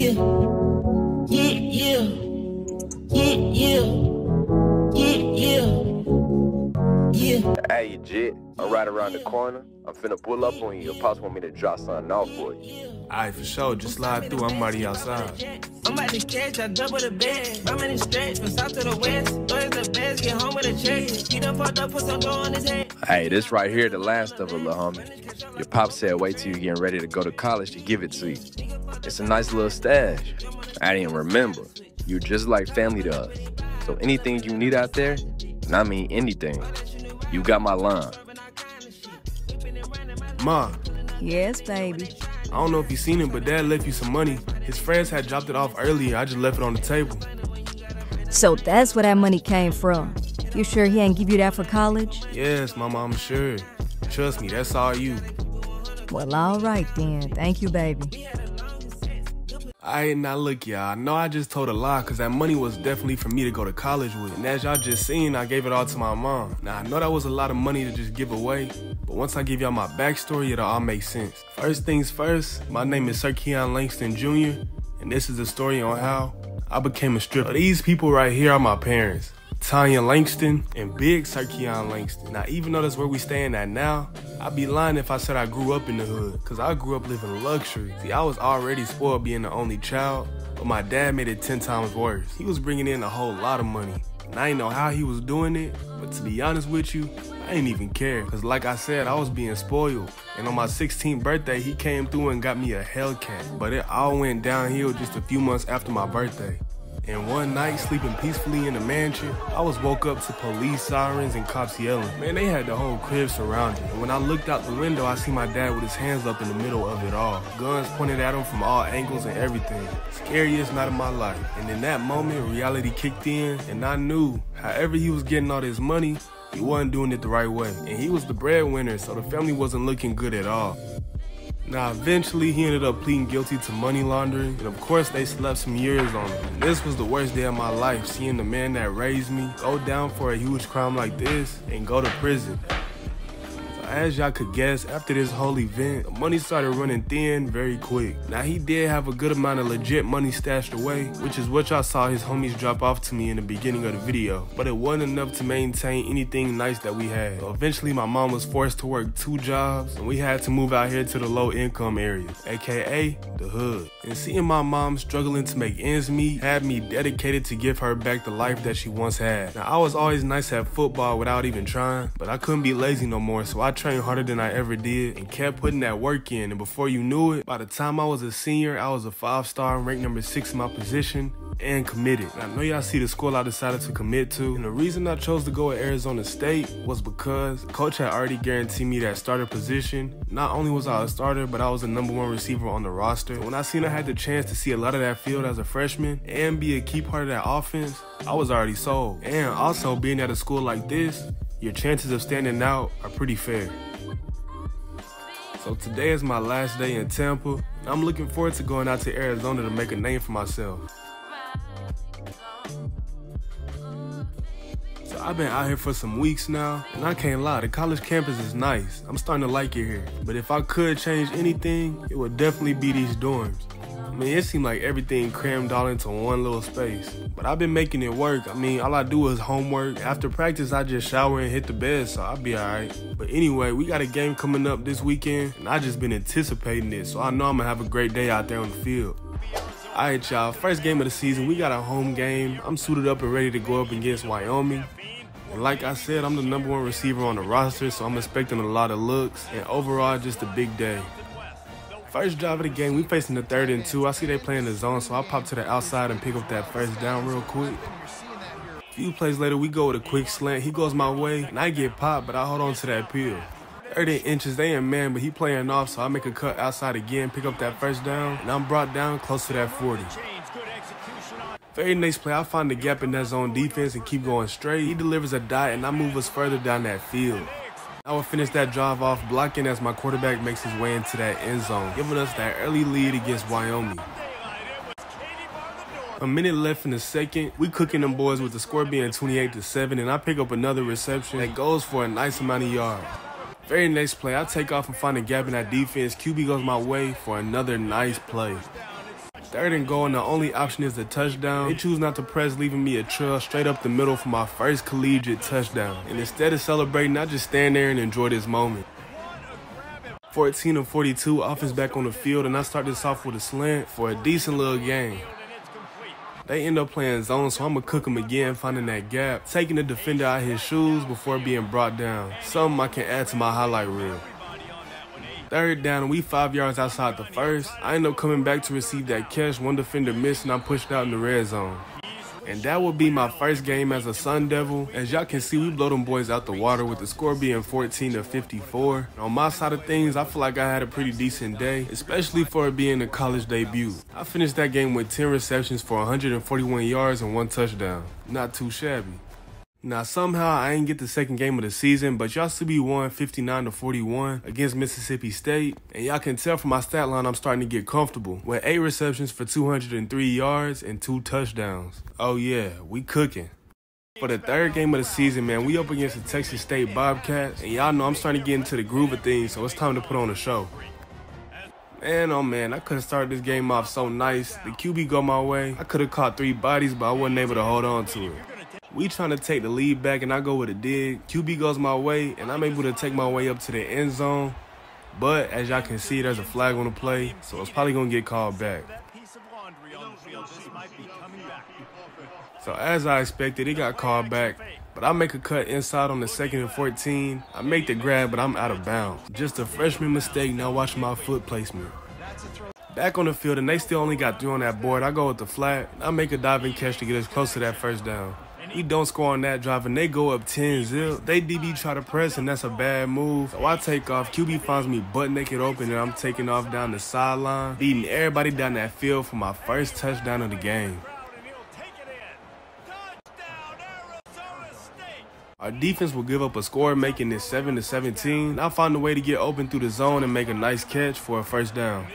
Hey, Jit, I'm right around the corner. I'm finna pull up on you. Your pops want me to drop something off for you. Alright, for sure. Just slide through. I'm already outside. I'm about to catch, I double the bed. I'm in the stretch from south to the west. Always the best, get home with a check. He done fucked up, put some dough on his head. Hey, this right here, the last of it, little homie. Your pop said wait till you getting ready to go to college to give it to you. It's a nice little stash. I didn't remember. You're just like family to us. So anything you need out there, and I mean anything, you got my line. Ma. Yes, baby. I don't know if you seen it, but Dad left you some money. His friends had dropped it off earlier. I just left it on the table. So that's where that money came from. You sure he ain't give you that for college? Yes, Mama, I'm sure. Trust me, that's all you. Well, all right then. Thank you, baby. Alright, now look, y'all. I know I just told a lie because that money was definitely for me to go to college with. And as y'all just seen, I gave it all to my mom. Now, I know that was a lot of money to just give away, but once I give y'all my backstory, it'll all make sense. First things first, my name is Sir Keon Langston Jr., and this is the story on how I became a stripper. These people right here are my parents, Tanya Langston and Big Sir Keon Langston. Now, even though that's where we staying at now, I'd be lying if I said I grew up in the hood, cause I grew up living luxury. See, I was already spoiled being the only child, but my dad made it 10 times worse. He was bringing in a whole lot of money, and I didn't know how he was doing it, but to be honest with you, I didn't even care, cause like I said, I was being spoiled. And on my 16th birthday, he came through and got me a Hellcat, but it all went downhill just a few months after my birthday. And one night, sleeping peacefully in the mansion, I was woke up to police sirens and cops yelling. Man, they had the whole crib surrounded. And when I looked out the window, I see my dad with his hands up in the middle of it all. Guns pointed at him from all angles and everything. Scariest night of my life. And in that moment, reality kicked in, and I knew, however he was getting all this money, he wasn't doing it the right way. And he was the breadwinner, so the family wasn't looking good at all. Now, eventually, he ended up pleading guilty to money laundering, and of course, they slept some years on him. And this was the worst day of my life, seeing the man that raised me go down for a huge crime like this and go to prison. So as y'all could guess, after this whole event, the money started running thin very quick. Now, he did have a good amount of legit money stashed away, which is what y'all saw his homies drop off to me in the beginning of the video. But it wasn't enough to maintain anything nice that we had. So eventually, my mom was forced to work 2 jobs, and we had to move out here to the low-income area, aka the hood. And seeing my mom struggling to make ends meet had me dedicated to give her back the life that she once had. Now, I was always nice at football without even trying, but I couldn't be lazy no more, so I trained harder than I ever did and kept putting that work in. And before you knew it, by the time I was a senior, I was a 5-star, ranked number 6 in my position, and committed. And I know y'all see the school I decided to commit to, and the reason I chose to go at Arizona State was because coach had already guaranteed me that starter position. Not only was I a starter, but I was the #1 receiver on the roster. So when I seen I had the chance to see a lot of that field as a freshman and be a key part of that offense, I was already sold. And also, being at a school like this, your chances of standing out are pretty fair. So today is my last day in Tampa, and I'm looking forward to going out to Arizona to make a name for myself. So I've been out here for some weeks now, and I can't lie, the college campus is nice. I'm starting to like it here. But if I could change anything, it would definitely be these dorms. I mean, it seemed like everything crammed all into one little space. But I've been making it work. I mean, all I do is homework. After practice, I just shower and hit the bed, so I'll be alright. But anyway, we got a game coming up this weekend, and I just been anticipating it, so I know I'm gonna have a great day out there on the field. Alright, y'all, first game of the season, we got a home game. I'm suited up and ready to go up against Wyoming. And like I said, I'm the #1 receiver on the roster, so I'm expecting a lot of looks, and overall, just a big day. First drive of the game, we facing the 3rd and 2. I see they playing the zone, so I pop to the outside and pick up that first down real quick. A few plays later, we go with a quick slant. He goes my way, and I get popped, but I hold on to that peel. 30 inches, they ain't man, but he playing off, so I make a cut outside again, pick up that first down, and I'm brought down close to that 40. Very next play, I find the gap in that zone defense and keep going straight. He delivers a dot, and I move us further down that field. I will finish that drive off blocking as my quarterback makes his way into that end zone, giving us that early lead against Wyoming. A minute left in the second, we cooking them boys with the score being 28-7, and I pick up another reception that goes for a nice amount of yards. Very next play, I take off and find a gap in that defense. QB goes my way for another nice play. Third and goal, and the only option is the touchdown. They choose not to press, leaving me a trail straight up the middle for my first collegiate touchdown. And instead of celebrating, I just stand there and enjoy this moment. 14 of 42, offense back on the field, and I start this off with a slant for a decent little game. They end up playing zone, so I'm going to cook them again, finding that gap, taking the defender out his shoes before being brought down. Something I can add to my highlight reel. Third down, and we 5 yards outside the first. I end up coming back to receive that catch. One defender missed, and I'm pushed out in the red zone. And that will be my first game as a Sun Devil. As y'all can see, we blow them boys out the water with the score being 14 to 54. And on my side of things, I feel like I had a pretty decent day, especially for it being a college debut. I finished that game with 10 receptions for 141 yards and 1 touchdown. Not too shabby. Now, somehow I ain't get the second game of the season, but y'all still be won 59 to 41 against Mississippi State. And y'all can tell from my stat line I'm starting to get comfortable with 8 receptions for 203 yards and 2 touchdowns. Oh yeah, we cooking. For the third game of the season, man, we up against the Texas State Bobcats. And y'all know I'm starting to get into the groove of things, so it's time to put on a show. Man, oh man, I could have started this game off so nice. The QB go my way. I could have caught 3 bodies, but I wasn't able to hold on to it. We trying to take the lead back, and I go with a dig. QB goes my way, and I'm able to take my way up to the end zone. But as y'all can see, there's a flag on the play, so it's probably going to get called back. So as I expected, it got called back. But I make a cut inside on the 2nd and 14. I make the grab, but I'm out of bounds. Just a freshman mistake, now watch my foot placement. Back on the field, and they still only got 3 on that board. I go with the flat, and I make a diving catch to get us close to that first down. We don't score on that drive, and they go up 10-0. They DB try to press, and that's a bad move. So I take off. QB finds me butt naked open, and I'm taking off down the sideline, beating everybody down that field for my first touchdown of the game. Our defense will give up a score, making it 7-17. I find a way to get open through the zone and make a nice catch for a first down.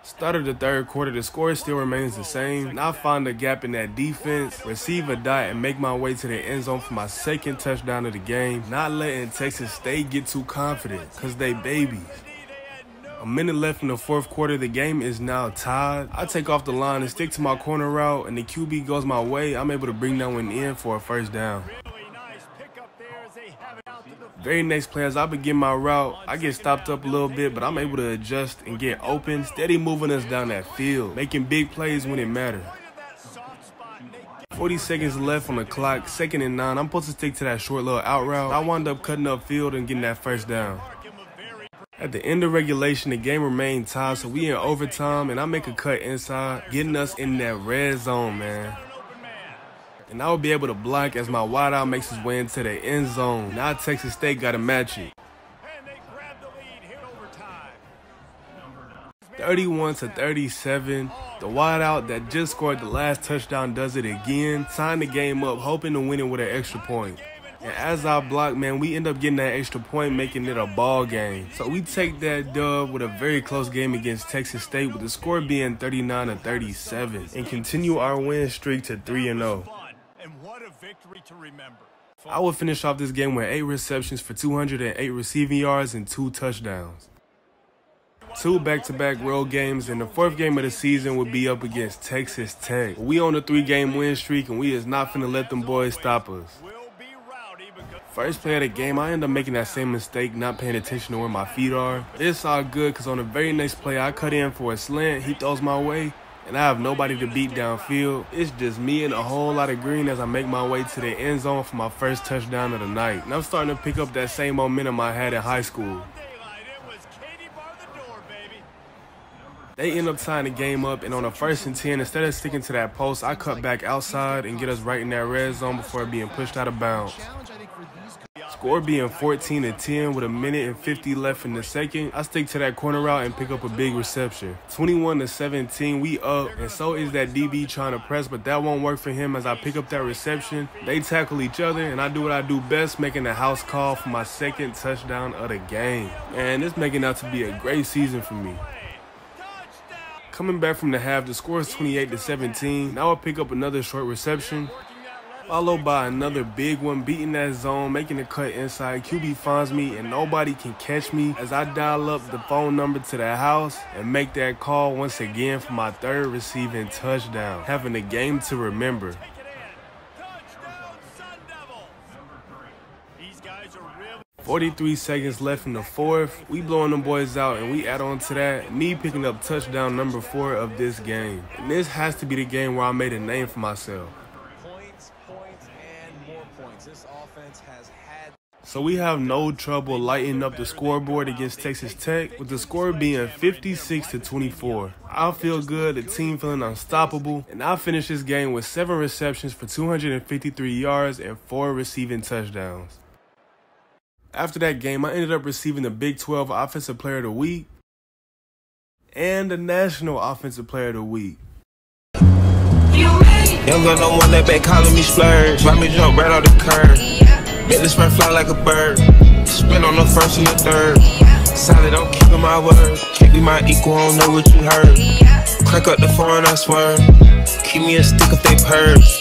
Start of the third quarter, the score still remains the same. And I find a gap in that defense, receive a dot, and make my way to the end zone for my second touchdown of the game. Not letting Texas State get too confident, because they babies. A minute left in the fourth quarter, the game is now tied. I take off the line and stick to my corner route, and the QB goes my way. I'm able to bring that one in for a first down. Very next play, as I begin my route, I get stopped up a little bit, but I'm able to adjust and get open, steady moving us down that field, making big plays when it matters. 40 seconds left on the clock, 2nd and 9. I'm supposed to stick to that short little out route. I wind up cutting up field and getting that first down. At the end of regulation, the game remained tied, so we in overtime, and I make a cut inside, getting us in that red zone, man. And I will be able to block as my wideout makes his way into the end zone. Now Texas State got to match it. 31-37. The wideout that just scored the last touchdown does it again. Tying the game up, hoping to win it with an extra point. And as I block, man, we end up getting that extra point, making it a ball game. So we take that dub with a very close game against Texas State, with the score being 39-37, and continue our win streak to 3-0. I will finish off this game with 8 receptions for 208 receiving yards and 2 touchdowns. 2 back-to-back road games, and the 4th game of the season will be up against Texas Tech. We on a 3-game win streak, and we is not finna let them boys stop us. First play of the game, I end up making that same mistake, not paying attention to where my feet are. It's all good, because on the very next play, I cut in for a slant. He throws my way, and I have nobody to beat downfield. It's just me and a whole lot of green as I make my way to the end zone for my first touchdown of the night. And I'm starting to pick up that same momentum I had in high school. They end up tying the game up, and on a 1st and 10, instead of sticking to that post, I cut back outside and get us right in that red zone before being pushed out of bounds. Score being 14-10 with 1:50 left in the second. I stick to that corner route and pick up a big reception. 21-17, we up, and so is that DB trying to press, but that won't work for him as I pick up that reception. They tackle each other, and I do what I do best, making a house call for my second touchdown of the game. Man, it's making out to be a great season for me. Coming back from the half, the score is 28-17. Now I'll pick up another short reception. Followed by another big one, beating that zone, making a cut inside. QB finds me and nobody can catch me as I dial up the phone number to that house and make that call once again for my third receiving touchdown, having a game to remember. 43 seconds left in the fourth. We blowing them boys out, and we add on to that, me picking up touchdown number 4 of this game. And this has to be the game where I made a name for myself. Points, and more points. This offense has had... So we have no trouble lighting up the scoreboard against Texas Tech, with the score being 56-24. I feel good, the team feeling unstoppable, and I finished this game with 7 receptions for 253 yards and 4 receiving touchdowns. After that game, I ended up receiving the Big 12 Offensive Player of the Week and the National Offensive Player of the Week. Young girl don't want that back calling me splurge. Why me jump right off the curb? Make this man fly like a bird. Spin on the first and the third. Solid, I'm keeping my word. Can't be my equal, I don't know what you heard. Crack up the phone, I swear. Keep me a stick if they purge.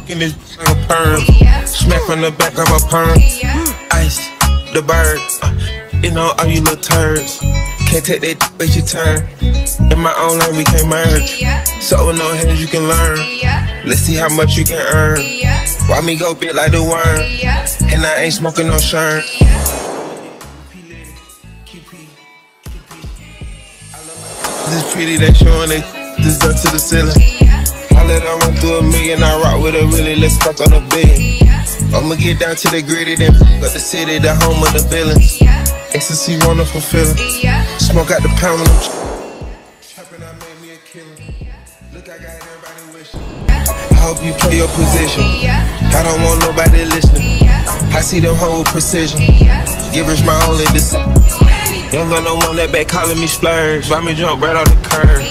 In this like a perm. Smack from the back of a perm. Ice, the bird. You know all you little turds. Can't take that but you turn. In my own lane we can't merge. So with no hands you can learn. Let's see how much you can earn. Why me go big like the worm? And I ain't smoking no shirt. This pretty they showing it. This up to the ceiling. I let her run through a million, I rock with her really, let's fuck on the bed. I'ma get down to the gritty, then fuck up the city, the home of the villains. Ecstasy wanna fulfill it. Smoke out the pound of them. Trapping, I made me a killer. Look, I got everybody wishing. I hope you play your position. I don't want nobody listening. I see them hold precision. Give us my only decision. Young girl don't want that back calling me splurge. Why me jump right off the curb?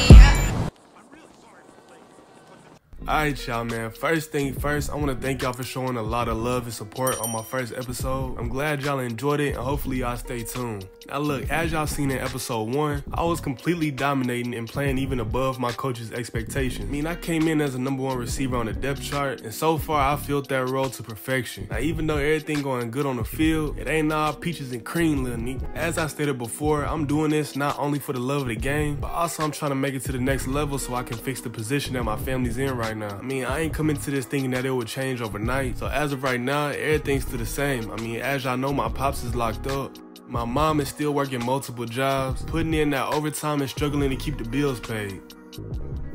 Alright y'all, man, first thing first, I want to thank y'all for showing a lot of love and support on my first episode. I'm glad y'all enjoyed it and hopefully y'all stay tuned. Now look, as y'all seen in episode 1, I was completely dominating and playing even above my coach's expectations. I mean, I came in as a #1 receiver on the depth chart, and so far I filled that role to perfection. Now even though everything going good on the field, it ain't all peaches and cream, little nigga. As I stated before, I'm doing this not only for the love of the game, but also I'm trying to make it to the next level so I can fix the position that my family's in right now. I mean, I ain't coming to this thinking that it would change overnight. So as of right now, everything's still the same. I mean, as y'all know, my pops is locked up. My mom is still working multiple jobs, putting in that overtime and struggling to keep the bills paid.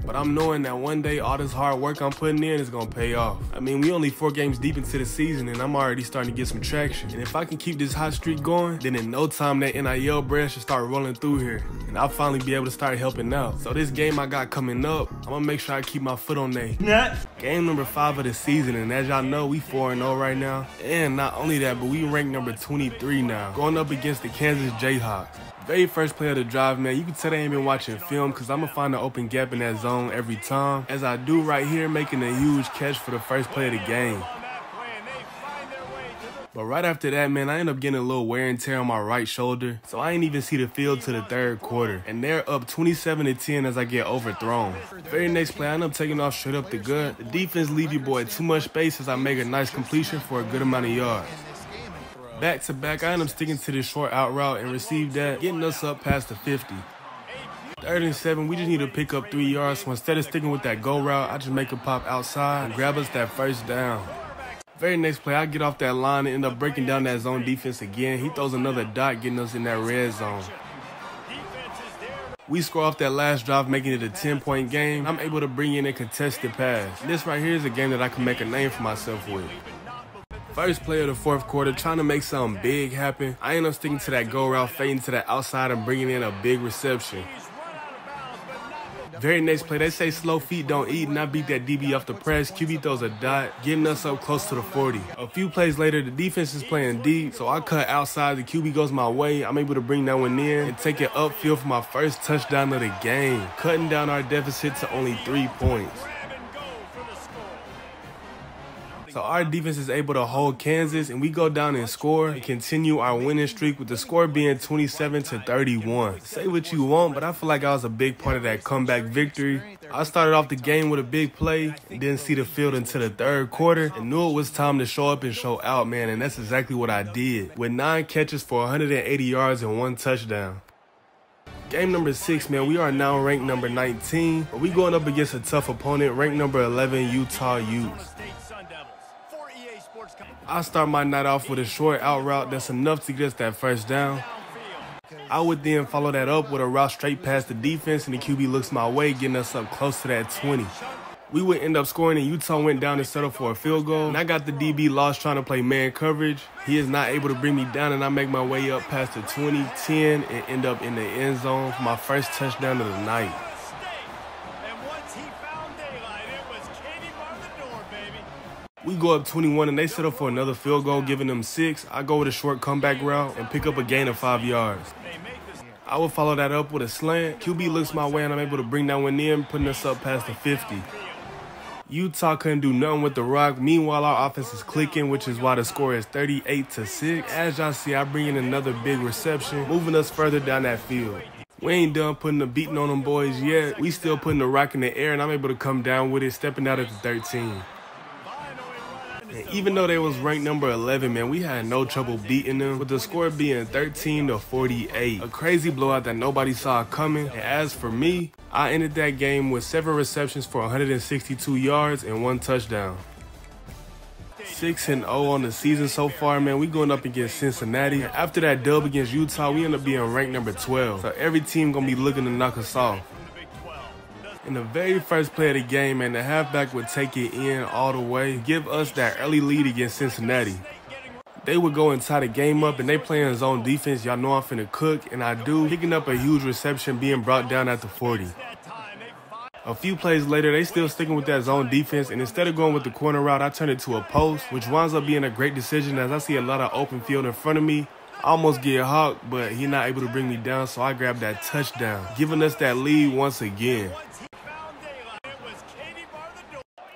But I'm knowing that one day all this hard work I'm putting in is gonna pay off. I mean, we only 4 games deep into the season and I'm already starting to get some traction. And if I can keep this hot streak going, then in no time that NIL bread should start rolling through here. And I'll finally be able to start helping out. So this game I got coming up, I'm gonna make sure I keep my foot on that. Game number 5 of the season, and as y'all know, we 4-0 right now. And not only that, but we ranked number 23 now, going up against the Kansas Jayhawks. Very first play of the drive, man, you can tell they ain't been watching film because I'm going to find an open gap in that zone every time. As I do right here, making a huge catch for the first play of the game. But right after that, man, I end up getting a little wear and tear on my right shoulder, so I ain't even see the field to the 3rd quarter. And they're up 27-10 as I get overthrown. Very next play, I end up taking off straight up the gut. The defense leave your boy too much space as I make a nice completion for a good amount of yards. Back to back, I end up sticking to this short out route and receive that, getting us up past the 50. 3rd and 7, we just need to pick up 3 yards, so instead of sticking with that go route, I just make a pop outside and grab us that first down. Very next play, I get off that line and end up breaking down that zone defense again. He throws another dot, getting us in that red zone. We score off that last drive, making it a 10-point game. I'm able to bring in a contested pass. This right here is a game that I can make a name for myself with. First play of the 4th quarter, trying to make something big happen. I end up sticking to that go route, fading to the outside and bringing in a big reception. Very next play, they say slow feet don't eat, and I beat that DB off the press. QB throws a dot, getting us up close to the 40. A few plays later, the defense is playing deep, so I cut outside. The QB goes my way. I'm able to bring that one in and take it upfield for my first touchdown of the game, cutting down our deficit to only 3 points. So our defense is able to hold Kansas, and we go down and score and continue our winning streak with the score being 27-31. Say what you want, but I feel like I was a big part of that comeback victory. I started off the game with a big play and didn't see the field until the third quarter and knew it was time to show up and show out, man, and that's exactly what I did with 9 catches for 180 yards and 1 touchdown. Game number 6, man, we are now ranked number 19, but we going up against a tough opponent, ranked number 11, Utah Utes. I start my night off with a short out route that's enough to get us that first down. I would then follow that up with a route straight past the defense, and the QB looks my way, getting us up close to that 20. We would end up scoring, and Utah went down and settled for a field goal. And I got the DB lost trying to play man coverage. He is not able to bring me down, and I make my way up past the 20-10 and end up in the end zone for my first touchdown of the night. We go up 21, and they settle for another field goal, giving them 6. I go with a short comeback route and pick up a gain of 5 yards. I will follow that up with a slant. QB looks my way, and I'm able to bring that one in, putting us up past the 50. Utah couldn't do nothing with the rock. Meanwhile, our offense is clicking, which is why the score is 38-6. As y'all see, I bring in another big reception, moving us further down that field. We ain't done putting the beating on them boys yet. We still putting the rock in the air, and I'm able to come down with it, stepping out at the 13. And even though they was ranked number 11, man, we had no trouble beating them, with the score being 13-48. A crazy blowout that nobody saw coming. And as for me, I ended that game with 7 receptions for 162 yards and 1 touchdown. 6-0 on the season so far, man. We going up against Cincinnati. And after that dub against Utah, we end up being ranked number 12. So every team gonna be looking to knock us off. In the very first play of the game, man, the halfback would take it in all the way, give us that early lead against Cincinnati. They would go and tie the game up, and they playing zone defense. Y'all know I'm finna cook, and I do, picking up a huge reception, being brought down at the 40. A few plays later, they still sticking with that zone defense, and instead of going with the corner route, I turn it to a post, which winds up being a great decision as I see a lot of open field in front of me. I almost get hawked, but he's not able to bring me down, so I grab that touchdown, giving us that lead once again.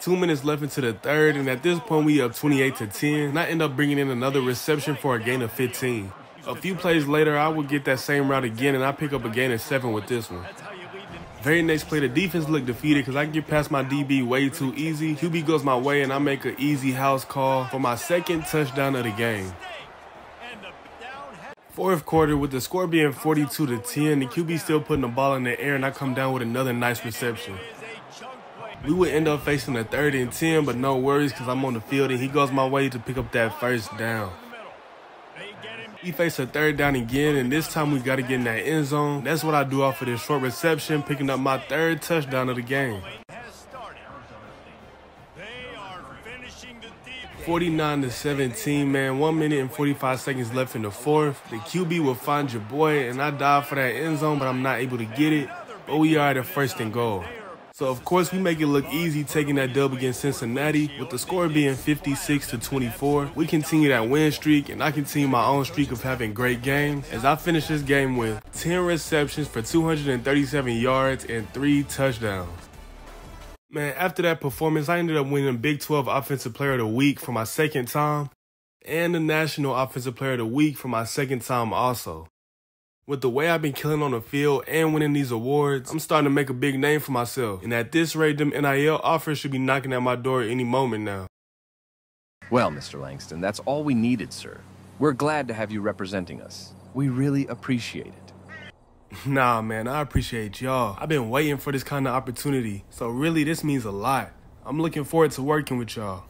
2 minutes left into the third, and at this point we up 28-10, and I end up bringing in another reception for a gain of 15. A few plays later, I would get that same route again, and I pick up a gain of 7 with this one. Very next play, the defense looked defeated because I get past my DB way too easy. QB goes my way, and I make an easy house call for my second touchdown of the game. Fourth quarter, with the score being 42-10, the QB still putting the ball in the air, and I come down with another nice reception. We would end up facing a 3rd and 10, but no worries because I'm on the field, and he goes my way to pick up that first down. We face a 3rd down again, and this time we got to get in that end zone. That's what I do off of this short reception, picking up my 3rd touchdown of the game. 49-17, man. 1 minute and 45 seconds left in the fourth. The QB will find your boy, and I dive for that end zone, but I'm not able to get it. But we are at a 1st and goal. So, of course, we make it look easy taking that dub against Cincinnati. With the score being 56-24, we continue that win streak, and I continue my own streak of having great games as I finish this game with 10 receptions for 237 yards and 3 touchdowns. Man, after that performance, I ended up winning Big 12 Offensive Player of the Week for my 2nd time, and the National Offensive Player of the Week for my 2nd time also. With the way I've been killing on the field and winning these awards, I'm starting to make a big name for myself. And at this rate, them NIL offers should be knocking at my door any moment now. Well, Mr. Langston, that's all we needed, sir. We're glad to have you representing us. We really appreciate it. Nah, man, I appreciate y'all. I've been waiting for this kind of opportunity, so really this means a lot. I'm looking forward to working with y'all.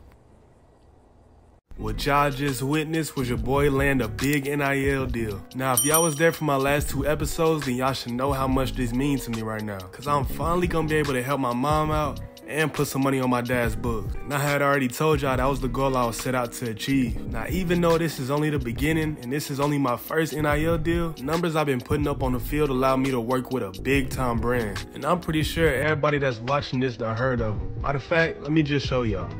What y'all just witnessed was your boy land a big NIL deal. Now, if y'all was there for my last 2 episodes, then y'all should know how much this means to me right now. Cause I'm finally gonna be able to help my mom out and put some money on my dad's books. And I had already told y'all that was the goal I was set out to achieve. Now, even though this is only the beginning and this is only my first NIL deal, numbers I've been putting up on the field allow me to work with a big time brand. And I'm pretty sure everybody that's watching this done heard of them. Matter of fact, let me just show y'all.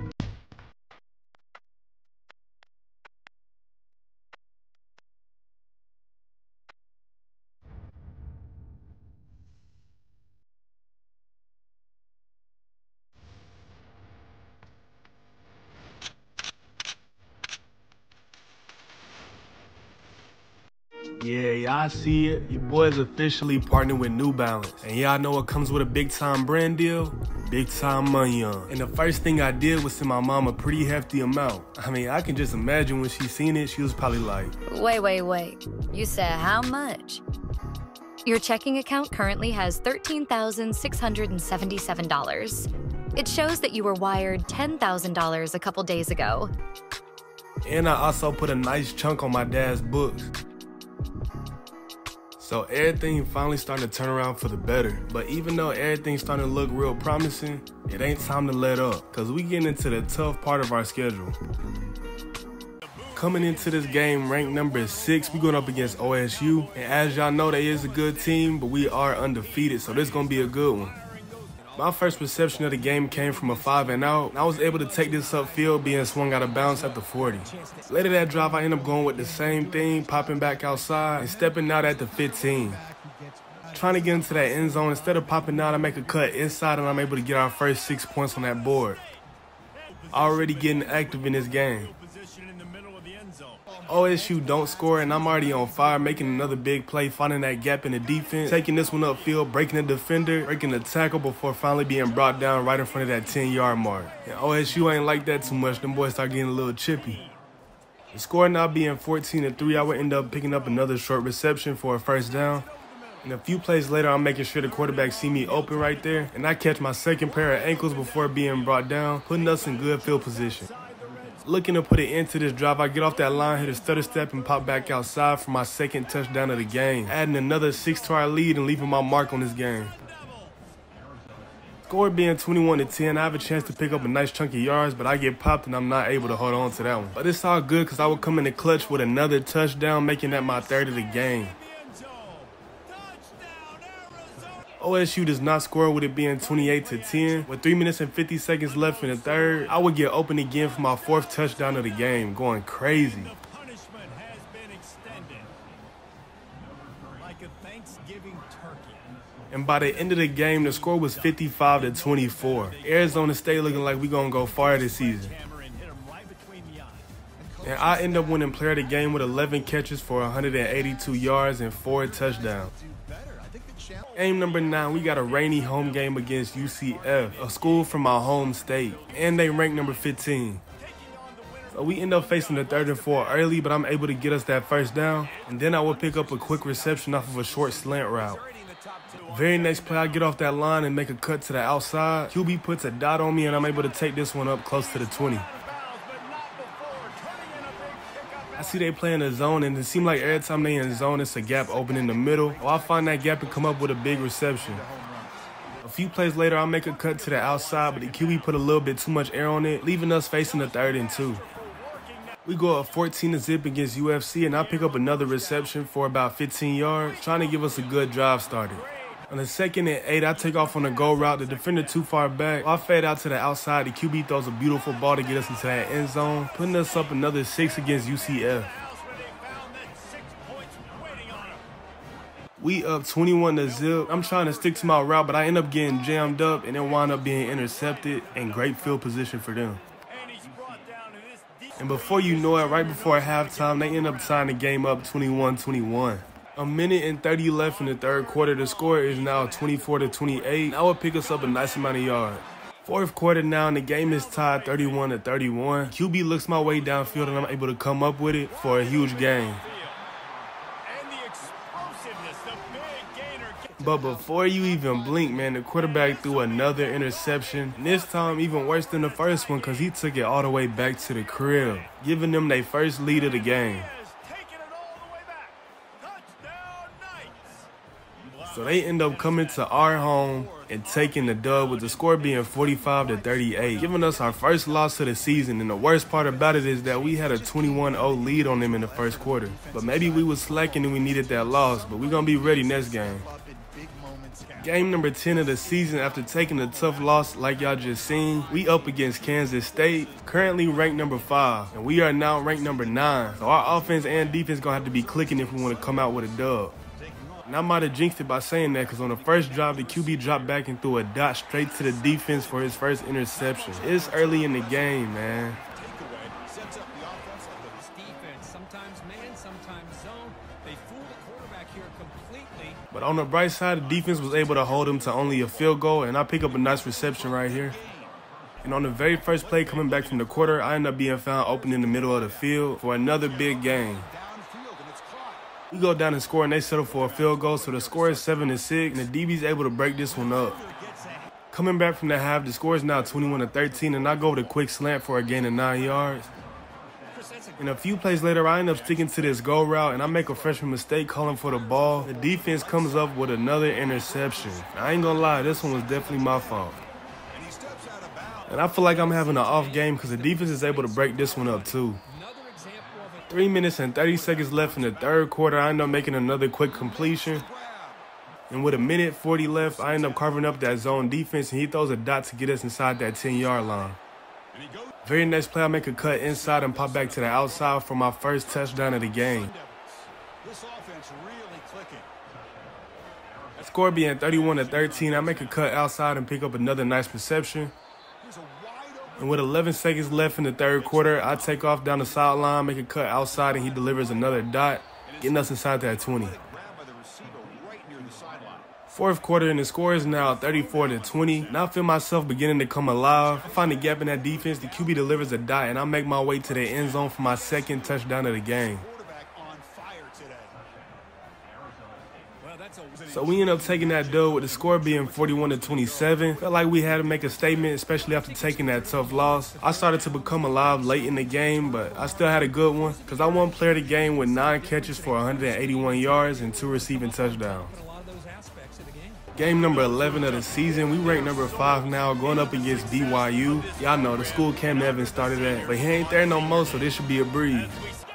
Yeah, I see it. Your boy's officially partnered with New Balance. And y'all know what comes with a big time brand deal? Big time money on. And the first thing I did was send my mom a pretty hefty amount. I mean, I can just imagine when she seen it, she was probably like, Wait. You said how much? Your checking account currently has $13,677. It shows that you were wired $10,000 a couple days ago. and I also put a nice chunk on my dad's books. So everything finally starting to turn around for the better. But even though everything's starting to look real promising, it ain't time to let up, cause we getting into the tough part of our schedule. Coming into this game ranked number 6, we going up against OSU. And as y'all know, they is a good team, but we are undefeated, so this is gonna be a good one. My first reception of the game came from a 5-and-out, and I was able to take this upfield being swung out of bounds at the 40. Later that drive, I ended up going with the same thing, popping back outside and stepping out at the 15. Trying to get into that end zone, instead of popping out, I make a cut inside and I'm able to get our first 6 points on that board. Already getting active in this game. OSU don't score and I'm already on fire, making another big play, finding that gap in the defense, taking this one upfield, breaking the defender, breaking the tackle before finally being brought down right in front of that 10-yard mark. And OSU ain't like that too much, them boys start getting a little chippy. The score now being 14-3, I would end up picking up another short reception for a first down. And a few plays later, I'm making sure the quarterback see me open right there, and I catch my second pair of ankles before being brought down, putting us in good field position. Looking to put it into this drive, I get off that line, hit a stutter step, and pop back outside for my second touchdown of the game, adding another 6 to our lead and leaving my mark on this game. Score being 21-10, I have a chance to pick up a nice chunk of yards, but I get popped and I'm not able to hold on to that one. But it's all good because I would come in the clutch with another touchdown, making that my third of the game. OSU does not score with it being 28-10. With 3 minutes and 50 seconds left in the third, I would get open again for my 4th touchdown of the game, going crazy. And by the end of the game, the score was 55-24. Arizona State looking like we gonna go far this season. And I end up winning player of the game with 11 catches for 182 yards and 4 touchdowns. Game number 9, we got a rainy home game against UCF, a school from my home state, and they rank number 15. So we end up facing the 3rd and 4 early, but I'm able to get us that first down, and then I will pick up a quick reception off of a short slant route. Very next play, I get off that line and make a cut to the outside. QB puts a dot on me, and I'm able to take this one up close to the 20. I see they play in the zone, and it seems like every time they in the zone, it's a gap open in the middle. Well, I find that gap and come up with a big reception. A few plays later, I make a cut to the outside, but the QB put a little bit too much air on it, leaving us facing the 3rd and 2. We go up 14-0 against UFC, and I pick up another reception for about 15 yards, trying to give us a good drive started. On the 2nd and 8, I take off on a go route. The defender too far back. I fade out to the outside. The QB throws a beautiful ball to get us into that end zone, putting us up another 6 against UCF. We up 21-0. I'm trying to stick to my route, but I end up getting jammed up and then wind up being intercepted in great field position for them. And before you know it, right before halftime, they end up tying the game up 21-21. A minute and 30 left in the 3rd quarter. The score is now 24-28. That would pick us up a nice amount of yards. 4th quarter now, and the game is tied 31-31. QB looks my way downfield, and I'm able to come up with it for a huge gain. But before you even blink, man, the quarterback threw another interception. And this time even worse than the first one, because he took it all the way back to the crib, giving them their first lead of the game. So they end up coming to our home and taking the dub, with the score being 45-38, giving us our first loss of the season. And the worst part about it is that we had a 21-0 lead on them in the 1st quarter. But maybe we was slacking and we needed that loss, but we're going to be ready next game. Game number 10 of the season. After taking a tough loss like y'all just seen, we up against Kansas State, currently ranked number 5, and we are now ranked number 9. So our offense and defense going to have to be clicking if we want to come out with a dub. And I might have jinxed it by saying that, because on the first drive, the QB dropped back and threw a dot straight to the defense for his first interception. It's early in the game, man. Sometimes man, sometimes zone. They fool the quarterback here completely. But on the bright side, the defense was able to hold him to only a field goal, and I pick up a nice reception right here. And on the very first play coming back from the quarter, I end up being found open in the middle of the field for another big game. We go down and score, and they settle for a field goal, so the score is 7-6, and the DB's able to break this one up. Coming back from the half, the score is now 21-13, and I go with a quick slant for a gain of 9 yards. And a few plays later, I end up sticking to this go route, and I make a freshman mistake calling for the ball. The defense comes up with another interception. I ain't gonna lie, this one was definitely my fault. And I feel like I'm having an off game because the defense is able to break this one up too. 3 minutes and 30 seconds left in the third quarter, I end up making another quick completion. And with 1:40 left, I end up carving up that zone defense, and he throws a dot to get us inside that 10-yard line. Very next play, I make a cut inside and pop back to the outside for my first touchdown of the game. The score being 31-13, I make a cut outside and pick up another nice reception. And with 11 seconds left in the third quarter, I take off down the sideline, make a cut outside, and he delivers another dot, getting us inside that 20. Fourth quarter, and the score is now 34-20. And I feel myself beginning to come alive. I find a gap in that defense. The QB delivers a dot, and I make my way to the end zone for my second touchdown of the game. So we end up taking that dub with the score being 41-27. Felt like we had to make a statement, especially after taking that tough loss. I started to become alive late in the game, but I still had a good one because I won player of the game with 9 catches for 181 yards and 2 receiving touchdowns. Game number 11 of the season. We rank number 5 now, going up against BYU. Y'all know the school Cam Evans started at, but he ain't there no more, so this should be a breeze.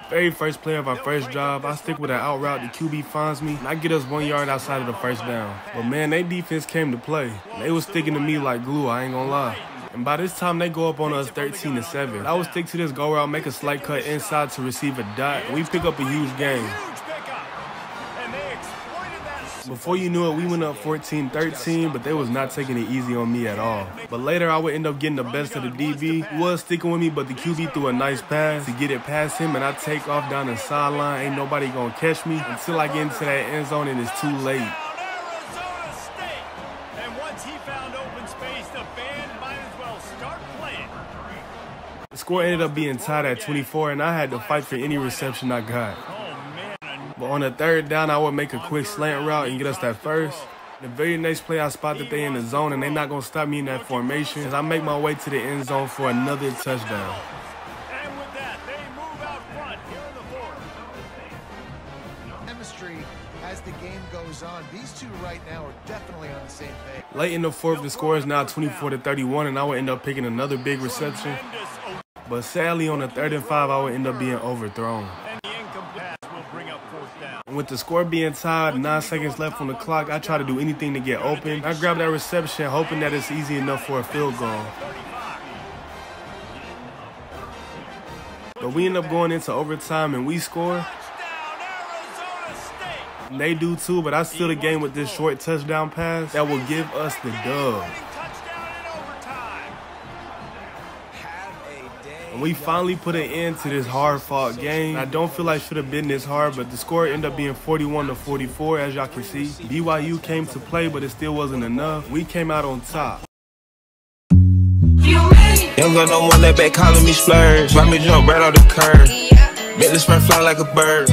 Very first play of our first drive, I stick with an out route. The QB finds me, and I get us 1 yard outside of the first down. But man, their defense came to play. They was sticking to me like glue, I ain't gonna lie. And by this time, they go up on us 13-7. I would stick to this go route, make a slight cut inside to receive a dot, and we pick up a huge game. Before you knew it, we went up 14-13, but they was not taking it easy on me at all. But later, I would end up getting the best of the DB. He was sticking with me, but the QB threw a nice pass to get it past him, and I take off down the sideline. Ain't nobody gonna catch me until I get into that end zone, and it's too late. The score ended up being tied at 24, and I had to fight for any reception I got. But on the third down, I would make a quick slant route and get us that first. The very next play, I spot that they in the zone, and they not going to stop me in that formation as I make my way to the end zone for another touchdown. And with that, they move out front here in the fourth. Chemistry as the game goes on. These two right now are definitely on the same page. Late in the fourth, the score is now 24-31, and I would end up picking another big reception. But sadly, on the 3rd and 5, I would end up being overthrown. And with the score being tied, 9 seconds left on the clock, I try to do anything to get open. I grab that reception, hoping that it's easy enough for a field goal. But we end up going into overtime, and we score. And they do too, but I seal the game with this short touchdown pass that will give us the dub. And we finally put an end to this hard-fought game. I don't feel like it should have been this hard, but the score ended up being 41-44, as y'all can see. BYU came to play, but it still wasn't enough. We came out on top. Young got no one that back calling me splurge. Why me jump right off the curb? Make this man fly like a bird.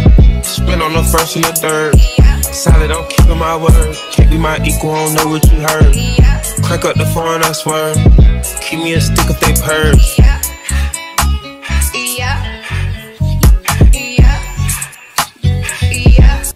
Spin on the first and the third. Solid, I'm keeping my word. Can't be my equal, I don't know what you heard. Crack up the phone, I swear. Keep me a stick if they purge.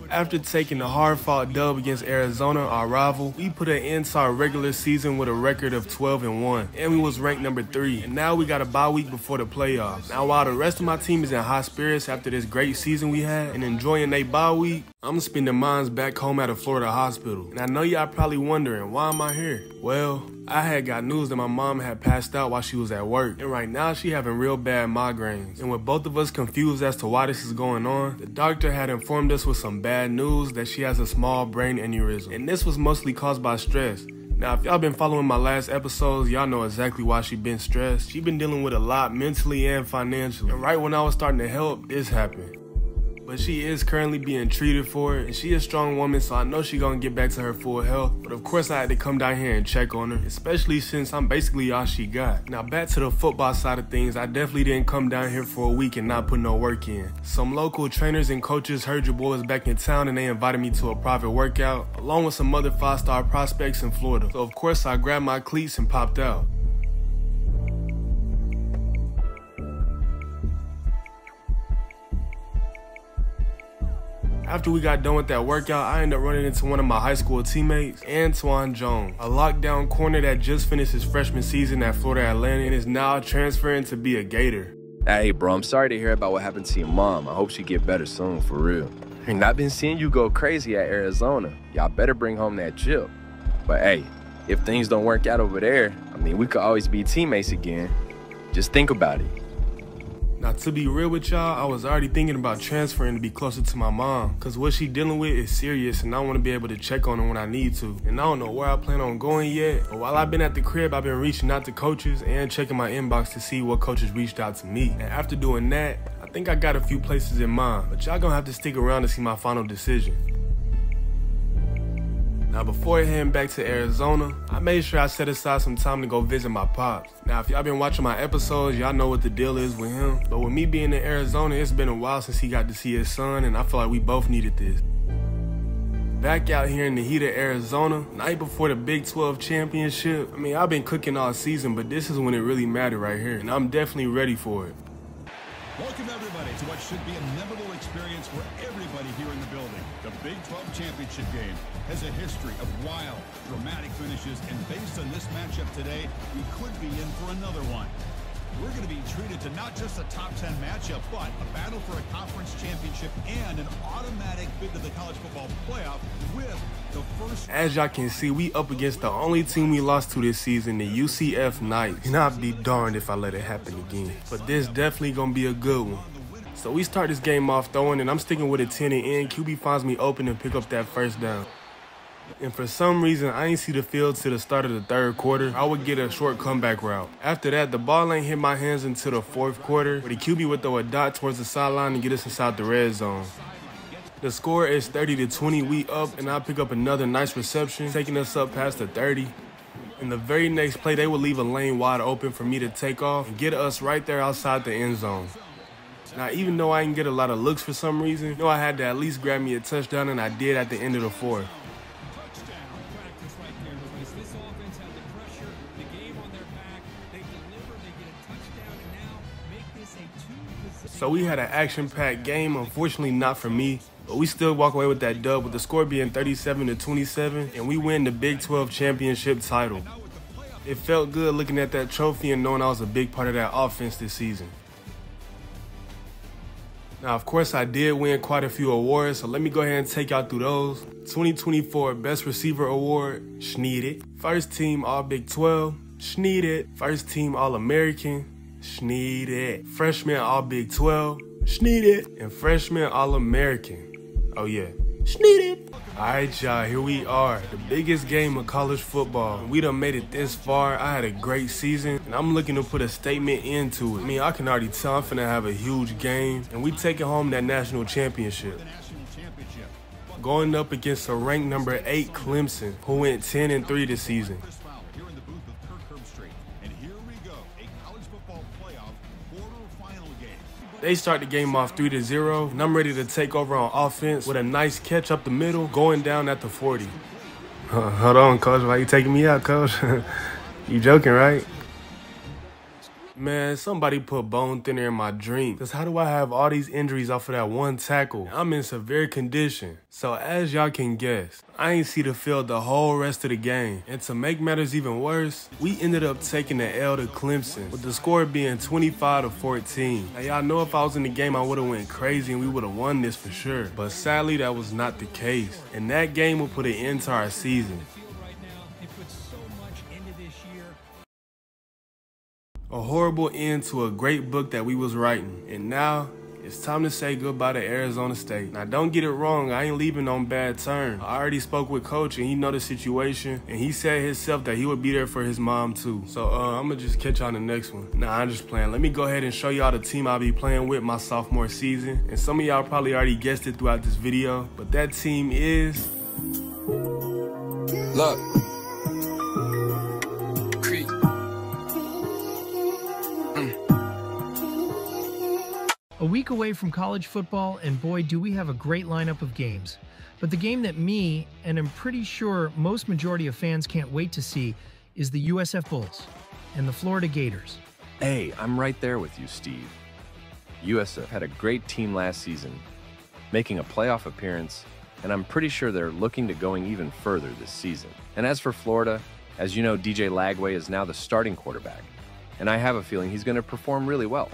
After taking a hard-fought dub against Arizona, our rival, we put an end to our regular season with a record of 12-1, and we was ranked number 3. And now we got a bye week before the playoffs. Now, while the rest of my team is in high spirits after this great season we had and enjoying their bye week, I'm spending mine back home at a Florida hospital. And I know y'all probably wondering, why am I here? Well, I had got news that my mom had passed out while she was at work, and right now she having real bad migraines. And with both of us confused as to why this is going on, the doctor had informed us with some bad news that she has a small brain aneurysm, and this was mostly caused by stress. Now, if y'all been following my last episodes, y'all know exactly why she been stressed. She been dealing with a lot mentally and financially. And right when I was starting to help, this happened. But she is currently being treated for it, and she is a strong woman, so I know she gonna get back to her full health. But of course I had to come down here and check on her, especially since I'm basically all she got. Now back to the football side of things, I definitely didn't come down here for a week and not put no work in. Some local trainers and coaches heard your boy was back in town and they invited me to a private workout, along with some other 5-star prospects in Florida. So of course I grabbed my cleats and popped out. After we got done with that workout, I ended up running into one of my high school teammates, Antoine Jones, a lockdown corner that just finished his freshman season at Florida Atlantic and is now transferring to be a Gator. Hey, bro, I'm sorry to hear about what happened to your mom. I hope she get better soon, for real. And I've been seeing you go crazy at Arizona. Y'all better bring home that chip. But hey, if things don't work out over there, I mean, we could always be teammates again. Just think about it. Now, to be real with y'all, I was already thinking about transferring to be closer to my mom, because what she dealing with is serious and I want to be able to check on her when I need to. And I don't know where I plan on going yet, but while I've been at the crib, I've been reaching out to coaches and checking my inbox to see what coaches reached out to me. And after doing that, I think I got a few places in mind, but y'all gonna have to stick around to see my final decision. Now, before heading back to Arizona, I made sure I set aside some time to go visit my pops. Now, if y'all been watching my episodes, y'all know what the deal is with him. But with me being in Arizona, it's been a while since he got to see his son, and I feel like we both needed this. Back out here in the heat of Arizona, night before the Big 12 championship. I mean, I've been cooking all season, but this is when it really mattered right here, and I'm definitely ready for it. Welcome everybody to what should be a memorable experience for everybody here in the building. The Big 12 championship game has a history of wild, dramatic finishes, and based on this matchup today, we could be in for another one. We're going to be treated to not just a top 10 matchup, but a battle for a conference championship and an automatic bid to the college football playoff with the first. As y'all can see, we up against the only team we lost to this season, the UCF Knights. And I'd be darned if I let it happen again. But this definitely going to be a good one. So we start this game off throwing, and I'm sticking with a 10 and end. QB finds me open and pick up that first down. And for some reason, I ain't see the field to the start of the third quarter. I would get a short comeback route. After that, the ball ain't hit my hands until the fourth quarter, where the QB would throw a dot towards the sideline and get us inside the red zone. The score is 30-20. We up, and I pick up another nice reception, taking us up past the 30. In the very next play, they would leave a lane wide open for me to take off and get us right there outside the end zone. Now, even though I didn't get a lot of looks for some reason, you know I had to at least grab me a touchdown, and I did at the end of the fourth. So we had an action-packed game, unfortunately not for me, but we still walk away with that dub with the score being 37-27, and we win the Big 12 championship title. It felt good looking at that trophy and knowing I was a big part of that offense this season. Now, of course, I did win quite a few awards, so let me go ahead and take y'all through those. 2024 Best Receiver Award, Schneed. First Team All Big 12, Schneed. First Team All American, Schneed. Freshman All Big 12, Schneed. And Freshman All American. Oh yeah, Schneed. Alright y'all, here we are. The biggest game of college football. We done made it this far. I had a great season, and I'm looking to put a statement into it. I mean, I can already tell I'm finna have a huge game, and we taking home that national championship. Going up against a ranked number 8 Clemson, who went 10-3 this season. They start the game off 3-0, and I'm ready to take over on offense with a nice catch up the middle, going down at the 40. Hold on, Coach. Why you taking me out, Coach? You joking, right? Man, somebody put bone thinner in my drink. Cause how do I have all these injuries off of that one tackle? I'm in severe condition. So as y'all can guess, I ain't see the field the whole rest of the game. And to make matters even worse, we ended up taking the L to Clemson, with the score being 25-14. Now y'all know if I was in the game, I would've went crazy and we would've won this for sure. But sadly, that was not the case. And that game will put an end to our season. A horrible end to a great book that we was writing. And now, it's time to say goodbye to Arizona State. Now, don't get it wrong, I ain't leaving on bad terms. I already spoke with Coach and he know the situation, and he said himself that he would be there for his mom too. So I'm gonna just catch y'all on the next one. Nah, I'm just playing. Let me go ahead and show y'all the team I'll be playing with my sophomore season. And some of y'all probably already guessed it throughout this video, but that team is... Look. Creek. A week away from college football, and boy, do we have a great lineup of games. But the game that me, and I'm pretty sure most majority of fans can't wait to see, is the USF Bulls and the Florida Gators. Hey, I'm right there with you, Steve. USF had a great team last season, making a playoff appearance, and I'm pretty sure they're looking to going even further this season. And as for Florida, as you know, DJ Lagway is now the starting quarterback, and I have a feeling he's going to perform really well.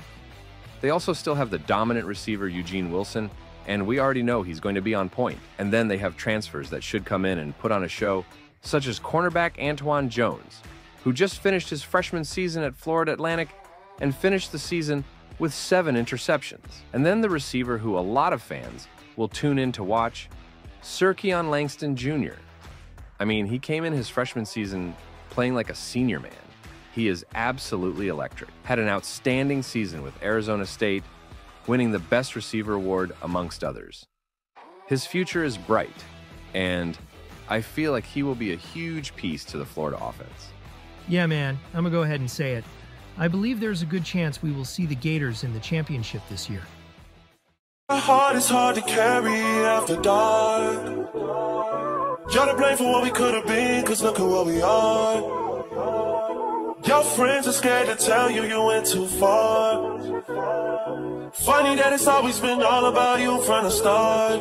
They also still have the dominant receiver Eugene Wilson, and we already know he's going to be on point. And then they have transfers that should come in and put on a show, such as cornerback Antoine Jones, who just finished his freshman season at Florida Atlantic and finished the season with 7 interceptions. And then the receiver who a lot of fans will tune in to watch, Sirkeon Langston Jr. I mean, he came in his freshman season playing like a senior man. He is absolutely electric. Had an outstanding season with Arizona State, winning the Best Receiver Award amongst others. His future is bright, and I feel like he will be a huge piece to the Florida offense. Yeah, man, I'm gonna go ahead and say it. I believe there's a good chance we will see the Gators in the championship this year. My heart is hard to carry after dark. You're to blame for what we could have been, cause look at what we are. Your friends are scared to tell you you went too far. Funny that it's always been all about you from the start.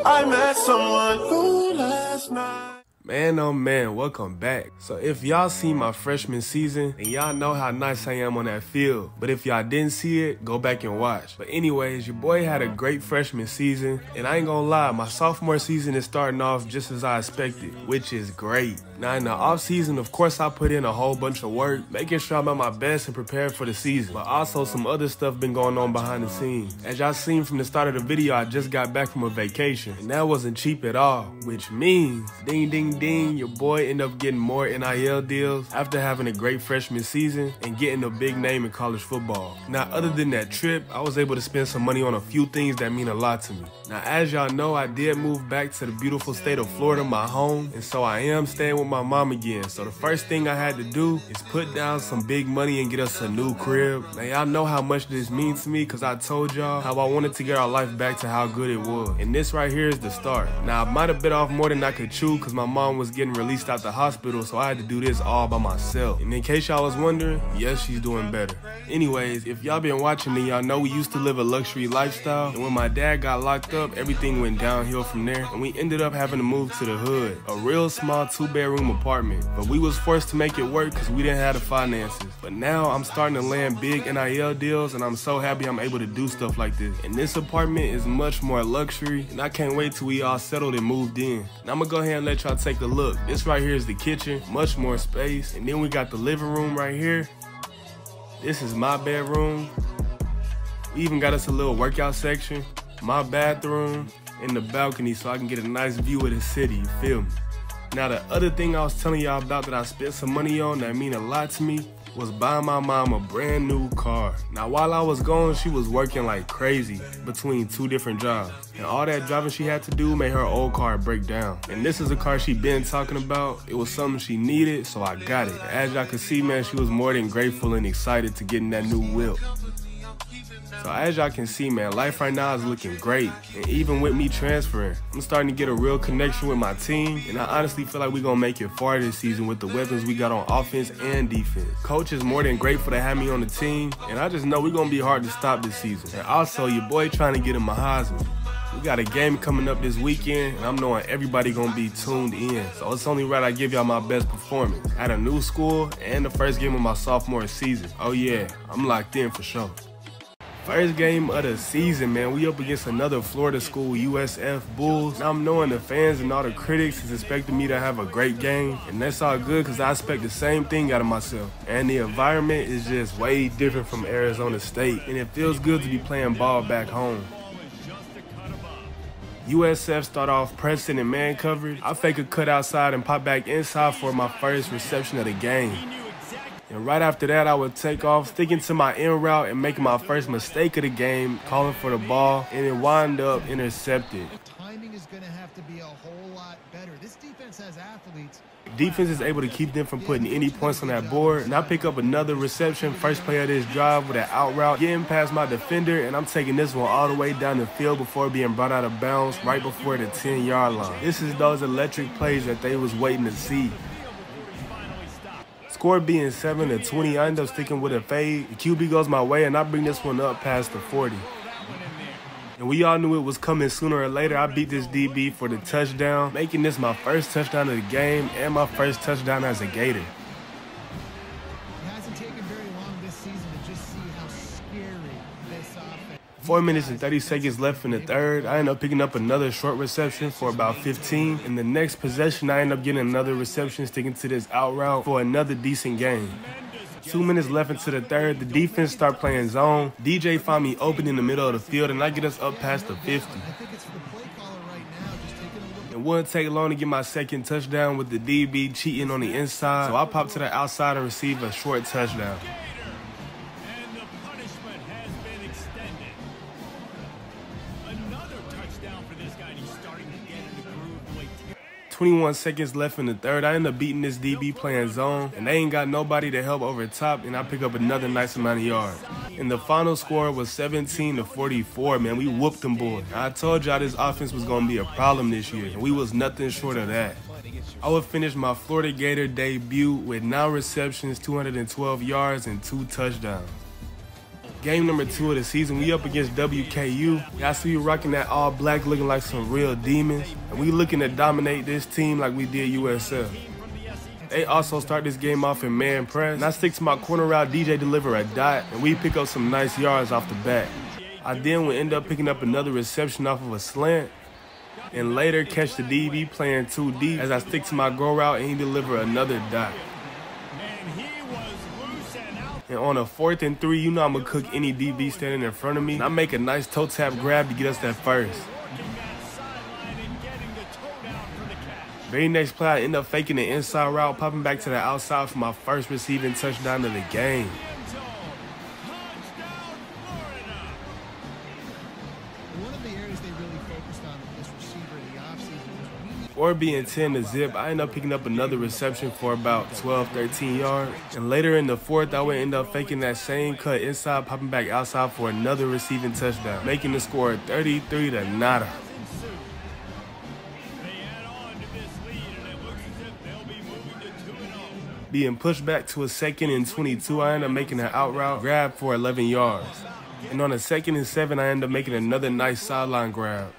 I met someone who last night. Man, oh man, welcome back. So if y'all seen my freshman season, then y'all know how nice I am on that field. But if y'all didn't see it, go back and watch. But anyways, your boy had a great freshman season, and I ain't gonna lie, my sophomore season is starting off just as I expected, which is great. Now in the off season, of course I put in a whole bunch of work, making sure I'm at my best and prepared for the season. But also some other stuff been going on behind the scenes. As y'all seen from the start of the video, I just got back from a vacation, and that wasn't cheap at all, which means, ding ding ding, your boy ended up getting more NIL deals after having a great freshman season and getting a big name in college football. Now, other than that trip, I was able to spend some money on a few things that mean a lot to me. Now, as y'all know, I did move back to the beautiful state of Florida, my home, and so I am staying with my mom again. So the first thing I had to do is put down some big money and get us a new crib. Now, y'all know how much this means to me because I told y'all how I wanted to get our life back to how good it was. And this right here is the start. Now, I might have bit off more than I could chew because my mom was getting released out the hospital, so I had to do this all by myself. And in case y'all was wondering, yes, she's doing better. Anyways, if y'all been watching, then y'all know we used to live a luxury lifestyle, and when my dad got locked up, everything went downhill from there, and we ended up having to move to the hood, a real small 2-bedroom apartment. But we was forced to make it work because we didn't have the finances. But now I'm starting to land big NIL deals, and I'm so happy I'm able to do stuff like this. And this apartment is much more luxury, and I can't wait till we all settled and moved in. Now I'm gonna go ahead and let y'all take a look. This right here is the kitchen, much more space, and then we got the living room right here. This is my bedroom. We even got us a little workout section, my bathroom, and the balcony so I can get a nice view of the city, you feel me? Now the other thing I was telling y'all about that I spent some money on that mean a lot to me was buying my mom a brand new car. Now while I was gone, she was working like crazy between 2 different jobs. And all that driving she had to do made her old car break down. And this is a car she been talking about. It was something she needed, so I got it. As y'all can see, man, she was more than grateful and excited to get in that new whip. So as y'all can see, man, life right now is looking great. And even with me transferring, I'm starting to get a real connection with my team. And I honestly feel like we're going to make it far this season with the weapons we got on offense and defense. Coach is more than grateful to have me on the team. And I just know we're going to be hard to stop this season. And also, your boy trying to get in my Heisman. We got a game coming up this weekend, and I'm knowing everybody gonna be tuned in. So it's only right I give y'all my best performance at a new school and the first game of my sophomore season. Oh yeah, I'm locked in for sure. First game of the season, man. We up against another Florida school, USF Bulls. Now I'm knowing the fans and all the critics is expecting me to have a great game, and that's all good because I expect the same thing out of myself. And the environment is just way different from Arizona State, and it feels good to be playing ball back home. USF start off pressing and man coverage. I fake a cut outside and pop back inside for my first reception of the game. And right after that, I would take off, sticking to my in route and making my first mistake of the game, calling for the ball, and it wound up intercepted. The timing is going to have to be a whole lot better. This defense has athletes. Defense is able to keep them from putting any points on that board, and I pick up another reception, first play of this drive with an out route, getting past my defender, and I'm taking this one all the way down the field before being brought out of bounds right before the 10-yard line. This is those electric plays that they was waiting to see. Score being 7-20, I end up sticking with a fade. The QB goes my way, and I bring this one up past the 40. And we all knew it was coming sooner or later. I beat this DB for the touchdown, making this my first touchdown of the game and my first touchdown as a Gator. It hasn't taken very long this season to just see how scary this offense. 4 minutes and 30 seconds left in the third. I end up picking up another short reception for about 15. In the next possession, I end up getting another reception, sticking to this out route for another decent game. 2 minutes left into the third. The defense start playing zone. DJ find me open in the middle of the field, and I get us up past the 50. It wouldn't take long to get my second touchdown with the DB cheating on the inside, so I pop to the outside and receive a short touchdown. 21 seconds left in the third. I end up beating this DB playing zone, and they ain't got nobody to help over top, and I pick up another nice amount of yards. And the final score was 17-44, man. We whooped them boys. I told y'all this offense was going to be a problem this year, and we was nothing short of that. I would finish my Florida Gator debut with 9 receptions, 212 yards, and 2 touchdowns. Game number 2 of the season, we up against WKU. Y'all see we rocking that all black, looking like some real demons. And we looking to dominate this team like we did USF. They also start this game off in man press. And I stick to my corner route, DJ deliver a dot, and we pick up some nice yards off the bat. I then would end up picking up another reception off of a slant, and later catch the DB playing too deep as I stick to my go route and he deliver another dot. And on a 4th and 3, you know I'm going to cook any DB standing in front of me. And I make a nice toe tap grab to get us that first. Very next play, I end up faking the inside route, popping back to the outside for my first receiving touchdown of the game. One of the areas they really focused on with this receiver in the offseason was Or being 10-zip, I end up picking up another reception for about 12-13 yards. And later in the 4th, I would end up faking that same cut inside, popping back outside for another receiving touchdown, making the score 33-0. Being pushed back to a 2nd and 22, I end up making an out route grab for 11 yards. And on a 2nd and 7, I end up making another nice sideline grab.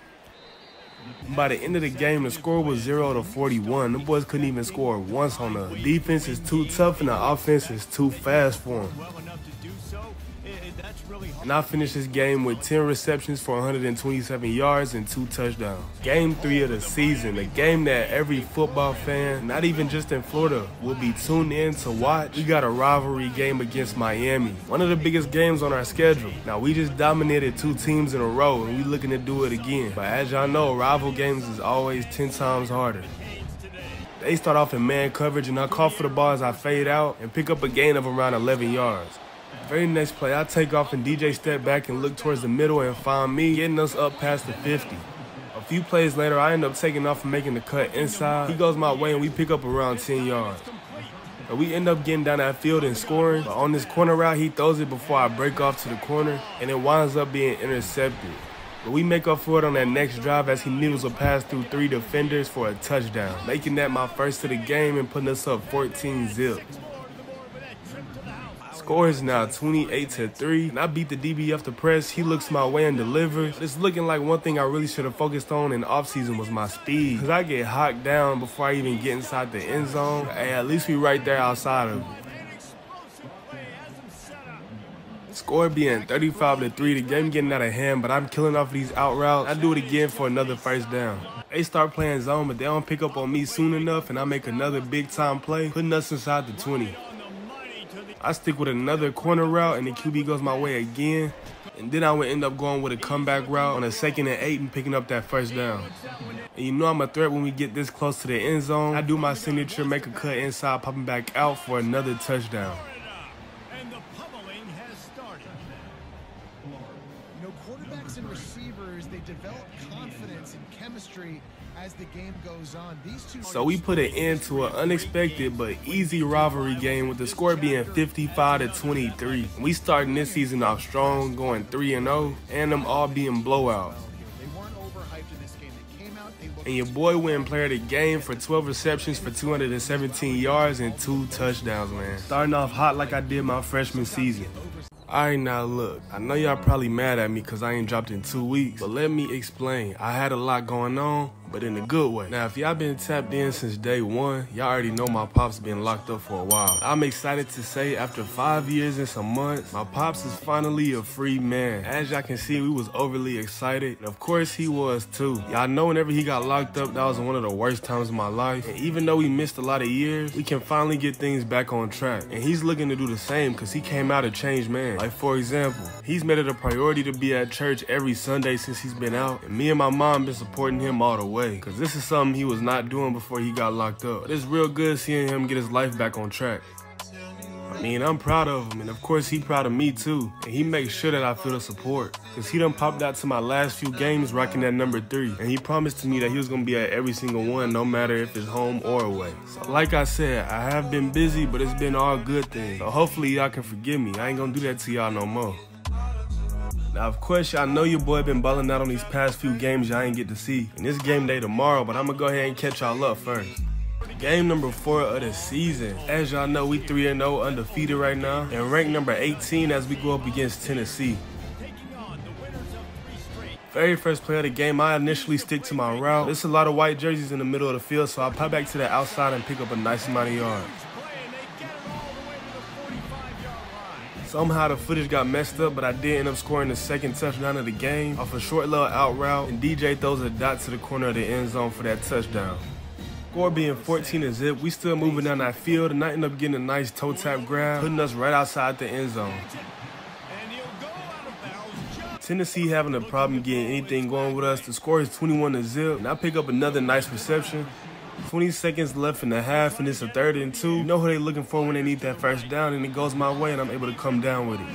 By the end of the game, the score was 0-41. The boys couldn't even score once on us. The defense is too tough and the offense is too fast for them. And I finished this game with 10 receptions for 127 yards and 2 touchdowns. Game 3 of the season, a game that every football fan, not even just in Florida, will be tuned in to watch. We got a rivalry game against Miami, one of the biggest games on our schedule. Now, we just dominated 2 teams in a row, and we looking to do it again. But as y'all know, rival games is always 10 times harder. They start off in man coverage, and I call for the ball as I fade out and pick up a gain of around 11 yards. Very next play, I take off and DJ step back and look towards the middle and find me, getting us up past the 50. A few plays later, I end up taking off and making the cut inside. He goes my way and we pick up around 10 yards. And we end up getting down that field and scoring, but on this corner route, he throws it before I break off to the corner, and it winds up being intercepted. But we make up for it on that next drive as he needles a pass through 3 defenders for a touchdown, making that my first of the game and putting us up 14-0. Score is now 28-3, and I beat the DB off the press. He looks my way and delivers. It's looking like one thing I really should have focused on in the offseason was my speed, because I get hawked down before I even get inside the end zone. Hey, at least we right there outside of it. Score being 35-3, the game getting out of hand, but I'm killing off these out routes. I do it again for another first down. They start playing zone, but they don't pick up on me soon enough, and I make another big time play, putting us inside the 20. I stick with another corner route, and the QB goes my way again. And then I would end up going with a comeback route on a 2nd and 8 and picking up that first down. And you know I'm a threat when we get this close to the end zone. I do my signature, make a cut inside, popping back out for another touchdown. And the pummeling has started. You know, quarterbacks and receivers, they develop confidence and chemistry as the game goes on. So we put an end to an unexpected but easy rivalry game with the score being 55-23. We starting this season off strong, going 3-0, and them all being blowouts. And your boy went player of the game for 12 receptions for 217 yards and 2 touchdowns, man. Starting off hot like I did my freshman season. Alright, now look, I know y'all probably mad at me because I ain't dropped in 2 weeks, but let me explain. I had a lot going on, but in a good way. Now, if y'all been tapped in since day one, y'all already know my pops been locked up for a while. I'm excited to say after 5 years and some months, my pops is finally a free man. As y'all can see, we was overly excited, and of course he was too. Y'all know whenever he got locked up, that was one of the worst times of my life. And even though we missed a lot of years, we can finally get things back on track. And he's looking to do the same because he came out a changed man. Like for example, he's made it a priority to be at church every Sunday since he's been out. And me and my mom been supporting him all the way. Cause this is something he was not doing before he got locked up. But it's real good seeing him get his life back on track. I mean, I'm proud of him, and of course he proud of me too. And he makes sure that I feel the support. Cause he done popped out to my last few games rocking that number 3. And he promised to me that he was gonna be at every single one, no matter if it's home or away. So like I said, I have been busy, but it's been all good things. So hopefully y'all can forgive me. I ain't gonna do that to y'all no more. Now, of course, y'all know your boy been balling out on these past few games y'all ain't get to see. And this game day tomorrow, but I'm gonna go ahead and catch y'all up first. Game number 4 of the season. As y'all know, we 3-0 undefeated right now, and ranked number 18 as we go up against Tennessee. Very first play of the game, I initially stick to my route. There's a lot of white jerseys in the middle of the field, so I pop back to the outside and pick up a nice amount of yards. Somehow the footage got messed up, but I did end up scoring the 2nd touchdown of the game off a short little out route, and DJ throws a dot to the corner of the end zone for that touchdown. Score being 14-0, we still moving down that field, and I end up getting a nice toe tap grab, putting us right outside the end zone. Tennessee having a problem getting anything going with us. The score is 21-0, and I pick up another nice reception. 20 seconds left in the half, and it's a 3rd and 2. You know who they looking for when they need that first down, and it goes my way, and I'm able to come down with it.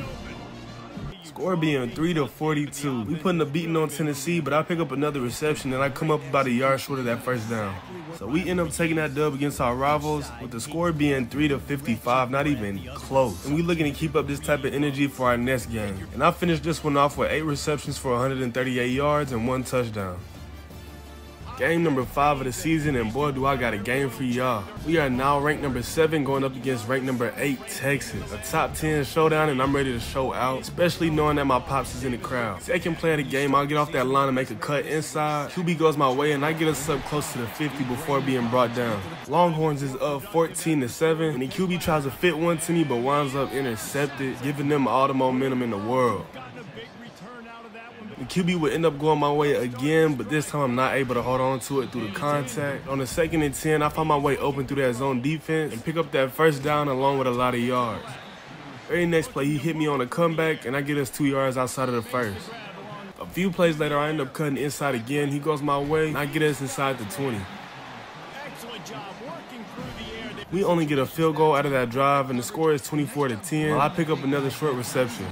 Score being 3-42. We putting a beating on Tennessee, but I pick up another reception, and I come up about a yard short of that first down. So we end up taking that dub against our rivals, with the score being 3-55, not even close. And we looking to keep up this type of energy for our next game. And I finished this one off with 8 receptions for 138 yards and 1 touchdown. Game number 5 of the season, and boy, do I got a game for y'all. We are now ranked number 7 going up against ranked number 8, Texas. A top 10 showdown, and I'm ready to show out, especially knowing that my pops is in the crowd. Second play of the game, I'll get off that line and make a cut inside. QB goes my way, and I get us up close to the 50 before being brought down. Longhorns is up 14-7, and the QB tries to fit one to me, but winds up intercepted, giving them all the momentum in the world. The QB would end up going my way again, but this time I'm not able to hold on to it through the contact. On the 2nd and 10, I found my way open through that zone defense and pick up that first down along with a lot of yards. Very next play, he hit me on a comeback, and I get us 2 yards outside of the first. A few plays later, I end up cutting inside again. He goes my way, and I get us inside the 20. We only get a field goal out of that drive, and the score is 24-10, while I pick up another short reception.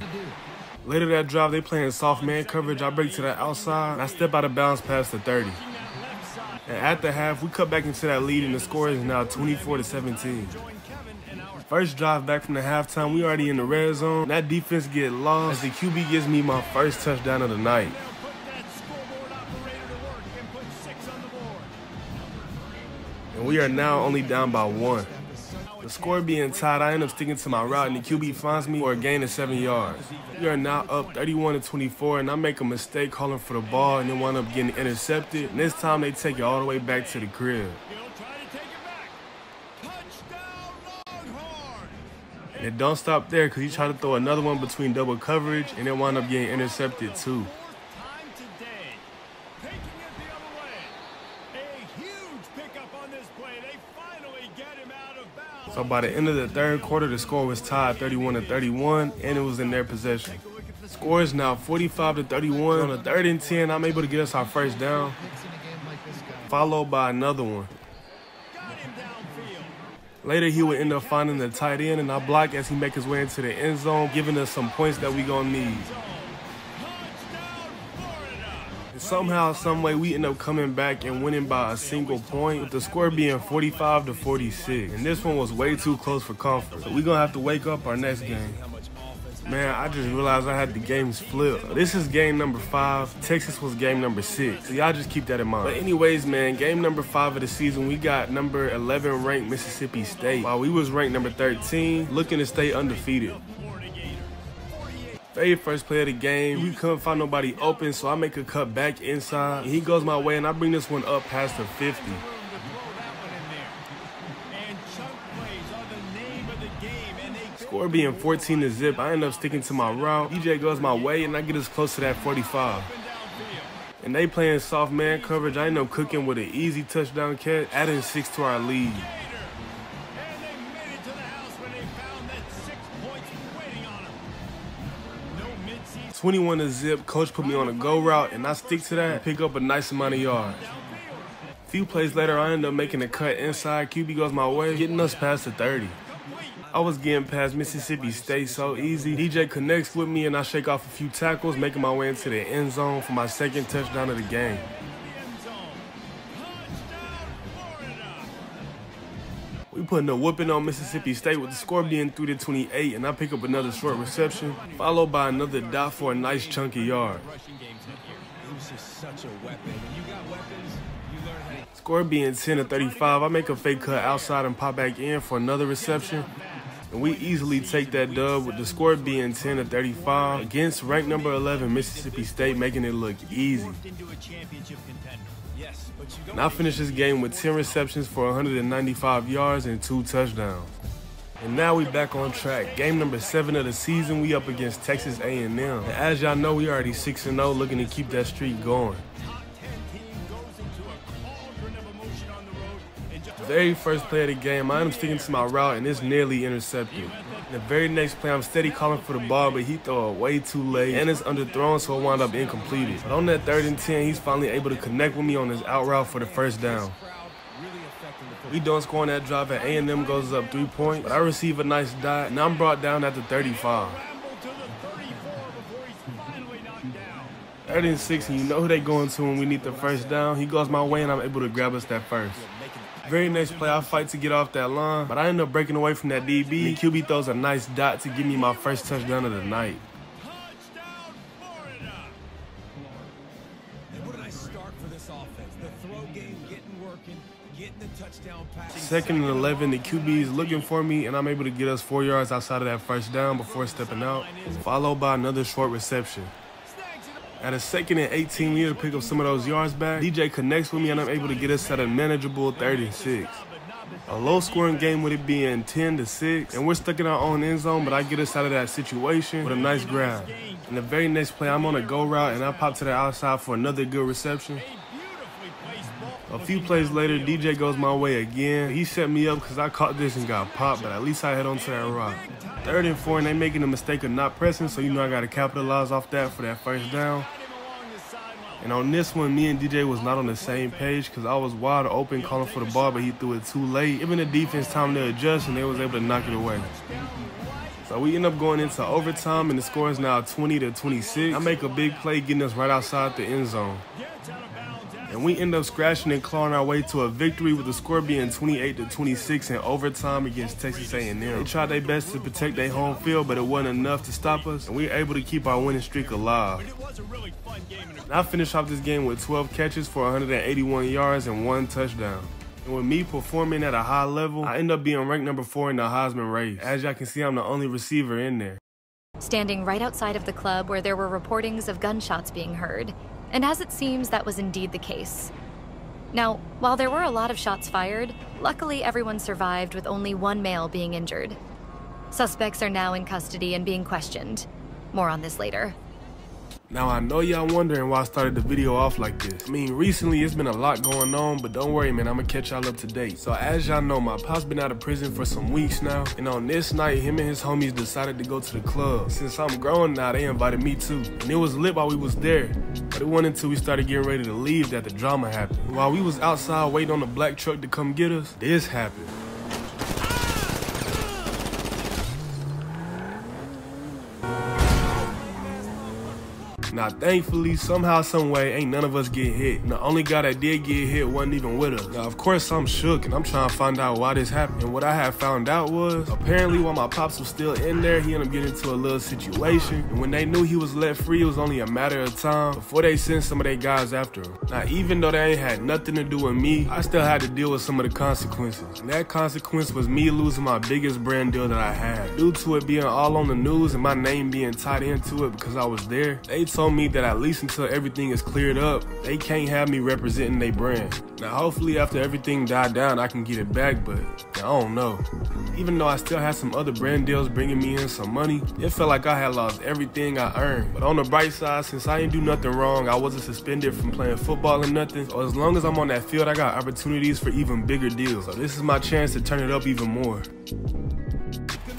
Later that drive, they playing soft man coverage. I break to the outside, and I step out of bounds past the 30. And at the half, we cut back into that lead, and the score is now 24-17. First drive back from the halftime, we already in the red zone. That defense get lost as the QB gives me my first touchdown of the night. And we are now only down by 1. The score being tied, I end up sticking to my route, and the QB finds me for a gain of 7 yards. We are now up 31-24, and I make a mistake calling for the ball and then wind up getting intercepted. And this time they take it all the way back to the crib. And it don't stop there because he tried to throw another one between double coverage and it wound up getting intercepted too. So by the end of the third quarter, the score was tied 31-31, and it was in their possession. Score is now 45-31. On the 3rd and 10, I'm able to get us our first down, followed by another one. Later, he would end up finding the tight end, and I block as he makes his way into the end zone, giving us some points that we gonna need. Somehow, someway, we end up coming back and winning by a single point, with the score being 45-46. And this one was way too close for comfort. So we're gonna have to wake up our next game. Man, I just realized I had the games flipped. This is game number 5. Texas was game number 6. So y'all just keep that in mind. But anyways, man, game number 5 of the season, we got number 11 ranked Mississippi State, while we was ranked number 13, looking to stay undefeated. Very first play of the game, we couldn't find nobody open, so I make a cut back inside. And he goes my way, and I bring this one up past the 50. Score being 14-0, I end up sticking to my route. DJ goes my way, and I get us close to that 45. And they playing soft man coverage. I end up cooking with an easy touchdown catch, adding 6 to our lead. 21-0, coach put me on a go route, and I stick to that and pick up a nice amount of yards. A few plays later, I end up making a cut inside. QB goes my way, getting us past the 30. I was getting past Mississippi State so easy. DJ connects with me, and I shake off a few tackles, making my way into the end zone for my second touchdown of the game. We putting a whooping on Mississippi State with the score being 3-28, and I pick up another short reception, followed by another dot for a nice chunky yard. Score being 10-35, I make a fake cut outside and pop back in for another reception. And we easily take that dub with the score being 10-35 against ranked number 11 Mississippi State, making it look easy. And I finished this game with 10 receptions for 195 yards and 2 touchdowns. And now we back on track. Game number 7 of the season, we up against Texas A&M. And as y'all know, we already 6-0, looking to keep that streak going. The very first play of the game, I end up sticking to my route, and it's nearly intercepted. In the very next play, I'm steady calling for the ball, but he throw it way too late, and it's underthrown, so it wound up incompleted. But on that 3rd and 10, he's finally able to connect with me on his out route for the first down. We don't score on that drive, and A&M goes up 3 points, but I receive a nice dot, and I'm brought down at the 35. 3rd and 6, and you know who they going to when we need the first down. He goes my way, and I'm able to grab us that first. Very next play, I fight to get off that line, but I end up breaking away from that DB. And QB throws a nice dot to give me my first touchdown of the night. Second and 11, the QB is looking for me, and I'm able to get us 4 yards outside of that first down before stepping out, followed by another short reception. At a 2nd and 18, we need to pick up some of those yards back. DJ connects with me, and I'm able to get us at a manageable 3rd and 6. A low-scoring game with it being 10-6, and we're stuck in our own end zone, but I get us out of that situation with a nice grab. In the very next play, I'm on a go route, and I pop to the outside for another good reception. A few plays later, DJ goes my way again. He set me up because I caught this and got popped, but at least I head onto that route. 3rd and 4, and they making the mistake of not pressing, so you know I got to capitalize off that for that first down. And on this one, me and DJ was not on the same page because I was wide open calling for the ball, but he threw it too late, giving the defense time to adjust, and they was able to knock it away. So we end up going into overtime, and the score is now 20-26. I make a big play getting us right outside the end zone. And we end up scratching and clawing our way to a victory with the score being 28-26 in overtime against Texas A&M. They tried their best to protect their home field, but it wasn't enough to stop us, and we were able to keep our winning streak alive. And I finished off this game with 12 catches for 181 yards and 1 touchdown. And with me performing at a high level, I end up being ranked number 4 in the Heisman race. As y'all can see, I'm the only receiver in there. Standing right outside of the club where there were reportings of gunshots being heard. And as it seems, that was indeed the case. Now, while there were a lot of shots fired, luckily everyone survived with only one male being injured. Suspects are now in custody and being questioned. More on this later. Now, I know y'all wondering why I started the video off like this. I mean, recently it's been a lot going on, but don't worry, man, I'm gonna catch y'all up to date. So as y'all know, my pop's been out of prison for some weeks now, and on this night, him and his homies decided to go to the club. Since I'm grown now, they invited me too. And it was lit while we was there, but it wasn't until we started getting ready to leave that the drama happened. While we was outside waiting on the black truck to come get us, this happened. Now, thankfully, somehow, some way, ain't none of us get hit. And the only guy that did get hit wasn't even with us. Now, of course, I'm shook, and I'm trying to find out why this happened. And what I had found out was, apparently, while my pops was still in there, he ended up getting into a little situation. And when they knew he was let free, it was only a matter of time before they sent some of their guys after him. Now, even though they ain't had nothing to do with me, I still had to deal with some of the consequences. And that consequence was me losing my biggest brand deal that I had. Due to it being all on the news and my name being tied into it because I was there, they told me that at least until everything is cleared up, they can't have me representing their brand. Now, hopefully after everything died down, I can get it back, but I don't know. Even though I still had some other brand deals bringing me in some money, it felt like I had lost everything I earned. But on the bright side, since I didn't do nothing wrong, I wasn't suspended from playing football or nothing. So as long as I'm on that field, I got opportunities for even bigger deals. So this is my chance to turn it up even more.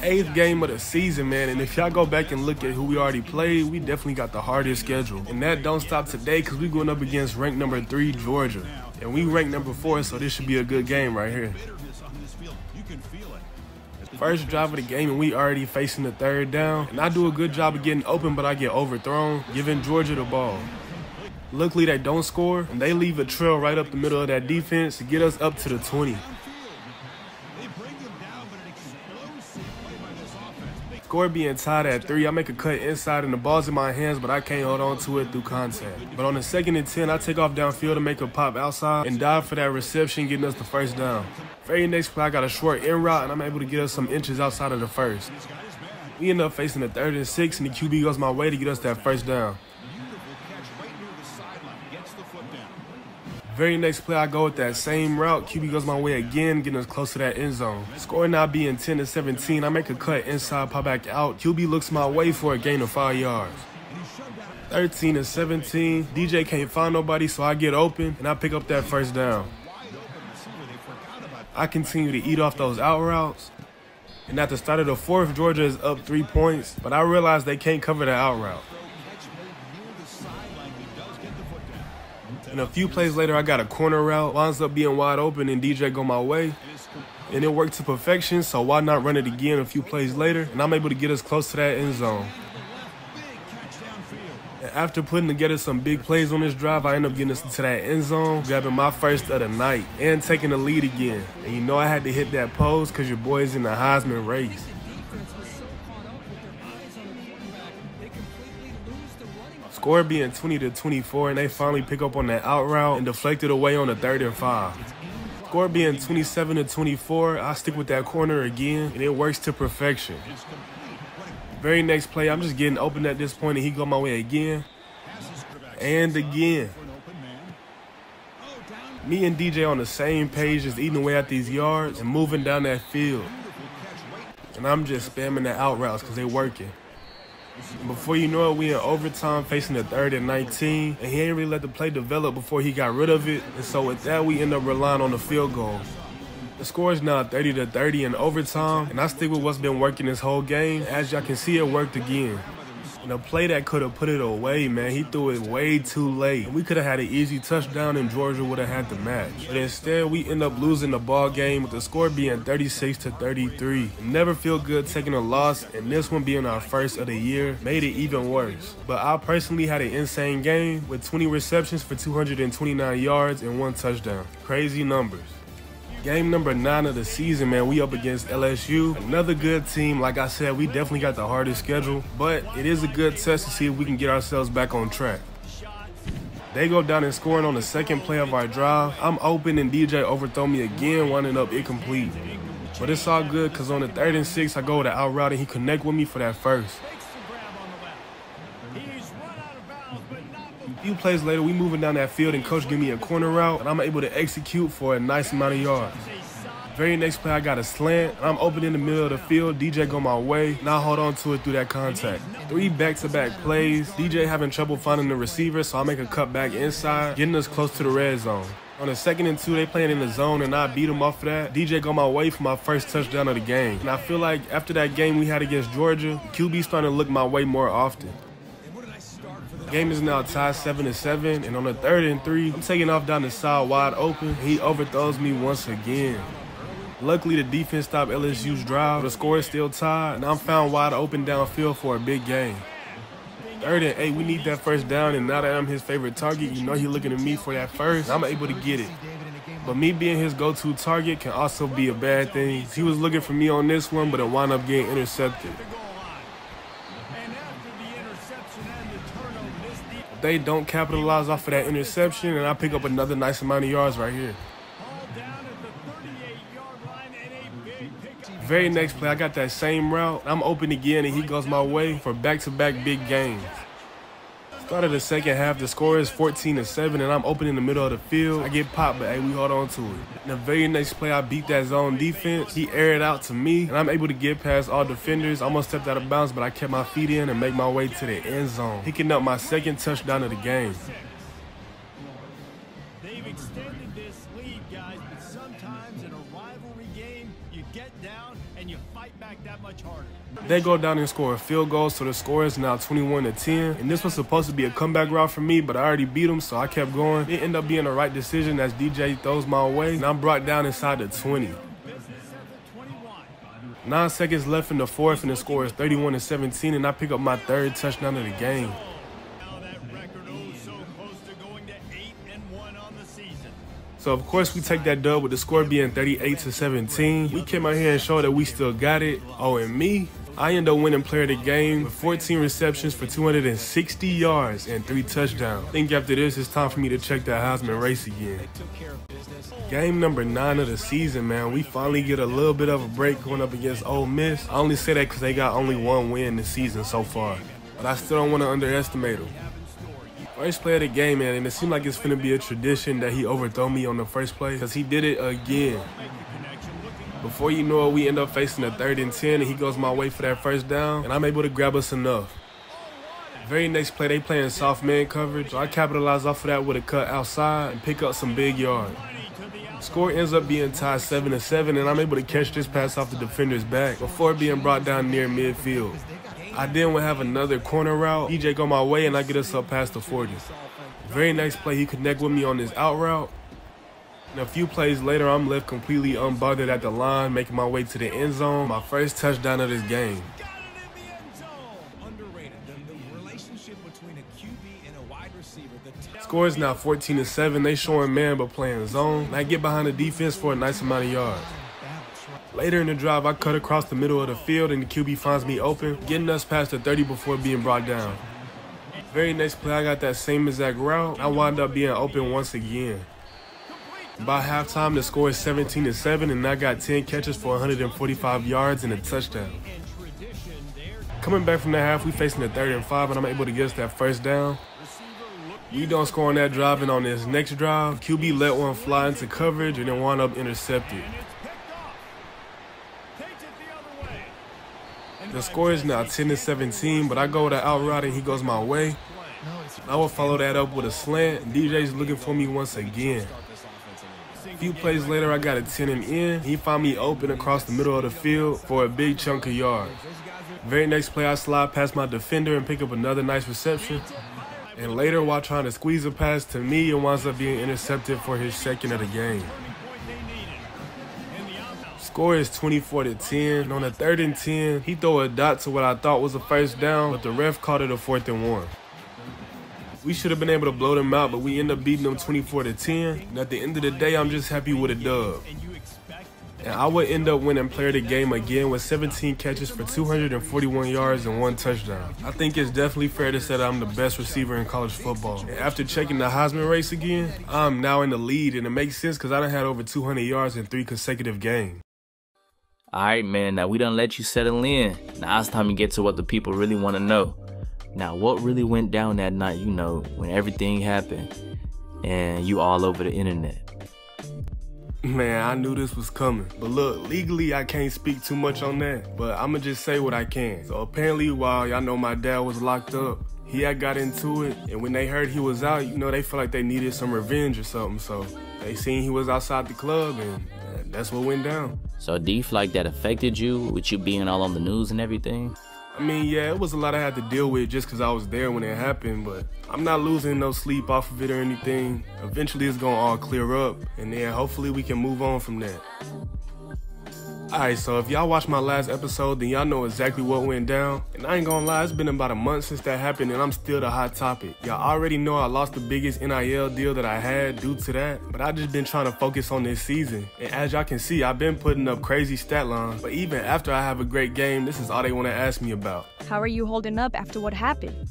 8th game of the season, man, and if y'all go back and look at who we already played, we definitely got the hardest schedule. And that don't stop today because we going up against ranked number 3 Georgia. And we ranked number 4, so this should be a good game right here. First drive of the game and we already facing the 3rd down. And I do a good job of getting open, but I get overthrown, giving Georgia the ball. Luckily they don't score, and they leave a trail right up the middle of that defense to get us up to the 20. Score being tied at 3, I make a cut inside and the ball's in my hands, but I can't hold on to it through contact. But on the 2nd and 10, I take off downfield to make a pop outside and dive for that reception, getting us the 1st down. Very next play, I got a short in route and I'm able to get us some inches outside of the 1st. We end up facing the 3rd and 6, and the QB goes my way to get us that 1st down. Very next play, I go with that same route. QB goes my way again, getting us close to that end zone. Score now being 10-17, I make a cut inside, pop back out. QB looks my way for a gain of 5 yards. 13-17, DJ can't find nobody, so I get open, and I pick up that 1st down. I continue to eat off those out routes. And at the start of the 4th, Georgia is up 3 points, but I realize they can't cover the out route. And a few plays later, I got a corner route, winds up being wide open, and DJ go my way. And it worked to perfection, so why not run it again a few plays later? And I'm able to get us close to that end zone. And after putting together some big plays on this drive, I end up getting us to that end zone, grabbing my 1st of the night, and taking the lead again. And you know I had to hit that post because your boy's in the Heisman race. Score being 20-24, and they finally pick up on that out route and deflect it away on the 3rd and 5. Score being 27-24, I stick with that corner again, and it works to perfection. Very next play, I'm just getting open at this point, and he go my way again. And again. Me and DJ on the same page, just eating away at these yards and moving down that field. And I'm just spamming the out routes because they're working. And before you know it, we in overtime facing the 3rd and 19, and he ain't really let the play develop before he got rid of it, and so with that, we end up relying on the field goal. The score is now 30-30 in overtime, and I stick with what's been working this whole game. As y'all can see, it worked again. And a play that could have put it away, man, he threw it way too late. And we could have had an easy touchdown and Georgia would have had the match. But instead, we end up losing the ball game with the score being 36-33. Never feel good taking a loss, and this one being our 1st of the year made it even worse. But I personally had an insane game with 20 receptions for 229 yards and 1 touchdown. Crazy numbers. Game number 9 of the season, man, we up against LSU. Another good team. Like I said, we definitely got the hardest schedule, but it is a good test to see if we can get ourselves back on track. They go down and scoring on the 2nd play of our drive. I'm open and DJ overthrow me again, winding up incomplete. But it's all good because on the 3rd and 6, I go to out route and he connect with me for that 1st. A few plays later, we moving down that field and coach give me a corner route, and I'm able to execute for a nice amount of yards. Very next play, I got a slant. I'm open in the middle of the field. DJ go my way. Now I hold on to it through that contact. 3 back-to-back plays. DJ having trouble finding the receiver, so I make a cut back inside, getting us close to the red zone. On the 2nd and 2, they playing in the zone, and I beat them off of that. DJ go my way for my first touchdown of the game. And I feel like after that game we had against Georgia, QB starting to look my way more often. Game is now tied 7-7, and on the 3rd and 3, I'm taking off down the side wide open, and he overthrows me once again. Luckily, the defense stopped LSU's drive. The score is still tied, and I'm found wide open downfield for a big gain. 3rd and 8, we need that first down, and now that I'm his favorite target, you know he's looking at me for that first. I'm able to get it. But me being his go-to target can also be a bad thing. He was looking for me on this one, but it wound up getting intercepted. They don't capitalize off of that interception, and I pick up another nice amount of yards right here. Very next play, I got that same route. I'm open again, and he goes my way for back-to-back big gains. Start of the second half, the score is 14-7, and I'm open in the middle of the field. I get popped, but hey, we hold on to it. In the very next play, I beat that zone defense. He aired it out to me, and I'm able to get past all defenders. I almost stepped out of bounds, but I kept my feet in and make my way to the end zone, picking up my 2nd touchdown of the game. They've extended this lead, guys, but sometimes in a rivalry game, you get down and you fight back that much harder. They go down and score a field goal, so the score is now 21-10. And this was supposed to be a comeback route for me, but I already beat him, so I kept going. It ended up being the right decision as DJ throws my way, and I'm brought down inside the 20. 9 seconds left in the 4th, and the score is 31-17, and I pick up my 3rd touchdown of the game. So, of course, we take that dub with the score being 38-17. We came out here and showed that we still got it. Oh, and me, I end up winning player of the game with 14 receptions for 260 yards and 3 touchdowns. I think after this, it's time for me to check that Heisman race again. Game number 9 of the season, man. We finally get a little bit of a break going up against Ole Miss. I only say that because they got only 1 win this season so far. But I still don't want to underestimate them. First play of the game, man, and it seemed like it's finna be a tradition that he overthrow me on the first play, because he did it again. Before you know it, we end up facing a 3rd and 10, and he goes my way for that first down, and I'm able to grab us enough. Very next play, they playing soft man coverage, so I capitalize off of that with a cut outside and pick up some big yards. Score ends up being tied 7-7, and I'm able to catch this pass off the defender's back before being brought down near midfield. I then would have another corner route. DJ go my way, and I get us up past the 40. Very next play, he connect with me on this out route. And a few plays later, I'm left completely unbothered at the line, making my way to the end zone. My first touchdown of this game. Score is now 14-7. They showing man but playing zone. And I get behind the defense for a nice amount of yards. Later in the drive, I cut across the middle of the field, and the QB finds me open, getting us past the 30 before being brought down. Very next play, I got that same exact route. I wound up being open once again. By halftime, the score is 17-7, and I got 10 catches for 145 yards and a touchdown. Coming back from the half, we facing the 3rd and 5, and I'm able to get us that first down. We don't score on that drive, and on this next drive, QB let one fly into coverage and then wound up intercepted. The score is now 10-17, but I go with an out route and he goes my way. I will follow that up with a slant. DJ's looking for me once again. A few plays later, I got a 10 and in. He found me open across the middle of the field for a big chunk of yards. Very next play, I slide past my defender and pick up another nice reception. And later, while trying to squeeze a pass to me, it winds up being intercepted for his 2nd of the game. Score is 24-10. And on the 3rd and 10, he throw a dot to what I thought was a first down, but the ref called it a 4th and 1. We should have been able to blow them out, but we end up beating them 24-10. And at the end of the day, I'm just happy with a dub. And I would end up winning player of the game again with 17 catches for 241 yards and 1 touchdown. I think it's definitely fair to say that I'm the best receiver in college football. And after checking the Heisman race again, I'm now in the lead, and it makes sense because I done had over 200 yards in 3 consecutive games. Alright, man, now we done let you settle in. Now it's time to get to what the people really want to know. Now, what really went down that night, you know, when everything happened and you all over the internet? Man, I knew this was coming. But look, legally, I can't speak too much on that. But I'ma just say what I can. So apparently, while y'all know my dad was locked up, he had got into it. And when they heard he was out, you know, they felt like they needed some revenge or something. So they seen he was outside the club, and that's what went down. So do you feel like that affected you, with you being all on the news and everything? I mean, yeah, it was a lot I had to deal with just because I was there when it happened, but I'm not losing no sleep off of it or anything. Eventually, it's gonna all clear up, and then hopefully we can move on from that. Alright, so if y'all watched my last episode, then y'all know exactly what went down. And I ain't gonna lie, it's been about a month since that happened, and I'm still the hot topic. Y'all already know I lost the biggest NIL deal that I had due to that, but I just been trying to focus on this season. And as y'all can see, I've been putting up crazy stat lines, but even after I have a great game, this is all they want to ask me about. How are you holding up after what happened?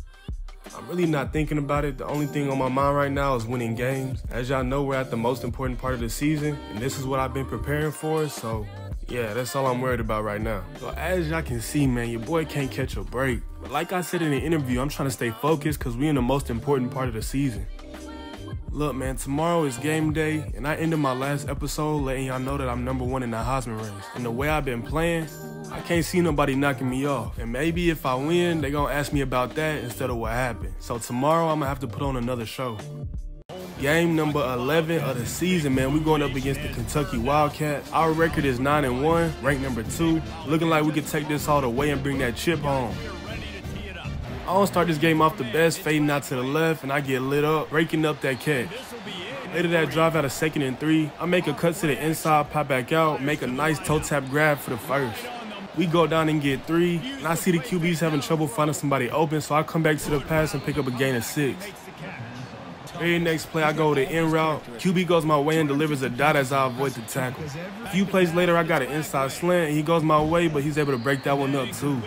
I'm really not thinking about it. The only thing on my mind right now is winning games. As y'all know, we're at the most important part of the season, and this is what I've been preparing for, so yeah, that's all I'm worried about right now. So as y'all can see, man, your boy can't catch a break. But like I said in the interview, I'm trying to stay focused because we're in the most important part of the season. Look, man, tomorrow is game day, and I ended my last episode letting y'all know that I'm #1 in the Heisman race. And the way I've been playing, I can't see nobody knocking me off. And maybe if I win, they gonna ask me about that instead of what happened. So tomorrow, I'm gonna have to put on another show. Game number 11 of the season, man. We going up against the Kentucky Wildcats. Our record is 9-1, ranked #2. Looking like we could take this all the way and bring that chip home. I don't start this game off the best, fading out to the left, and I get lit up, breaking up that catch. Later that drive out of 2nd and 3, I make a cut to the inside, pop back out, make a nice toe tap grab for the first. We go down and get 3, and I see the QBs having trouble finding somebody open, so I come back to the pass and pick up a gain of 6. Very next play, I go the in route. QB goes my way and delivers a dot as I avoid the tackle. A few plays later, I got an inside slant, and he goes my way, but he's able to break that one up too.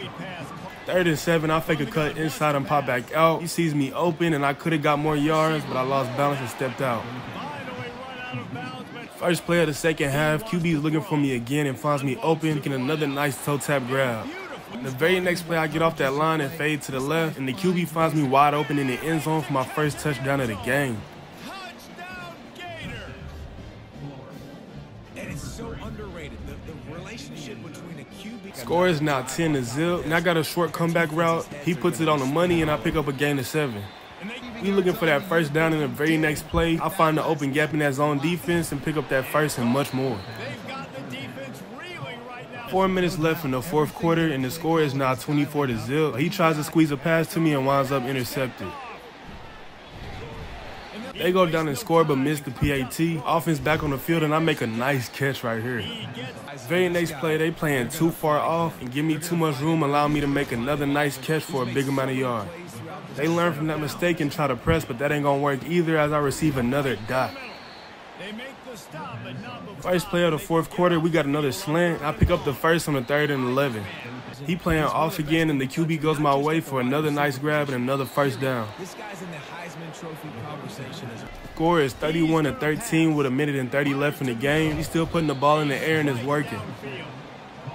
3rd and 7, I fake a cut inside and pop back out. He sees me open, and I could have got more yards, but I lost balance and stepped out. First play of the second half, QB is looking for me again and finds me open, making another nice toe tap grab. The very next play, I get off that line and fade to the left, and the QB finds me wide open in the end zone for my first touchdown of the game. And it's so underrated, the relationship between a QB. Score is now 10-0, and I got a short comeback route. He puts it on the money, and I pick up a gain of 7. We looking for that first down in the very next play. I find the open gap in that zone defense and pick up that first and much more. 4 minutes left in the 4th quarter, and the score is now 24-0. He tries to squeeze a pass to me and winds up intercepted. They go down and score but miss the PAT. Offense back on the field, and I make a nice catch right here. Very next play, they playing too far off and give me too much room, allowing me to make another nice catch for a big amount of yards. They learn from that mistake and try to press, but that ain't gonna work either as I receive another dot. First play of the 4th quarter, we got another slant. I pick up the first on the 3rd and 11. He playing off again, and the QB goes my way for another nice grab and another first down. This guy's in the Heisman Trophy conversation. Score is 31-13 with 1:30 left in the game. He's still putting the ball in the air and it's working.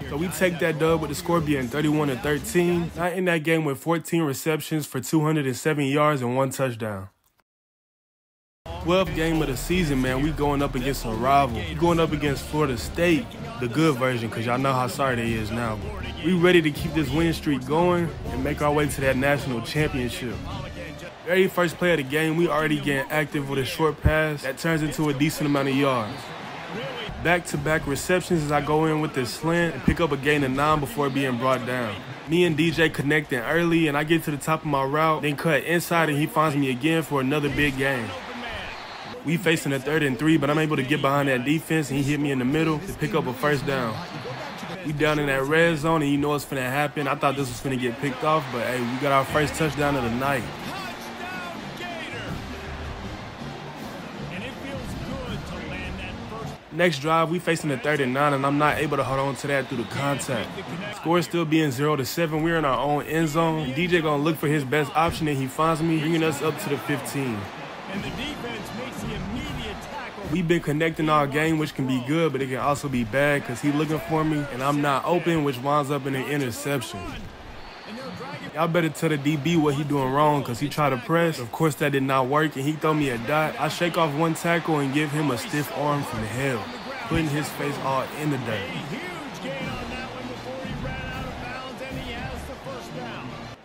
So we take that dub with the score being 31-13. I end that game with 14 receptions for 207 yards and 1 touchdown. 12th game of the season, man. We going up against a rival. We going up against Florida State, the good version, because y'all know how sorry they is now. We ready to keep this win streak going and make our way to that national championship. Very first play of the game, we already getting active with a short pass that turns into a decent amount of yards. Back-to-back receptions as I go in with this slant and pick up a gain of 9 before being brought down. Me and DJ connecting early, and I get to the top of my route, then cut inside, and he finds me again for another big gain. We facing a 3rd and 3, but I'm able to get behind that defense, and he hit me in the middle to pick up a first down. We down in that red zone, and you know what's finna happen. I thought this was finna get picked off, but hey, we got our first touchdown of the night. Next drive, we facing a 3rd and 9, and I'm not able to hold on to that through the contact. Score still being 0-7. We're in our own end zone. DJ gonna look for his best option, and he finds me, bringing us up to the 15. And the defense makes the immediate tackle. We've been connecting all game, which can be good, but it can also be bad because he's looking for me, and I'm not open, which winds up in an interception. Y'all better tell the DB what he doing wrong because he tried to press. Of course, that did not work, and he throw me a dot. I shake off one tackle and give him a stiff arm from hell. putting his face all in the dirt.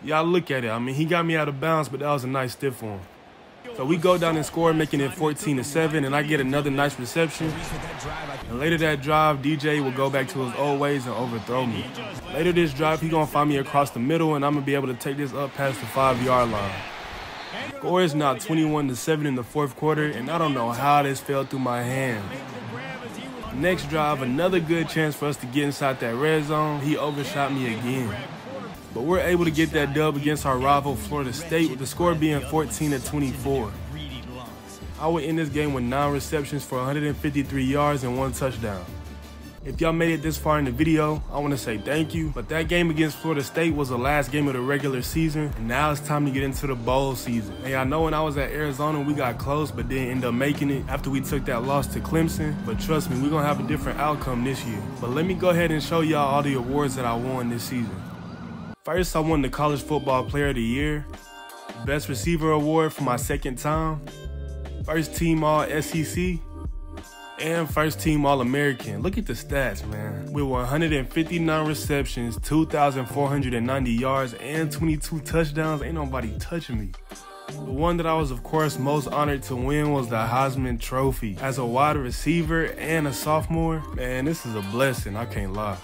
Y'all look at it. I mean, he got me out of bounds, but that was a nice stiff for him. So we go down and score, making it 14-7, and I get another nice reception. And later that drive, DJ will go back to his old ways and overthrow me. Later this drive, he gonna find me across the middle, and I'm gonna be able to take this up past the 5-yard line. Score is now 21-7 in the fourth quarter, and I don't know how this fell through my hands. Next drive, another good chance for us to get inside that red zone. He overshot me again. But we're able to get that dub against our rival Florida State, with the score being 14-24. I would end this game with 9 receptions for 153 yards and 1 touchdown. If y'all made it this far in the video, I want to say thank you. But that game against Florida State was the last game of the regular season, and now it's time to get into the bowl season. Hey, I know when I was at Arizona, we got close, but didn't end up making it after we took that loss to Clemson. But trust me, we're going to have a different outcome this year. But let me go ahead and show y'all all the awards that I won this season. First, I won the College Football Player of the Year, Best Receiver Award for my second time, First Team All-SEC, and First Team All-American. Look at the stats, man. With 159 receptions, 2,490 yards, and 22 touchdowns, ain't nobody touching me. The one that I was, of course, most honored to win was the Heisman Trophy. As a wide receiver and a sophomore, man, this is a blessing, I can't lie.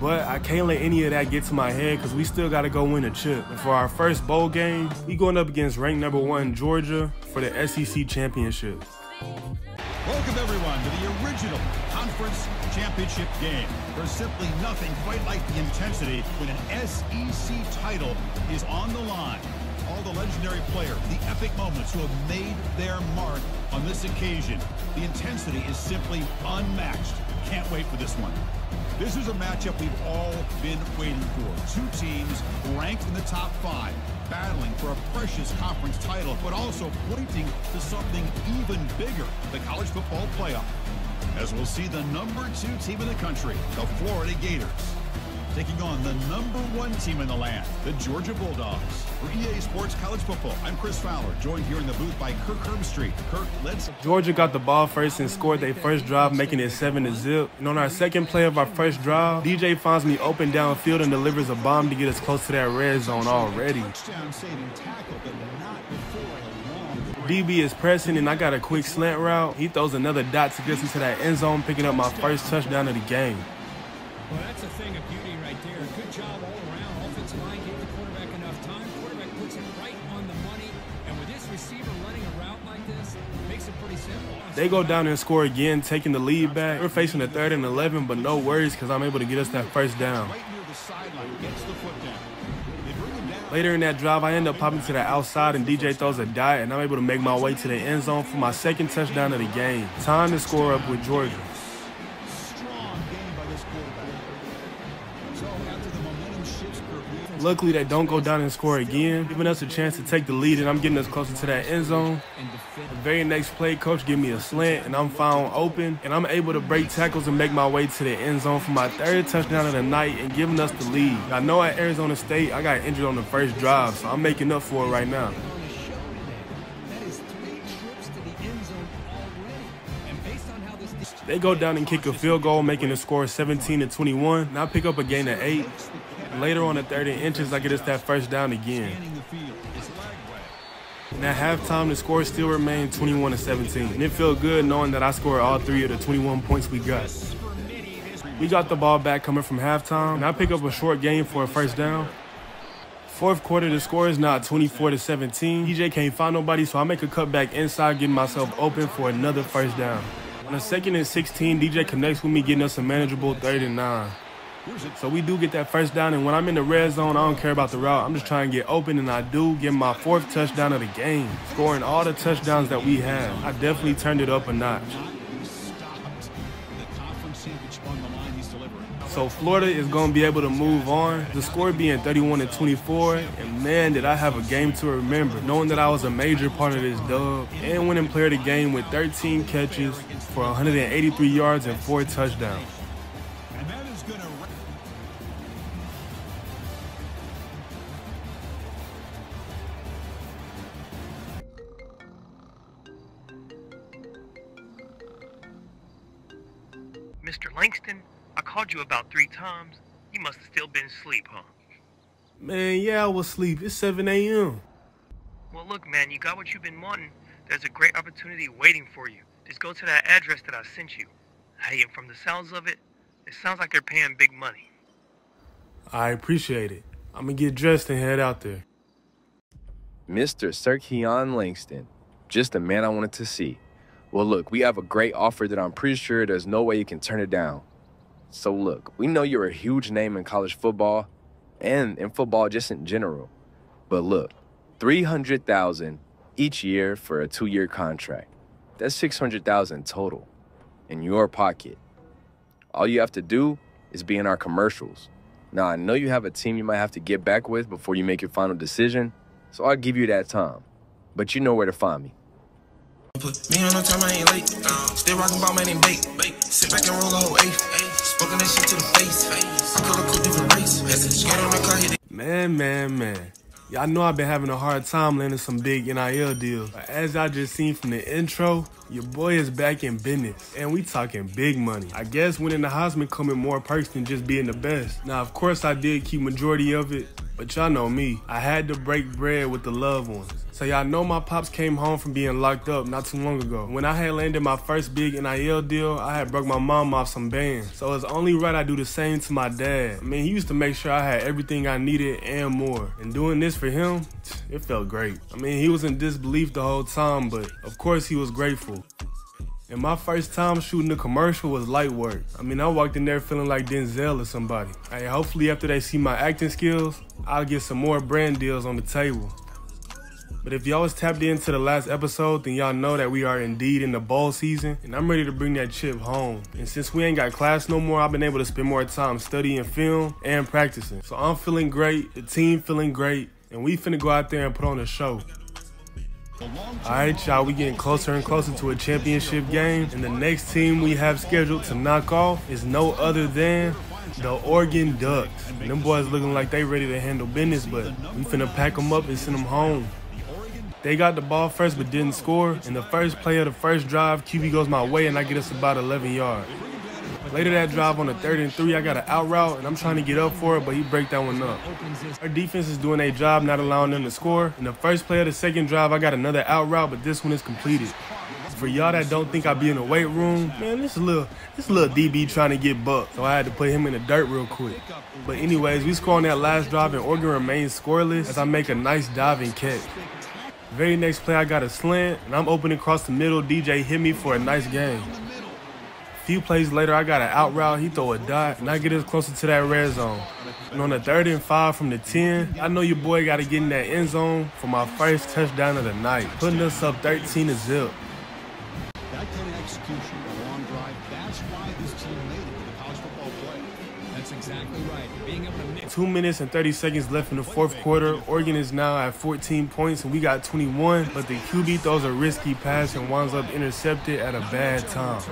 But I can't let any of that get to my head because we still got to go win a chip. And for our first bowl game, we going up against ranked #1 Georgia for the SEC championship. Welcome everyone to the original conference championship game. There's simply nothing quite like the intensity when an SEC title is on the line. All the legendary players, the epic moments who have made their mark on this occasion. The intensity is simply unmatched. Can't wait for this one. This is a matchup we've all been waiting for. Two teams ranked in the top 5, battling for a precious conference title, but also pointing to something even bigger, the college football playoff. As we'll see the #2 team in the country, the Florida Gators, taking on the #1 team in the land, the Georgia Bulldogs. For EA Sports College Football, I'm Chris Fowler, joined here in the booth by Kirk Herbstreit. Kirk, let's... Georgia got the ball first and scored their first drive, making it 7-0. And on our second play of our first drive, DJ finds me open downfield and delivers a bomb to get us close to that red zone already. DB is pressing, and I got a quick slant route. He throws another dot to get us into that end zone, picking up my first touchdown of the game. Well, that's a thing of beauty right there. Good job all around. Offensive line gave the quarterback enough time. Quarterback puts it right on the money. And with this receiver running a route like this, it makes it pretty simple. They go down and score again, taking the lead back. We're facing a 3rd and 11, but no worries because I'm able to get us that first down. Later in that drive, I end up popping to the outside, and DJ throws a dot, and I'm able to make my way to the end zone for my second touchdown of the game. Time to score up with Georgia. Luckily, they don't go down and score again, giving us a chance to take the lead, and I'm getting us closer to that end zone. The very next play, coach give me a slant, and I'm found open, and I'm able to break tackles and make my way to the end zone for my 3rd touchdown of the night and giving us the lead. I know at Arizona State, I got injured on the first drive, so I'm making up for it right now. They go down and kick a field goal, making the score 17-21, and I pick up a gain of 8. Later on the 30 inches, I get us that first down again. And at halftime, the score still remained 21-17. And it felt good knowing that I scored all 3 of the 21 points we got. We got the ball back coming from halftime, and I pick up a short gain for a first down. Fourth quarter, the score is now 24-17. DJ can't find nobody, so I make a cutback inside, getting myself open for another first down. On a 2nd and 16, DJ connects with me, getting us a manageable 3rd and 9. So we do get that first down, and when I'm in the red zone, I don't care about the route. I'm just trying to get open, and I do get my 4th touchdown of the game, scoring all the touchdowns that we have. I definitely turned it up a notch. So Florida is going to be able to move on, the score being 31-24, and man, did I have a game to remember, knowing that I was a major part of this dub, and winning player of the game with 13 catches for 183 yards and 4 touchdowns. Mr. Langston, I called you about 3 times. You must have still been asleep, huh? Man, yeah, I was asleep. It's 7 a.m. Well, look, man, you got what you've been wanting. There's a great opportunity waiting for you. Just go to that address that I sent you. Hey, and from the sounds of it, it sounds like they're paying big money. I appreciate it. I'm gonna get dressed and head out there. Mr. Serkion Langston, just the man I wanted to see. Well, look, we have a great offer that I'm pretty sure there's no way you can turn it down. So look, we know you're a huge name in college football and in football just in general. But look, $300,000 each year for a 2-year contract. That's $600,000 total in your pocket. All you have to do is be in our commercials. Now, I know you have a team you might have to get back with before you make your final decision, so I'll give you that time. But you know where to find me. Put me on no time, I ain't late. Still rockin' ball, man, and bake. Sit back and roll a whole eighth. Spoken that shit to the face. I could have cooked different race. Get on the car, hit it. Man. Y'all know I've been having a hard time landing some big NIL deals. But as y'all just seen from the intro, your boy is back in business. And we talking big money. I guess winning the Heisman come in more perks than just being the best. Now, of course, I did keep majority of it. But y'all know me. I had to break bread with the loved ones. So y'all know my pops came home from being locked up not too long ago. When I had landed my first big NIL deal, I had broke my mom off some bands. So it's only right I do the same to my dad. I mean, he used to make sure I had everything I needed and more. And doing this for him, it felt great. I mean, he was in disbelief the whole time, but of course he was grateful. And my first time shooting a commercial was light work. I mean, I walked in there feeling like Denzel or somebody. Hey, hopefully after they see my acting skills, I'll get some more brand deals on the table. But if y'all was tapped into the last episode, then y'all know that we are indeed in the bowl season, and I'm ready to bring that chip home. And since we ain't got class no more, I've been able to spend more time studying film and practicing. So I'm feeling great, the team feeling great, and we finna go out there and put on a show. Alright, y'all, we getting closer and closer to a championship game, and the next team we have scheduled to knock off is no other than the Oregon Ducks. And them boys looking like they ready to handle business, but we finna pack them up and send them home. They got the ball first but didn't score. In the first play of the first drive, QB goes my way and I get us about 11 yards. Later that drive on the 3rd and 3, I got an out route and I'm trying to get up for it, but he break that one up. Our defense is doing their job, not allowing them to score. In the first play of the second drive, I got another out route, but this one is completed. For y'all that don't think I be in the weight room, man, this little DB trying to get bucked, so I had to put him in the dirt real quick. But anyways, we score on that last drive and Oregon remains scoreless as I make a nice diving catch. Very next play, I got a slant, and I'm open across the middle. DJ hit me for a nice gain. A few plays later, I got an out route. He throw a dot, and I get us closer to that red zone. And on the 3rd and 5 from the 10, I know your boy got to get in that end zone for my first touchdown of the night, putting us up 13-0. That kind of execution, a long drive, that's why this team made it to the college football play. That's exactly right. Being able to mix 2 minutes and 30 seconds left in the 4th quarter. Oregon is now at 14 points and we got 21, but the QB throws a risky pass and winds up intercepted at a bad time.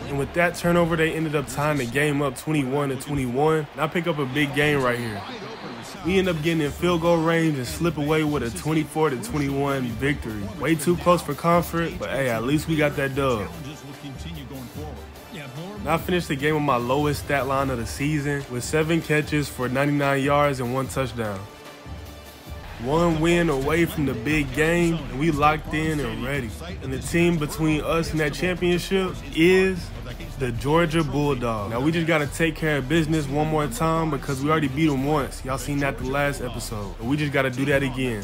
And with that turnover, they ended up tying the game up 21-21. And I pick up a big game right here. We end up getting in field goal range and slip away with a 24-21 victory. Way too close for comfort, but hey, at least we got that dub. And I finished the game with my lowest stat line of the season with 7 catches for 99 yards and 1 touchdown. 1 win away from the big game, and we locked in and ready. And the team between us and that championship is the Georgia Bulldogs. Now we just got to take care of business one more time because we already beat them once. Y'all seen that the last episode. But we just got to do that again.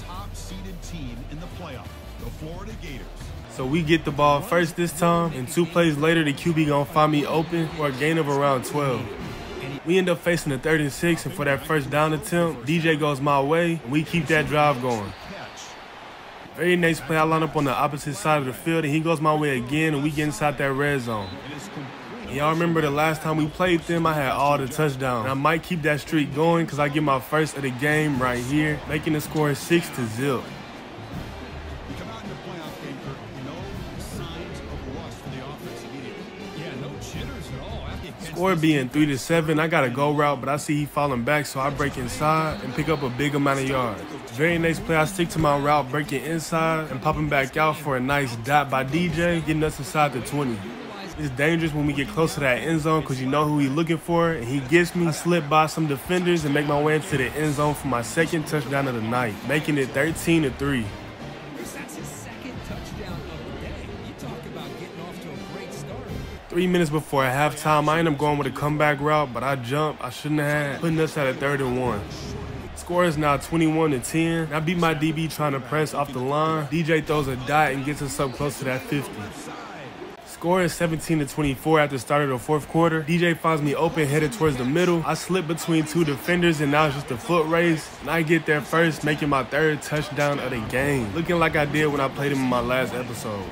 So we get the ball first this time, and 2 plays later the QB gonna find me open for a gain of around 12. We end up facing the 3rd and 6, and for that first down attempt, DJ goes my way, and we keep that drive going. Very next play, I line up on the opposite side of the field, and he goes my way again, and we get inside that red zone. Y'all remember the last time we played them, I had all the touchdowns. And I might keep that streak going because I get my first of the game right here, making the score 6-0. Score being 3-7, I got a go route, but I see he falling back, so I break inside and pick up a big amount of yards. Very next play, I stick to my route, breaking inside and popping back out for a nice dot by DJ, getting us inside the 20. It's dangerous when we get close to that end zone because you know who he's looking for, and he gets me, slip by some defenders, and make my way into the end zone for my second touchdown of the night, making it 13-3. 3 minutes before halftime, I end up going with a comeback route, but I jumped. I shouldn't have, putting us at a 3rd and 1. Score is now 21-10. I beat my DB trying to press off the line. DJ throws a dot and gets us up close to that 50. Score is 17-24 at the start of the 4th quarter. DJ finds me open, headed towards the middle. I slip between 2 defenders, and now it's just a foot race. And I get there first, making my 3rd touchdown of the game. Looking like I did when I played him in my last episode.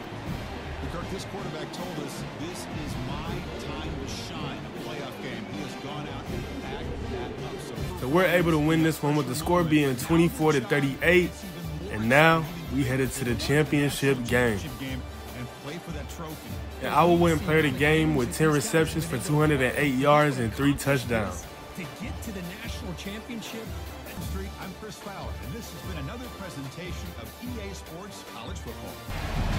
This quarterback told us this is my time to shine, a playoff game. He has gone out and backed that up. So we're able to win this one with the score being 24-38. And now we headed to the championship game. And I will win player of the game with 10 receptions for 208 yards and 3 touchdowns. To get to the national championship, I'm Chris Fowler, and this has been another presentation of EA Sports College Football.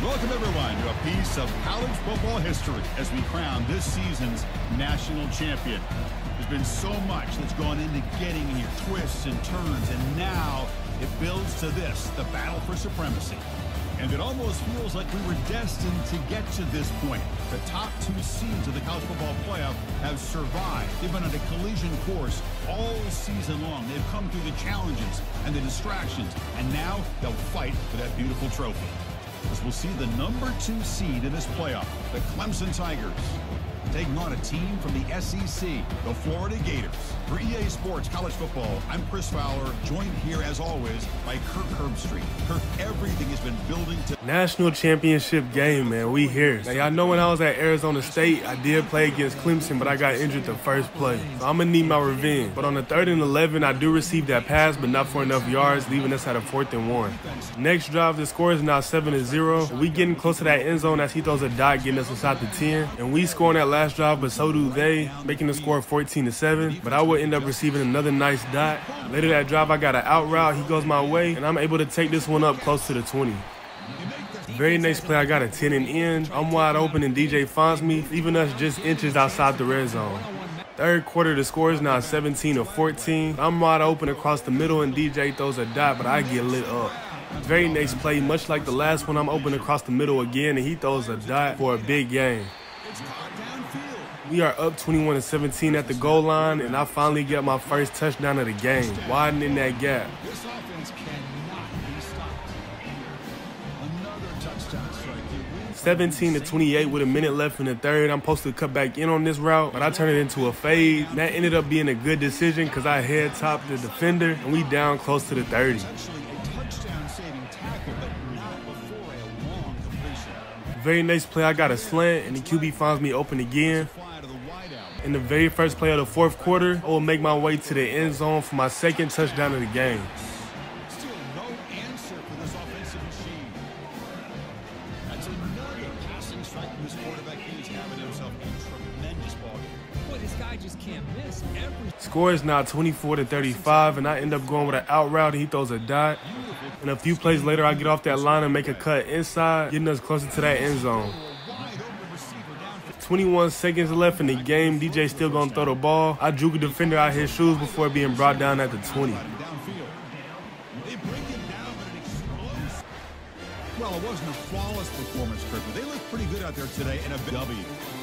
Welcome, everyone, to a piece of college football history as we crown this season's national champion. There's been so much that's gone into getting here, twists and turns, and now it builds to this, the battle for supremacy. And it almost feels like we were destined to get to this point. The top 2 seeds of the college football playoff have survived. They've been on a collision course all season long. They've come through the challenges and the distractions, and now they'll fight for that beautiful trophy. As we'll see the number 2 seed in this playoff, the Clemson Tigers, taking on a team from the SEC, the Florida Gators. For EA Sports College Football, I'm Chris Fowler, joined here as always by Kirk Herbstreit. Kirk, everything has been building to national championship game, man. We here. Now, y'all know when I was at Arizona State, I did play against Clemson, but I got injured the first play. So I'm gonna need my revenge. But on the 3rd and 11, I do receive that pass, but not for enough yards, leaving us at a 4th and 1. Next drive, the score is now 7-0. We getting close to that end zone as he throws a dot, getting us inside the 10. And we score on that last drive, but so do they, making the score 14-7. But I would end up receiving another nice dot. Later that drive, I got an out route. He goes my way, and I'm able to take this one up close to the 20. Very next play, I got a 10 and end. I'm wide open, and DJ finds me, leaving us just inches outside the red zone. 3rd quarter, the score is now 17-14. I'm wide open across the middle, and DJ throws a dot, but I get lit up. Very next play, much like the last one, I'm open across the middle again, and he throws a dot for a big gain. We are up 21-17 at the goal line, and I finally get my first touchdown of the game, widening that gap. This offense cannot be stopped. Another touchdown strike. 17-28 with a minute left in the 3rd. I'm supposed to cut back in on this route, but I turned it into a fade. And that ended up being a good decision because I head topped the defender, and we down close to the 30. Very next play, I got a slant, and the QB finds me open again. In the very first play of the 4th quarter, I will make my way to the end zone for my 2nd touchdown of the game. Still no answer for this offensive machine. That's another passing strike from this quarterback. He's having himself a tremendous ball game. boy, this guy just can't miss every. Score is now 24-35, and I end up going with an out route, and he throws a dot. And a few plays later, I get off that line and make a cut inside, getting us closer to that end zone. 21 seconds left in the game. DJ still gonna throw the ball. I juke a defender out his shoes before being brought down at the 20. Well, it wasn't a flawless performance, Kirk, but they looked pretty good out there today in a W.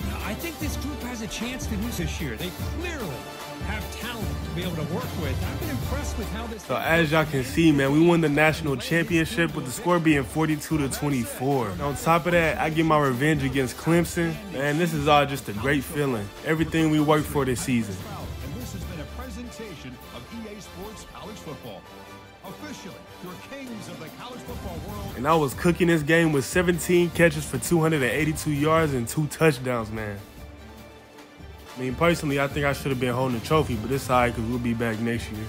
Now, I think this group has a chance to lose this year. They clearly have talent to be able to work with. I've been impressed with how this... So as y'all can see, man, we won the national championship with the score being 42-24. On top of that, I get my revenge against Clemson. Man, this is all just a great feeling. Everything we worked for this season. And this has been a presentation of EA Sports College Football. Officially, your kings of the college football world. And I was cooking this game with 17 catches for 282 yards and 2 touchdowns, man. I mean, personally, I think I should have been holding the trophy, but it's all right because we'll be back next year.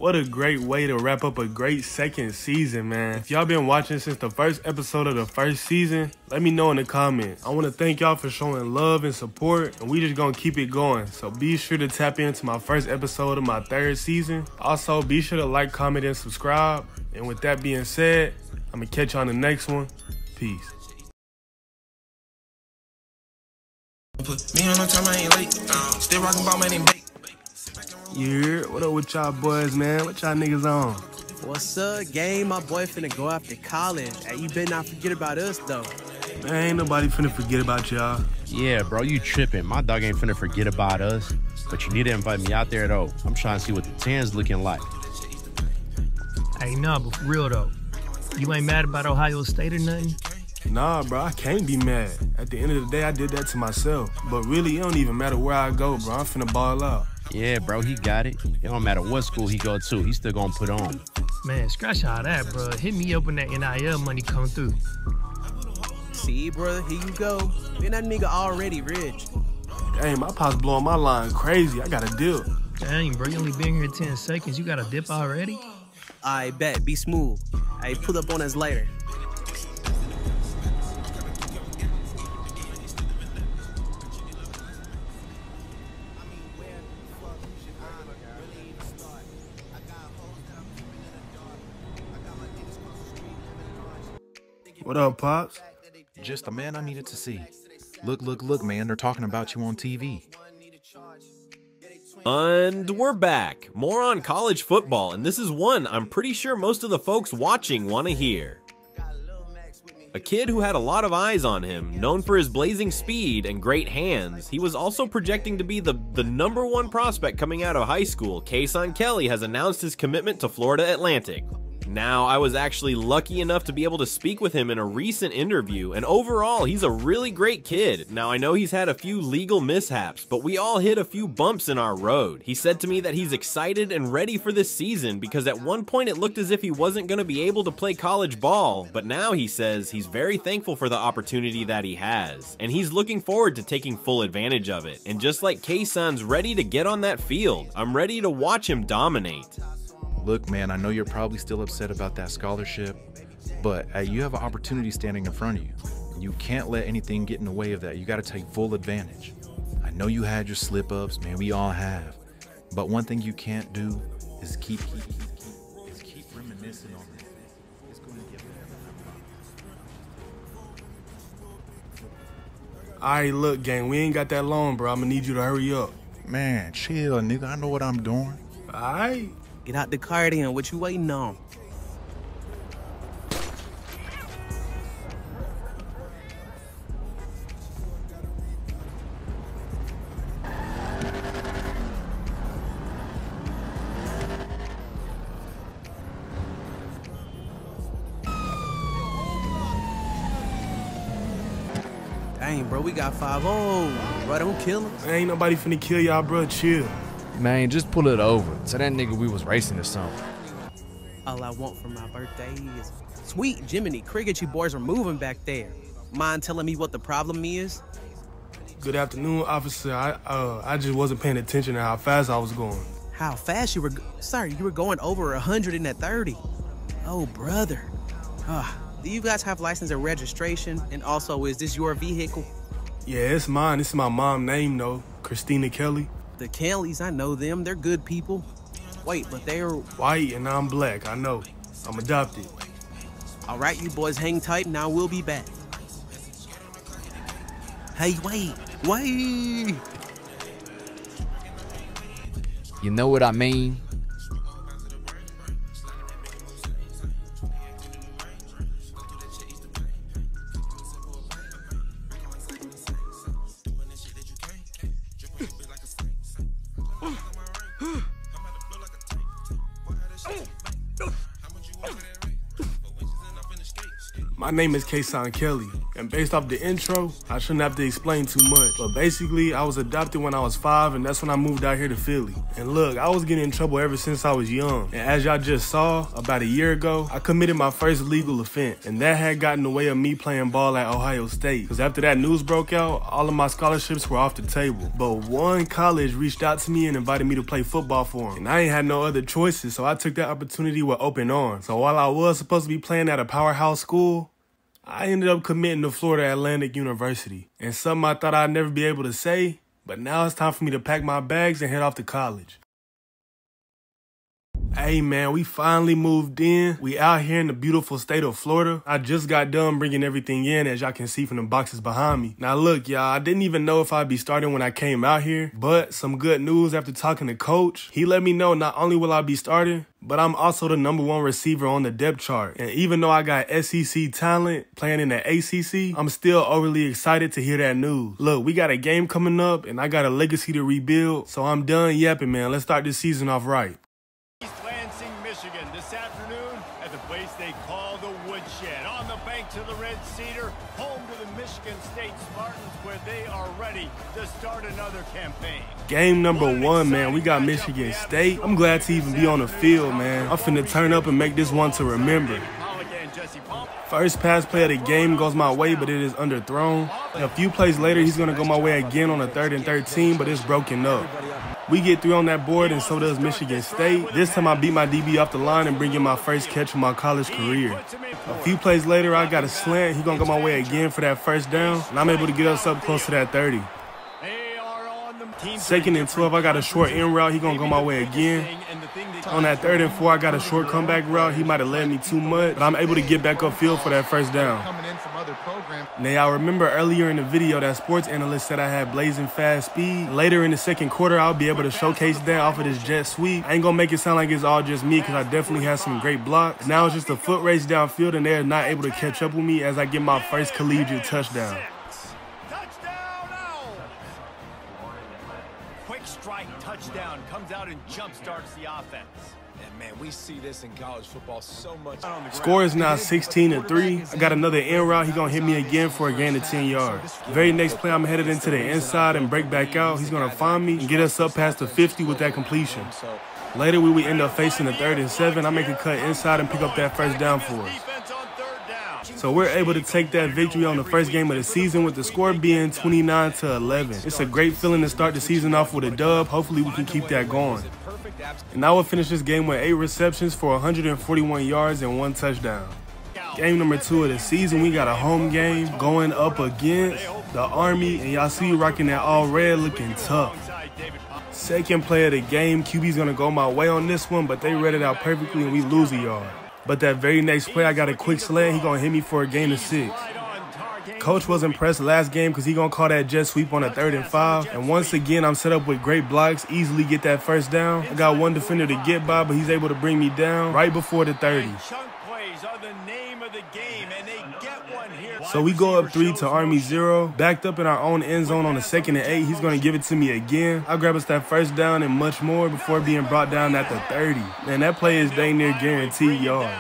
What a great way to wrap up a great second season, man. If y'all been watching since the first episode of the first season, let me know in the comments. I want to thank y'all for showing love and support, and we just gonna keep it going. So be sure to tap into my first episode of my third season. Also, be sure to like, comment, and subscribe. And with that being said, I'm gonna catch you on the next one. Peace. Me on no time, I ain't late. Still rocking ball, man, ain't bake. Yeah, what up with y'all boys, man? What y'all niggas on? What's up, gang? My boy finna go after college. Hey, you better not forget about us, though. Man, ain't nobody finna forget about y'all. Yeah, bro, you tripping. My dog ain't finna forget about us. But you need to invite me out there, though. I'm trying to see what the 10's looking like. Hey, nah, but for real, though. You ain't mad about Ohio State or nothing? Nah, bro, I can't be mad. At the end of the day, I did that to myself. But really, it don't even matter where I go, bro. I'm finna ball out. Yeah, bro, he got it. It don't matter what school he go to, he's still gonna put on. Man, scratch all that, bro. Hit me up when that NIL money come through. See, brother, here you go. Man, that nigga already rich. Dang, my pop's blowing my line crazy. I got a deal. Dang, bro, you only been here 10 seconds. You got a dip already? I bet. Be smooth. I pull up on us later. What up, Pops? Just the man I needed to see. Look, man, they're talking about you on TV. And we're back. More on college football, and this is one I'm pretty sure most of the folks watching want to hear. A kid who had a lot of eyes on him, known for his blazing speed and great hands, he was also projecting to be the #1 prospect coming out of high school. Kason Kelly has announced his commitment to Florida Atlantic. Now, I was actually lucky enough to be able to speak with him in a recent interview, and overall, he's a really great kid. Now, I know he's had a few legal mishaps, but we all hit a few bumps in our road. He said to me that he's excited and ready for this season because at one point it looked as if he wasn't going to be able to play college ball, but now he says he's very thankful for the opportunity that he has, and he's looking forward to taking full advantage of it. And just like Kason's ready to get on that field, I'm ready to watch him dominate. Look, man, I know you're probably still upset about that scholarship, but you have an opportunity standing in front of you. You can't let anything get in the way of that. You got to take full advantage. I know you had your slip-ups, man, we all have. But one thing you can't do is keep reminiscing on this. It's going to get better. Alright, look, gang, we ain't got that long, bro. I'm gonna need you to hurry up. Man, chill, nigga. I know what I'm doing. Alright. Get out the car then. What you waiting on? Dang, bro, we got 5-0. Bro, don't kill us. Ain't nobody finna kill y'all, bro. Chill. Man, just pull it over. Tell that nigga we was racing or something. All I want for my birthday is sweet Jiminy Cricket. You boys are moving back there. Mind telling me what the problem is? Good afternoon, officer. I just wasn't paying attention to how fast I was going. How fast you were? Sorry, you were going over 100 in that 30. Oh, brother. Do you guys have license and registration? And also, is this your vehicle? Yeah, it's mine. This is my mom's name, though. Christina Kelly. The Kellys, I know them. They're good people. Wait, but they're white and I'm black. I know. I'm adopted. All right, you boys hang tight. Now we'll be back. Hey, wait. You know what I mean? My name is Kason Kelly. And based off the intro, I shouldn't have to explain too much. But basically, I was adopted when I was 5, and that's when I moved out here to Philly. And look, I was getting in trouble ever since I was young. And as y'all just saw, about a year ago, I committed my first legal offense. And that had gotten in the way of me playing ball at Ohio State. Because after that news broke out, all of my scholarships were off the table. But one college reached out to me and invited me to play football for them. And I ain't had no other choices, so I took that opportunity with open arms. So while I was supposed to be playing at a powerhouse school, I ended up committing to Florida Atlantic University. And something I thought I'd never be able to say, but now it's time for me to pack my bags and head off to college. Hey man, we finally moved in. We out here in the beautiful state of Florida. I just got done bringing everything in, as y'all can see from the boxes behind me. Now look, y'all, I didn't even know if I'd be starting when I came out here, but some good news after talking to Coach. He let me know not only will I be starting, but I'm also the #1 receiver on the depth chart. And even though I got SEC talent playing in the ACC, I'm still overly excited to hear that news. Look, we got a game coming up, and I got a legacy to rebuild, so I'm done yapping, man. Let's start this season off right. Michigan this afternoon at the place they call the Woodshed, on the banks of the Red Cedar, home to the Michigan State Spartans, where they are ready to start another campaign. Game #1, man. We got Michigan State. I'm glad to even be on the field, man. I'm finna turn up and make this one to remember. First pass play of the game goes my way, but it is underthrown. A few plays later, he's gonna go my way again on a 3rd and 13, but it's broken up. We get 3 on that board, and so does Michigan State. This time I beat my DB off the line and bring in my first catch of my college career. A few plays later, I got a slant. He's gonna go my way again for that first down, and I'm able to get us up close to that 30. 2nd and 12, I got a short end route. He's gonna go my way again. On that 3rd and 4, I got a short comeback route. He might have led me too much, but I'm able to get back upfield for that first down. Now, y'all remember earlier in the video that sports analyst said I had blazing fast speed. Later in the 2nd quarter, I'll be able to showcase that off of this jet sweep. I ain't gonna make it sound like it's all just me, because I definitely had some great blocks. Now it's just a foot race downfield, and they're not able to catch up with me as I get my first collegiate touchdown. Quick strike touchdown comes out and jump starts the offense. And man, we see this in college football so much. Score is now 16-3. I got another end route. He's gonna hit me again for a gain of 10 yards. Very next play, I'm headed into the inside and break back out. He's gonna find me and get us up past the 50 with that completion. Later, we would end up facing the 3rd and 7. I make a cut inside and pick up that first down for us. So we're able to take that victory on the first game of the season, with the score being 29-11. It's a great feeling to start the season off with a dub. Hopefully we can keep that going. And I will finish this game with 8 receptions for 141 yards and 1 touchdown. Game #2 of the season, we got a home game going up against the Army, and y'all see rocking that all red, looking tough. 2nd play of the game, QB's gonna go my way on this one, but they read it out perfectly and we lose a yard. But that very next play, I got a quick slant. He gonna hit me for a gain of 6. Coach was impressed last game because he gonna call that jet sweep on a 3rd and 5. And once again, I'm set up with great blocks, easily get that first down. I got one defender to get by, but he's able to bring me down right before the 30. So we go up 3 to Army 0, backed up in our own end zone on the 2nd and 8. He's gonna give it to me again. I grab us that first down and much more before being brought down at the 30. Man, that play is dang near guaranteed yards.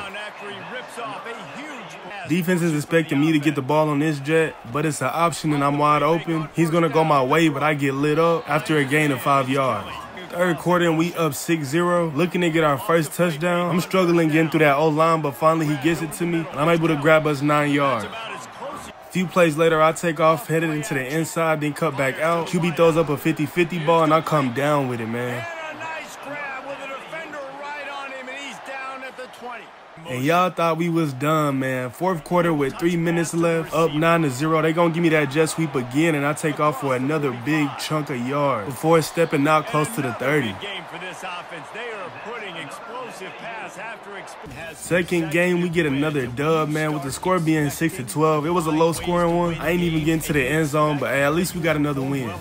Defense is expecting me to get the ball on this jet, but it's an option and I'm wide open. He's gonna go my way, but I get lit up after a gain of 5 yards. 3rd quarter and we up 6-0, looking to get our first touchdown. I'm struggling getting through that O-line, but finally he gets it to me, and I'm able to grab us 9 yards. Few plays later, I take off, headed into the inside, then cut back out. QB throws up a 50-50 ball, and I come down with it, man. And y'all thought we was done, man. 4th quarter with 3 minutes left, up 9-0. They gonna give me that jet sweep again, and I take off for another big chunk of yards before stepping out close to the 30. 2nd game, we get another dub, man, with the score being 6-12. It was a low-scoring one. I ain't even getting to the end zone, but hey, at least we got another win.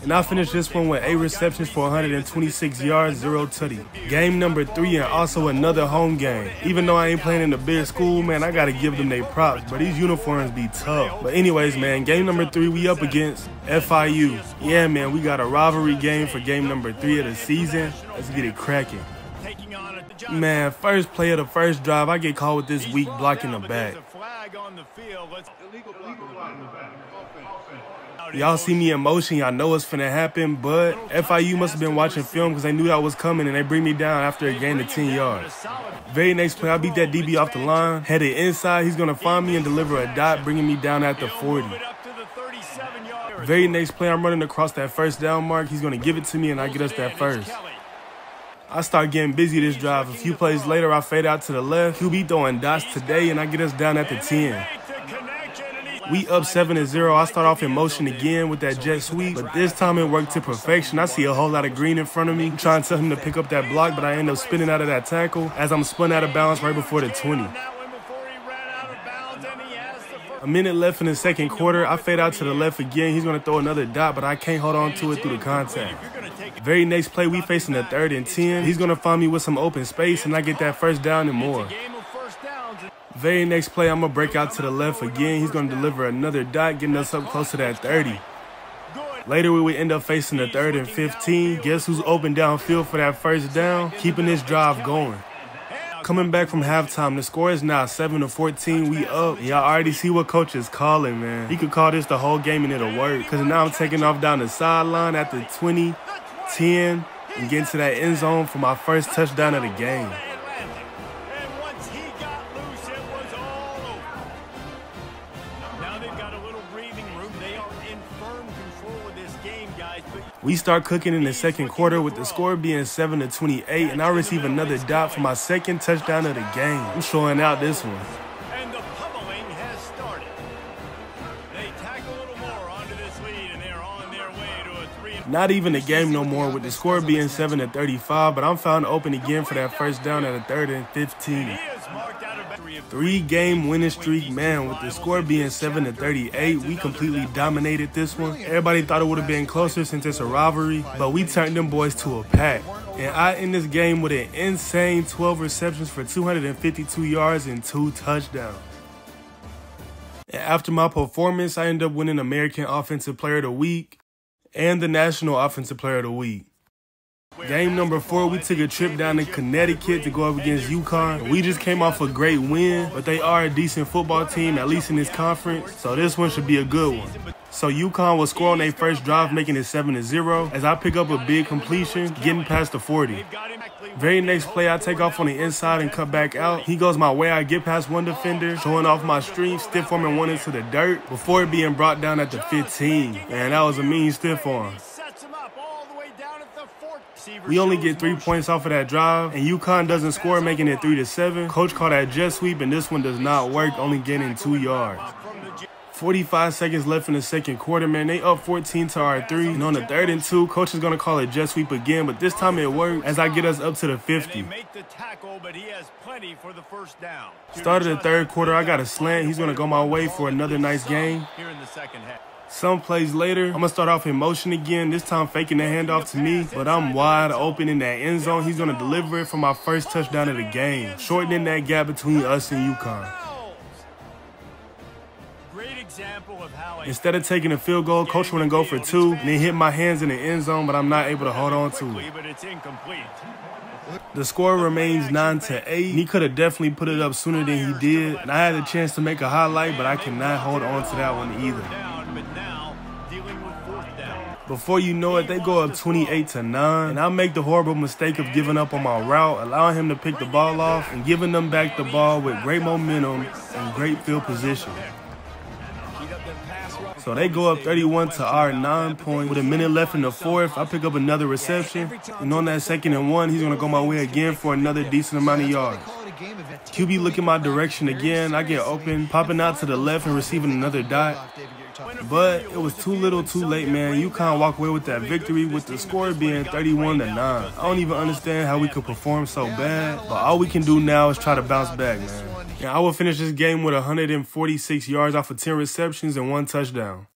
And I finished this one with 8 receptions for 126 yards, 0 tutty. Game #3 and also another home game. Even though I ain't playing in a big school, man, I gotta give them their props, but these uniforms be tough. But anyways, man, game #3, we up against FIU. Yeah, man, we got a rivalry game for game #3 of the season. Let's get it cracking. Man, first play of the first drive, I get caught with this weak block in the back. flag on the field. Y'all see me in motion, y'all know what's finna happen, but FIU must have been watching film because they knew that was coming and they bring me down after a gain of 10 yards. Very next play, I beat that DB off the line, headed inside, he's gonna find me and deliver a dot, bringing me down at the 40. Very next play, I'm running across that first down mark, he's gonna give it to me and I get us that first. I start getting busy this drive. A few plays later, I fade out to the left. QB throwing dots today, and I get us down at the 10. We up 7-0. I start off in motion again with that jet sweep, but this time it worked to perfection. I see a whole lot of green in front of me. I'm trying to tell him to pick up that block, but I end up spinning out of that tackle as I'm spun out of bounds right before the 20. A minute left in the second quarter. I fade out to the left again. He's going to throw another dot, but I can't hold on to it through the contact. Very next play, we facing the 3rd and 10. He's going to find me with some open space, and I get that first down and more. Very next play, I'm going to break out to the left again. He's going to deliver another dot, getting us up close to that 30. Later, we would end up facing the 3rd and 15. Guess who's open downfield for that first down? Keeping this drive going. Coming back from halftime, the score is now 7-14. We up. Y'all already see what coach is calling, man. He could call this the whole game and it'll work. Because now I'm taking off down the sideline at the 20, 10, and getting to that end zone for my first touchdown of the game. We start cooking in the second quarter with the score being 7-28, and I receive another dot for my second touchdown of the game. I'm showing out this one. And the pummeling has started. They tack a little more onto this lead, and they're on their way to a 3-. Not even a game no more with the score being 7-35, but I'm found open again for that first down at a 3rd and 15. 3-game winning streak, man. With the score being 7-38, we completely dominated this one. Everybody thought it would have been closer since it's a rivalry, but we turned them boys to a pack. And I end this game with an insane 12 receptions for 252 yards and 2 touchdowns. And after my performance, I ended up winning American Offensive Player of the Week and the National Offensive Player of the Week. Game number 4, we took a trip down to Connecticut to go up against UConn. We just came off a great win, but they are a decent football team, at least in this conference, so this one should be a good one. So UConn will score on their first drive, making it 7-0, as I pick up a big completion, getting past the 40. Very next play, I take off on the inside and cut back out. He goes my way, I get past one defender, showing off my strength, stiff arming one into the dirt, before it being brought down at the 15. Man, that was a mean stiff arm. We only get 3 points off of that drive, and UConn doesn't score, making it 3-7. Coach called that jet sweep, and this one does not work, only getting 2 yards. 45 seconds left in the second quarter, man. They up 14 to our 3. And on the 3rd and 2, coach is going to call it jet sweep again, but this time it worked as I get us up to the 50. Start of the third quarter, I got a slant. He's going to go my way for another nice game. Some plays later, I'm going to start off in motion again, this time faking the handoff to me, but I'm wide open in that end zone. He's going to deliver it for my first touchdown of the game, shortening that gap between us and UConn. Instead of taking a field goal, coach wouldn't go for 2, and then hit my hands in the end zone, but I'm not able to hold on to it. The score remains 9-8. He could have definitely put it up sooner than he did, and I had a chance to make a highlight, but I cannot hold on to that one either. Before you know it, they go up 28-9, and I make the horrible mistake of giving up on my route, allowing him to pick the ball off, and giving them back the ball with great momentum and great field position. So they go up 31 to our 9 points. With a minute left in the fourth, I pick up another reception, and on that 2nd and 1, he's going to go my way again for another decent amount of yards. QB looking my direction again. I get open, popping out to the left and receiving another dot. But it was too little too late, man. UConn walk away with that victory with the score being 31-9. I don't even understand how we could perform so bad, but all we can do now is try to bounce back, man. And I will finish this game with 146 yards off of 10 receptions and 1 touchdown.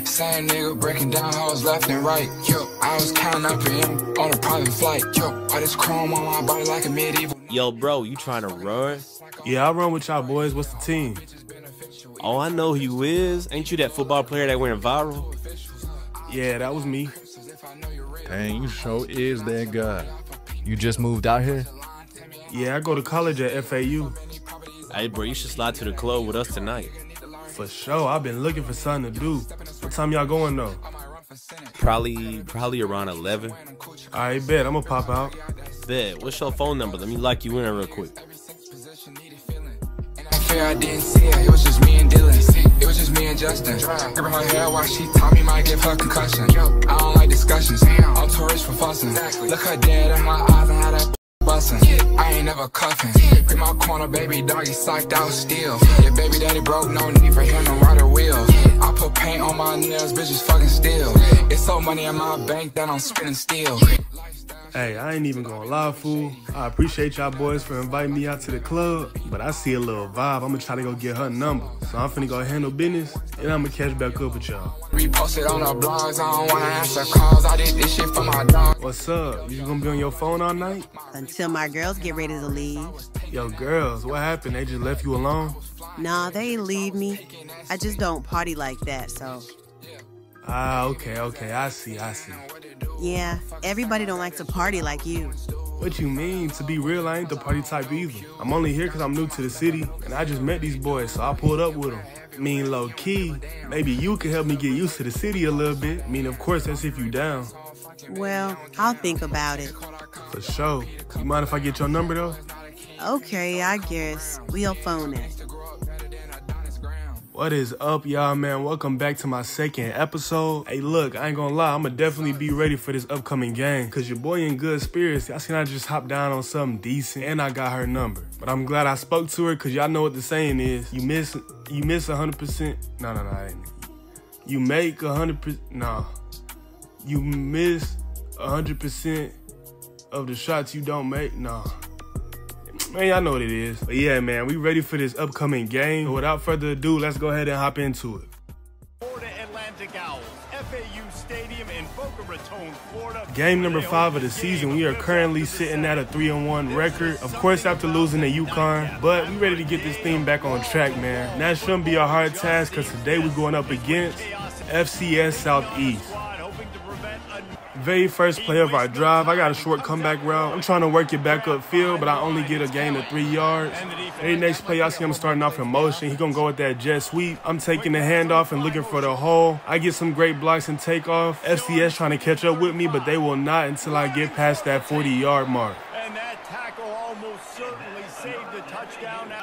Same nigga breaking down hoes left and right. Yo, I was counting up for him on a private flight. Yo, all this chrome on my body like a medieval. Yo, bro, you trying to run? Yeah, I run with y'all boys. What's the team? Oh, I know who you is. Ain't you that football player that went viral? Yeah, that was me. Dang, you sure is that guy. You just moved out here? Yeah, I go to college at FAU. Hey, bro, you should slide to the club with us tonight. For sure. I've been looking for something to do. What time y'all going, though? Probably around 11. I bet. I'm gonna pop out. Bet. What's your phone number? Let me lock you in real quick. I didn't see it, it was just me and Dylan. It was just me and Justin. Grabbing her hair while she taught me might give her concussion. I don't like discussions, I'm too rich for fussing. Look her dead in my eyes and how that bustin'. I ain't never cuffin'. In my corner, baby doggy psyched out still. Yeah, baby daddy broke, no need for him to ride a wheel. I put paint on my nails, bitches fucking still. It's so money in my bank that I'm spinning still. Hey, I ain't even gonna lie, fool. I appreciate y'all boys for inviting me out to the club, but I see a little vibe. I'm gonna try to go get her number. So I'm finna go handle business, and I'm gonna catch back up with y'all. Repost it on the blogs, I don't wanna answer calls. I did this shit for my dog. What's up? You gonna be on your phone all night? Until my girls get ready to leave. Yo, girls, what happened? They just left you alone? Nah, they ain't leave me. I just don't party like that, so. Ah, okay, I see. Yeah, everybody don't like to party like you. What you mean? To be real, I ain't the party type either. I'm only here because I'm new to the city, and I just met these boys, so I pulled up with them. I mean, low key, maybe you could help me get used to the city a little bit. I mean, of course, that's if you down. Well, I'll think about it. For sure. You mind if I get your number, though? Okay, I guess. We'll phone it. What is up, y'all, man? Welcome back to my second episode. Hey, look, I ain't gonna lie, I'ma definitely be ready for this upcoming game, cause your boy in good spirits. Y'all seen I just hopped down on something decent, and I got her number. But I'm glad I spoke to her, cause y'all know what the saying is. You miss 100%. No, I ain't. You make 100%. No. You miss 100% of the shots you don't make. No. Man, y'all know what it is. But yeah, man, we ready for this upcoming game. So without further ado, let's go ahead and hop into it. Florida Atlantic Owls, FAU Stadium in Boca Raton, Florida. Game number 5 of the season. We are currently sitting at a 3-1 record. Of course, after losing to UConn, but we ready to get this thing back on track, man. And that shouldn't be a hard task, because today we're going up against FCS Southeast. Very first play of our drive, I got a short comeback route. I'm trying to work it back upfield, but I only get a gain of 3 yards. Very next play, I see him starting off in motion. He gonna go with that jet sweep. I'm taking the handoff and looking for the hole. I get some great blocks and takeoff. FCS trying to catch up with me, but they will not until I get past that 40-yard mark.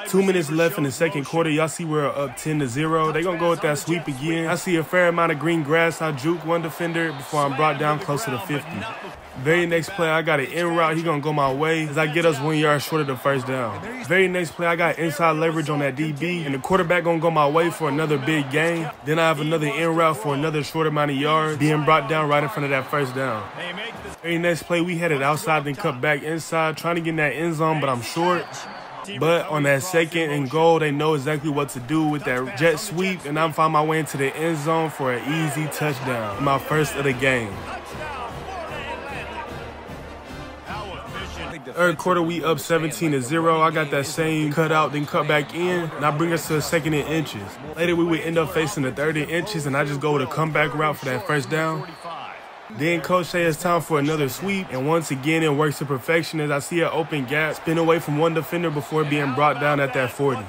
2 minutes left in the second quarter. Y'all see we're up 10-0. They gonna go with that sweep again. I see a fair amount of green grass. I juke one defender before I'm brought down close to the 50. Very next play, I got an in route. He gonna go my way as I get us 1 yard short of the first down. Very next play, I got inside leverage on that DB, and the quarterback gonna go my way for another big gain. Then I have another in route for another short amount of yards, being brought down right in front of that first down. Very next play, we headed outside, then cut back inside, trying to get in that end zone, but I'm short. But on that second and goal, they know exactly what to do with that jet sweep, and I'm finding my way into the end zone for an easy touchdown. My first of the game. Third quarter, we up 17-0. I got that same cut out, then cut back in, and I bring us to a second and inches. Later, we would end up facing the third and inches, and I just go with a comeback route for that first down. Then Coach say it's time for another sweep, and once again it works to perfection as I see an open gap, spin away from one defender before being brought down at that 40.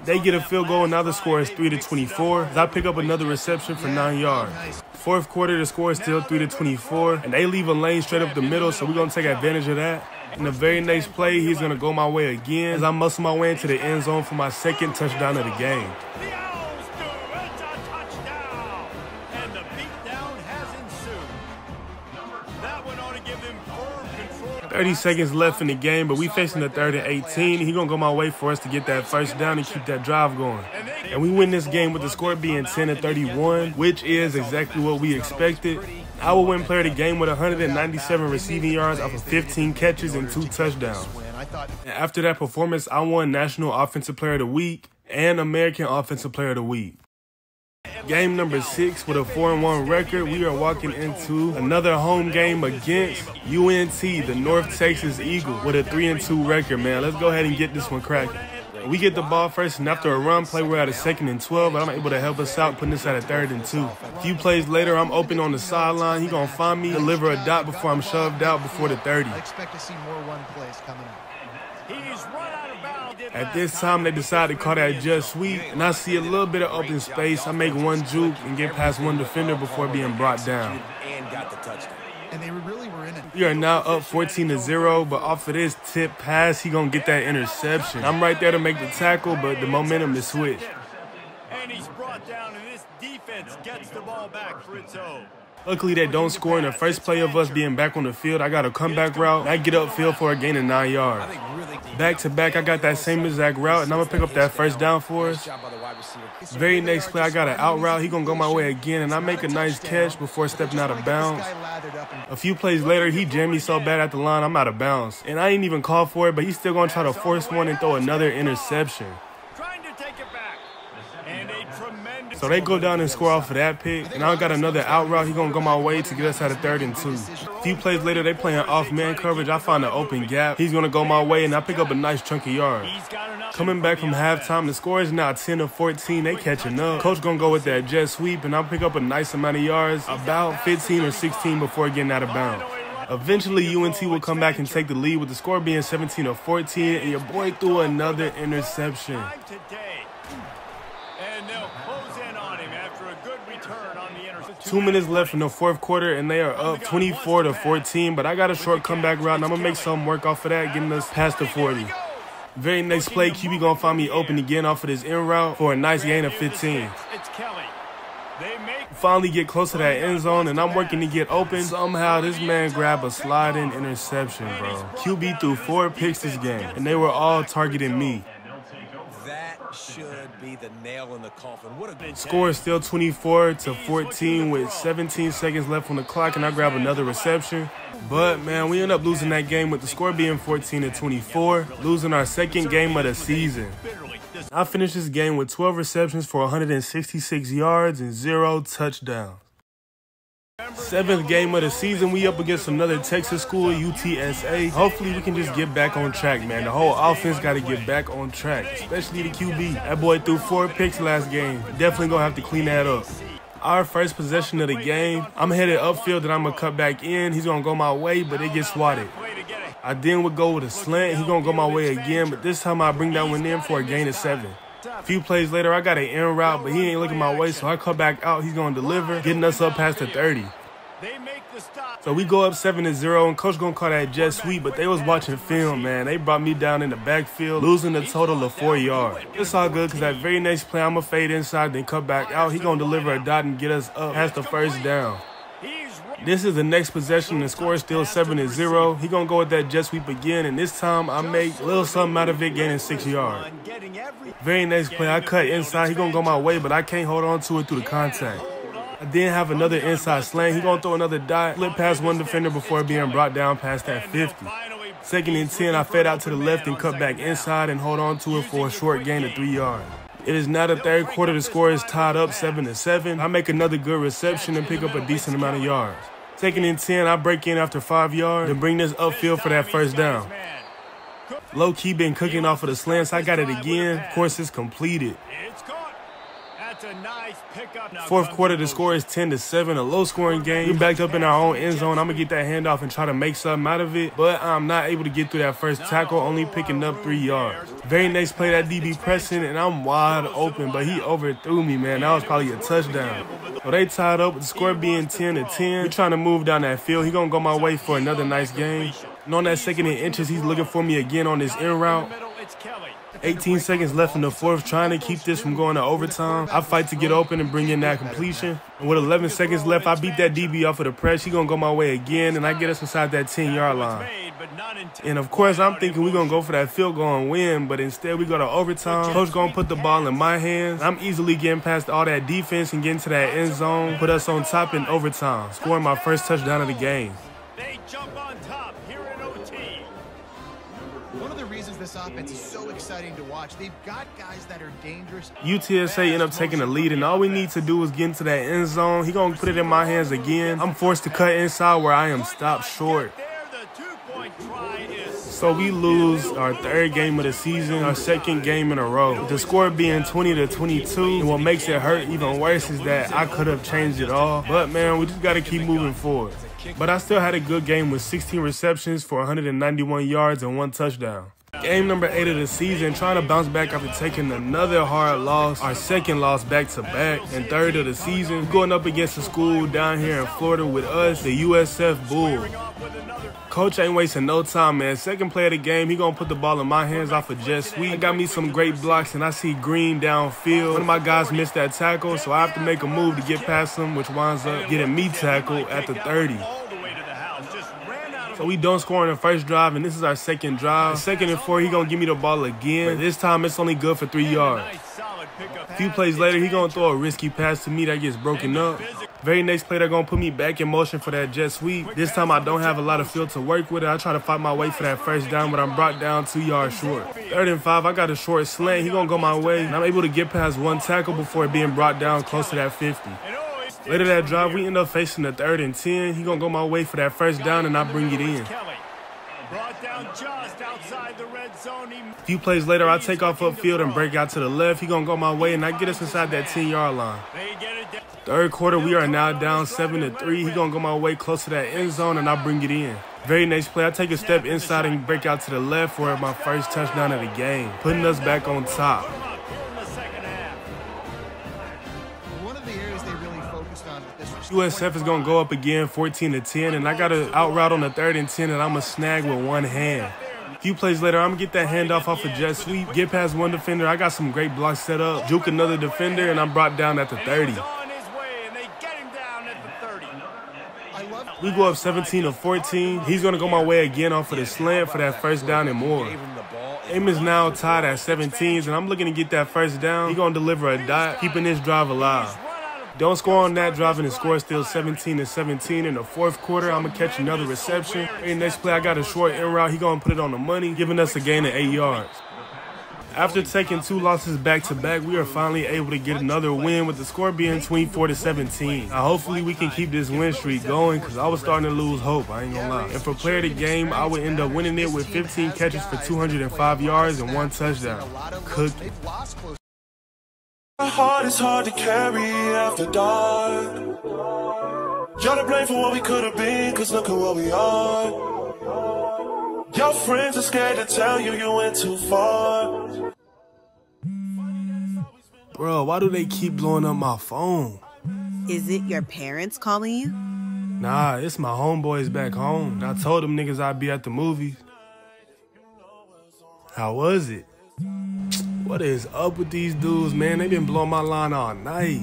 They get a field goal, and now the score is 3-24 as I pick up another reception for 9 yards. Fourth quarter, the score is still 3-24, and they leave a lane straight up the middle, so we're going to take advantage of that. In the very next play, he's going to go my way again as I muscle my way into the end zone for my second touchdown of the game. 30 seconds left in the game, but we facing the 3rd and 18. He gonna go my way for us to get that first down and keep that drive going. And we win this game with the score being 10-31, which is exactly what we expected. I will win player of the game with 197 receiving yards off of 15 catches and 2 touchdowns. And after that performance, I won National Offensive Player of the Week and American Offensive Player of the Week. Game number 6 with a 4-1 record. We are walking into another home game against UNT, the North Texas Eagle, with a 3-2 record, man. Let's go ahead and get this one cracking. We get the ball first, and after a run play, we're at a 2nd and 12, but I'm able to help us out, putting us at a 3rd and 2. A few plays later, I'm open on the sideline. He gonna find me, deliver a dot before I'm shoved out before the 30. I expect to see more run plays coming up. He's run out of bounds. At this time, they decided to call that jet sweep, and I see a little bit of open space. I make one juke and get past one defender before being brought down. And got the touchdown. And they really were in it. We are now up 14-0, but off of this tip pass, he gonna get that interception. I'm right there to make the tackle, but the momentum is switched. And he's brought down, and this defense gets the ball back for its own. Luckily, they don't score in the first play of us being back on the field. I got a comeback route, and I get upfield for a gain of 9 yards. Back to back, I got that same exact route, and I'm gonna pick up that first down for us. Very next play, I got an out route. He gonna go my way again, and I make a nice catch before stepping out of bounds. A few plays later, he jammed me so bad at the line, I'm out of bounds. And I ain't even call for it, but he's still gonna try to force one and throw another interception. So they go down and score off of that pick, and I got another out route. He gonna go my way to get us out of 3rd and 2. A few plays later, they playing off man coverage. I find an open gap. He's gonna go my way, and I pick up a nice chunk of yards. Coming back from halftime, the score is now 10-14. They catching up. Coach gonna go with that jet sweep, and I'll pick up a nice amount of yards, about 15 or 16 before getting out of bounds. Eventually, UNT will come back and take the lead with the score being 17-14, and your boy threw another interception. And they'll close in on him after a good return on the interception. 2 minutes left in the 4th quarter, and they are up 24-14, but I got a short comeback route, and I'm gonna make something work off of that, getting us past the 40. Very next play, QB gonna find me open again off of this in route for a nice gain of 15. Finally get close to that end zone, and I'm working to get open. Somehow, this man grabbed a sliding interception, bro. QB threw 4 picks this game, and they were all targeting me. That should be the nail in the coffin. What a good Score is still 24-14 with 17 seconds left on the clock, and I grab another reception. But, man, we end up losing that game with the score being 14-24, losing our 2nd game of the season. I finished this game with 12 receptions for 166 yards and 0 touchdowns. 7th game of the season, we up against another Texas school, UTSA. Hopefully we can just get back on track, man. The whole offense got to get back on track, especially the QB. That boy threw 4 picks last game. Definitely going to have to clean that up. Our first possession of the game, I'm headed upfield and I'm going to cut back in. He's going to go my way, but it gets swatted. I then would go with a slant. He's going to go my way again, but this time I bring that one in for a gain of 7. A few plays later, I got an in route, but he ain't looking my way, so I cut back out. He's going to deliver, getting us up past the 30. So we go up 7-0, and coach gonna call that jet sweep, but they was watching film, man. They brought me down in the backfield, losing a total of 4 yards. It's all good, because that very next play, I'm gonna fade inside, then cut back out. He gonna deliver a dot and get us up past the 1st down. This is the next possession, and the score is still 7-0. He gonna go with that jet sweep again, and this time I make a little something out of it, gaining 6 yards. Very next play, I cut inside. He gonna go my way, but I can't hold on to it through the contact. I then have another inside slant. He gonna throw another dot, flip past one defender before being brought down past that 50. 2nd and 10, I fade out to the left and cut back inside and hold on to it for a short gain of 3 yards. It is now the 3rd quarter. The score is tied up 7-7. I make another good reception and pick up a decent amount of yards. 2nd and 10, I break in after 5 yards and bring this upfield for that 1st down. Low-key been cooking off of the slants. I got it again. Of course, it's completed. 4th quarter, the score is 10-7, a low-scoring game. We backed up in our own end zone. I'm going to get that handoff and try to make something out of it, but I'm not able to get through that 1st tackle, only picking up 3 yards. Very next play, that DB pressing, and I'm wide open, but he overthrew me, man. That was probably a touchdown. So they tied up with the score being 10-10. We're trying to move down that field. He's going to go my way for another nice game. And on that 2nd and inches, he's looking for me again on this in route. 18 seconds left in the 4th, trying to keep this from going to overtime. I fight to get open and bring in that completion. And with 11 seconds left, I beat that DB off of the press. He's going to go my way again, and I get us inside that 10-yard line. And, of course, I'm thinking we're going to go for that field goal and win, but instead we go to overtime. Coach going to put the ball in my hands. I'm easily getting past all that defense and getting to that end zone, put us on top in overtime, scoring my first touchdown of the game. They jump on top here in OT. One of the reasons this offense is so exciting to watch, they've got guys that are dangerous. UTSA end up taking the lead, and all we need to do is get into that end zone. He gonna put it in my hands again. I'm forced to cut inside where I am stopped short. So we lose our 3rd game of the season, our 2nd game in a row. With the score being 20-22, and what makes it hurt even worse is that I could have changed it all. But man, we just gotta keep moving forward. But I still had a good game with 16 receptions for 191 yards and 1 touchdown. Game number 8 of the season, trying to bounce back after taking another hard loss, our second loss back-to-back, and third of the season, going up against a school down here in Florida with us, the USF Bulls. Coach ain't wasting no time, man. Second play of the game, he gonna put the ball in my hands off a jet sweep. I got me some great blocks, and I see Green downfield. One of my guys missed that tackle, so I have to make a move to get past him, which winds up getting me tackled at the 30. So we don't score on the first drive, and this is our second drive. Second and 4, he gonna give me the ball again. But this time, it's only good for 3 yards. A few plays later, he gonna throw a risky pass to me that gets broken up. Very next play, they're gonna put me back in motion for that jet sweep. This time, I don't have a lot of field to work with. I try to fight my way for that first down, but I'm brought down 2 yards short. 3rd and 5, I got a short slant. He gonna go my way, and I'm able to get past one tackle before being brought down close to that 50. Later that drive, we end up facing the 3rd and 10. He gonna go my way for that first down, and I bring it in. A few plays later, I take off upfield and break out to the left. He gonna go my way, and I get us inside that 10-yard line. Third quarter, we are now down 7-3. He gonna go my way close to that end zone, and I bring it in. Very next play, I take a step inside and break out to the left for my first touchdown of the game, putting us back on top. USF is gonna go up again 14-10, and I got an out route on the 3rd and 10 that I'm gonna snag with one hand. A few plays later, I'm gonna get that handoff off a jet sweep, get past one defender. I got some great blocks set up, juke another defender, and I'm brought down at the 30. We go up 17-14. He's gonna go my way again off of the slant for that first down and more. Aim is now tied at 17s, and I'm looking to get that first down. He's gonna deliver a dot, keeping this drive alive. Don't score on that drive, and the score is still 17-17. In the fourth quarter, I'm going to catch another reception. And next play, I got a short in route. He going to put it on the money, giving us a gain of 8 yards. After taking 2 losses back-to-back, we are finally able to get another win with the score being 24-17. Now, hopefully, we can keep this win streak going because I was starting to lose hope, I ain't going to lie. And for player of the game, I would end up winning it with 15 catches for 205 yards and 1 touchdown. Cooking. My heart is hard to carry after dark. You're to blame for what we could have been, cause look at what we are. Your friends are scared to tell you you went too far. Bro, why do they keep blowing up my phone? Is it your parents calling you? Nah, it's my homeboys back home. I told them niggas I'd be at the movies. How was it? What is up with these dudes, man? They been blowing my line all night.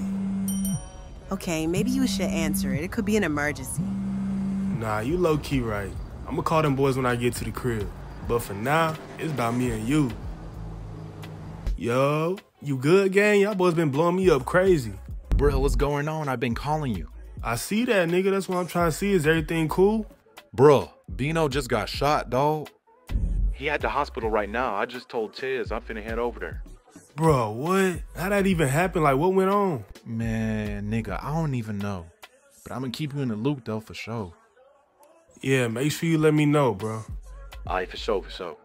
Okay, maybe you should answer it. It could be an emergency. Nah, you low-key right. I'm gonna call them boys when I get to the crib. But for now, it's about me and you. Yo, you good, gang? Y'all boys been blowing me up crazy. Bro, what's going on? I've been calling you. I see that, nigga. That's what I'm trying to see. Is everything cool? Bro, Bino just got shot, dawg. He at the hospital right now. I just told Tiz I'm finna head over there. Bro, what? How'd that even happen? Like, what went on? Man, nigga, I don't even know. But I'm gonna keep you in the loop, though, for sure. Yeah, make sure you let me know, bro. Alright, for sure, for sure.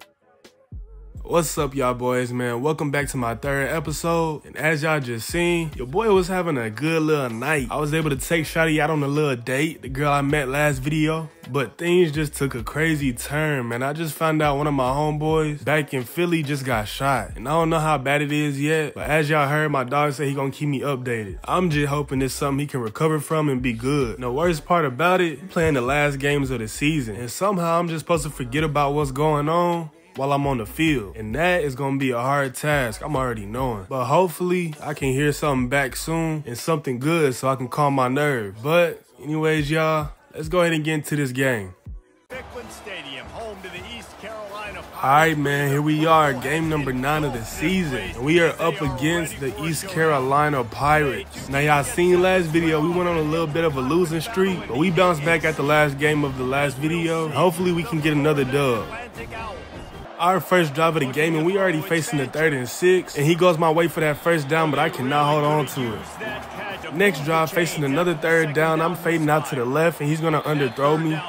What's up, y'all boys, man? Welcome back to my 3rd episode. And as y'all just seen, your boy was having a good little night. I was able to take Shawty out on a little date, the girl I met last video. But things just took a crazy turn, man. I just found out one of my homeboys back in Philly just got shot. And I don't know how bad it is yet, but as y'all heard, my dog said he gonna keep me updated. I'm just hoping it's something he can recover from and be good. And the worst part about it, I'm playing the last games of the season. And somehow I'm just supposed to forget about what's going on while I'm on the field. And that is gonna be a hard task, I'm already knowing. But hopefully, I can hear something back soon and something good so I can calm my nerves. But anyways, y'all, let's go ahead and get into this game. Stadium, home to the East Carolina. Alright, man, here we are, game number 9 of the season. And we are up against the East Carolina Pirates. Now, y'all seen last video, we went on a little bit of a losing streak, but we bounced back at the last game of the last video. Hopefully, we can get another dub. Our first drive of the game, and we already facing the 3rd and 6, and he goes my way for that first down, but I cannot hold on to it. Next drive, facing another 3rd down, I'm fading out to the left, and he's gonna underthrow me.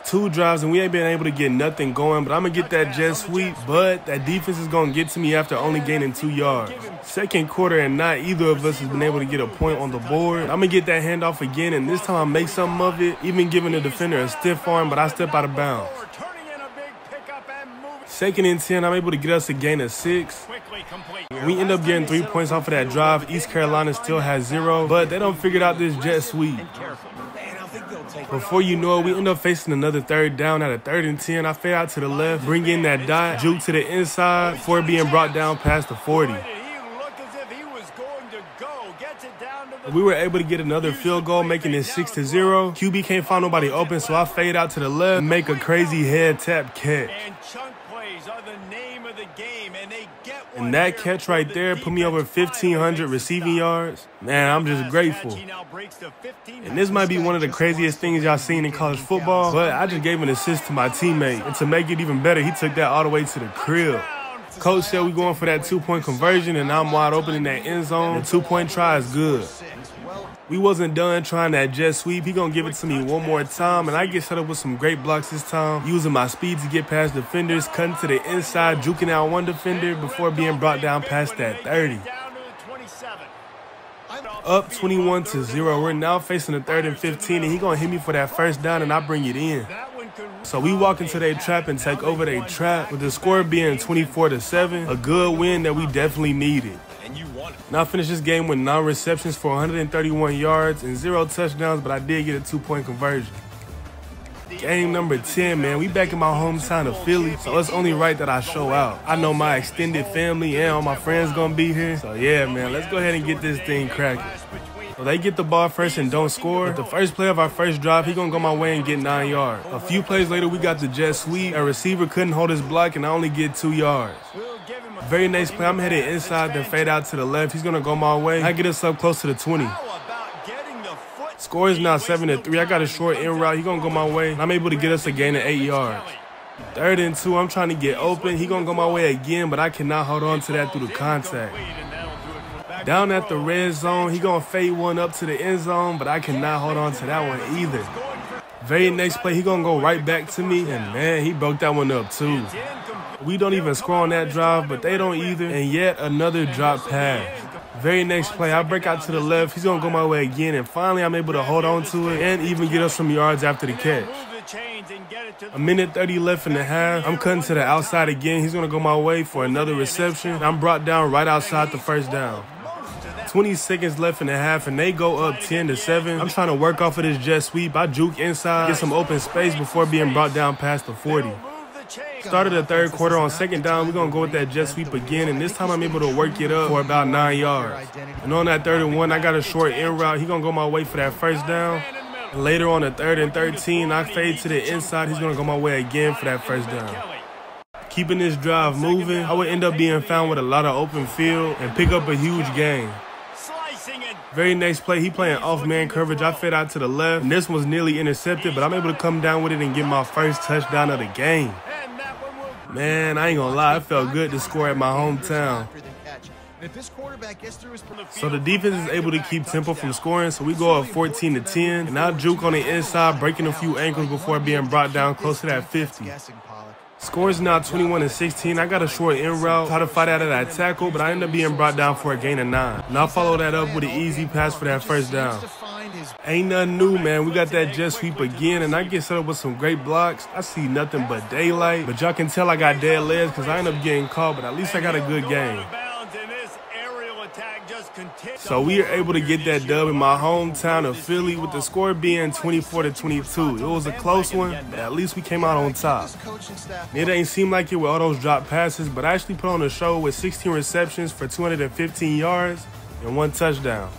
2 drives, and we ain't been able to get nothing going, but I'm gonna get that jet sweep, but that defense is gonna get to me after only gaining 2 yards. Second quarter, and not either of us has been able to get a point on the board. I'm gonna get that handoff again, and this time I make something of it, even giving the defender a stiff arm, but I step out of bounds. 2nd and 10, I'm able to get us a gain of 6. We end up getting 3 points off of that drive. East Carolina still has 0, but they don't figure out this jet sweep. Before you know it, we end up facing another 3rd down at a 3rd and 10. I fade out to the left, bring in that dot, juke to the inside before being brought down past the 40. We were able to get another field goal, making it 6-0. QB can't find nobody open, so I fade out to the left and make a crazy head tap catch. And that catch right there put me over 1,500 receiving yards. Man, I'm just grateful. And this might be one of the craziest things y'all seen in college football, but I just gave an assist to my teammate. And to make it even better, he took that all the way to the crib. Coach said we going for that 2-point conversion, and I'm wide open in that end zone. The 2-point try is good. We wasn't done trying that jet sweep. He gonna give it to me one more time, and I get set up with some great blocks this time, using my speed to get past defenders, cutting to the inside, juking out one defender before being brought down past that 30. Up 21-0. We're now facing a 3rd and 15, and he gonna hit me for that 1st down, and I bring it in. So we walk into their trap and take over their trap, with the score being 24-7, a good win that we definitely needed. Now I finished this game with 9 receptions for 131 yards and 0 touchdowns, but I did get a 2-point conversion. Game number 10, man. We back in my hometown of Philly, so it's only right that I show out. I know my extended family and all my friends gonna be here, so yeah, man, let's go ahead and get this thing cracking. So they get the ball first and don't score. But the first play of our first drive, he gonna go my way and get 9 yards. A few plays later, we got the jet sweep. A receiver couldn't hold his block, and I only get 2 yards. Very next play, I'm headed inside, then fade out to the left. He's gonna go my way. I get us up close to the 20. Score is now 7-3. I got a short end route. He gonna go my way. I'm able to get us a gain of 8 yards. 3rd and 2. I'm trying to get open. He gonna go my way again, but I cannot hold on to that through the contact. Down at the red zone, he gonna fade one up to the end zone, but I cannot hold on to that one either. Very next play, he gonna go right back to me, and man, he broke that one up too. We don't even score on that drive, but they don't either, and yet another drop pass. Very next play, I break out to the left. He's gonna go my way again, and finally I'm able to hold on to it and even get us some yards after the catch. A minute 30 left in the half. I'm cutting to the outside again. He's gonna go my way for another reception. I'm brought down right outside the 1st down. 20 seconds left in the half, and they go up 10-7. I'm trying to work off of this jet sweep. I juke inside, get some open space before being brought down past the 40. Started the 3rd quarter. On 2nd down, we're going to go with that jet sweep again, and this time I'm able to work it up for about 9 yards. And on that 3rd and 1, I got a short end route. He's going to go my way for that 1st down. And later on the 3rd and 13, I fade to the inside. He's going to go my way again for that 1st down. Keeping this drive moving, I would end up being found with a lot of open field and pick up a huge gain. Very next play, he playing off man coverage. I fade out to the left, and this was nearly intercepted, but I'm able to come down with it and get my first touchdown of the game. Man, I ain't gonna lie, it felt good to score at my hometown. So the defense is able to keep tempo from scoring, so we go up 14-10, and I juke on the inside, breaking a few ankles before being brought down close to that 50. Score is now 21-16. I got a short end route, try to fight out of that tackle, but I end up being brought down for a gain of 9. And I follow that up with an easy pass for that 1st down. Ain't nothing new, man. We got that jet sweep again, and I get set up with some great blocks. I see nothing but daylight, but y'all can tell I got dead legs because I end up getting caught, but at least I got a good game. So we are able to get that dub in my hometown of Philly with the score being 24-22. It was a close one, but at least we came out on top. It ain't seem like it with all those drop passes, but I actually put on a show with 16 receptions for 215 yards and 1 touchdown.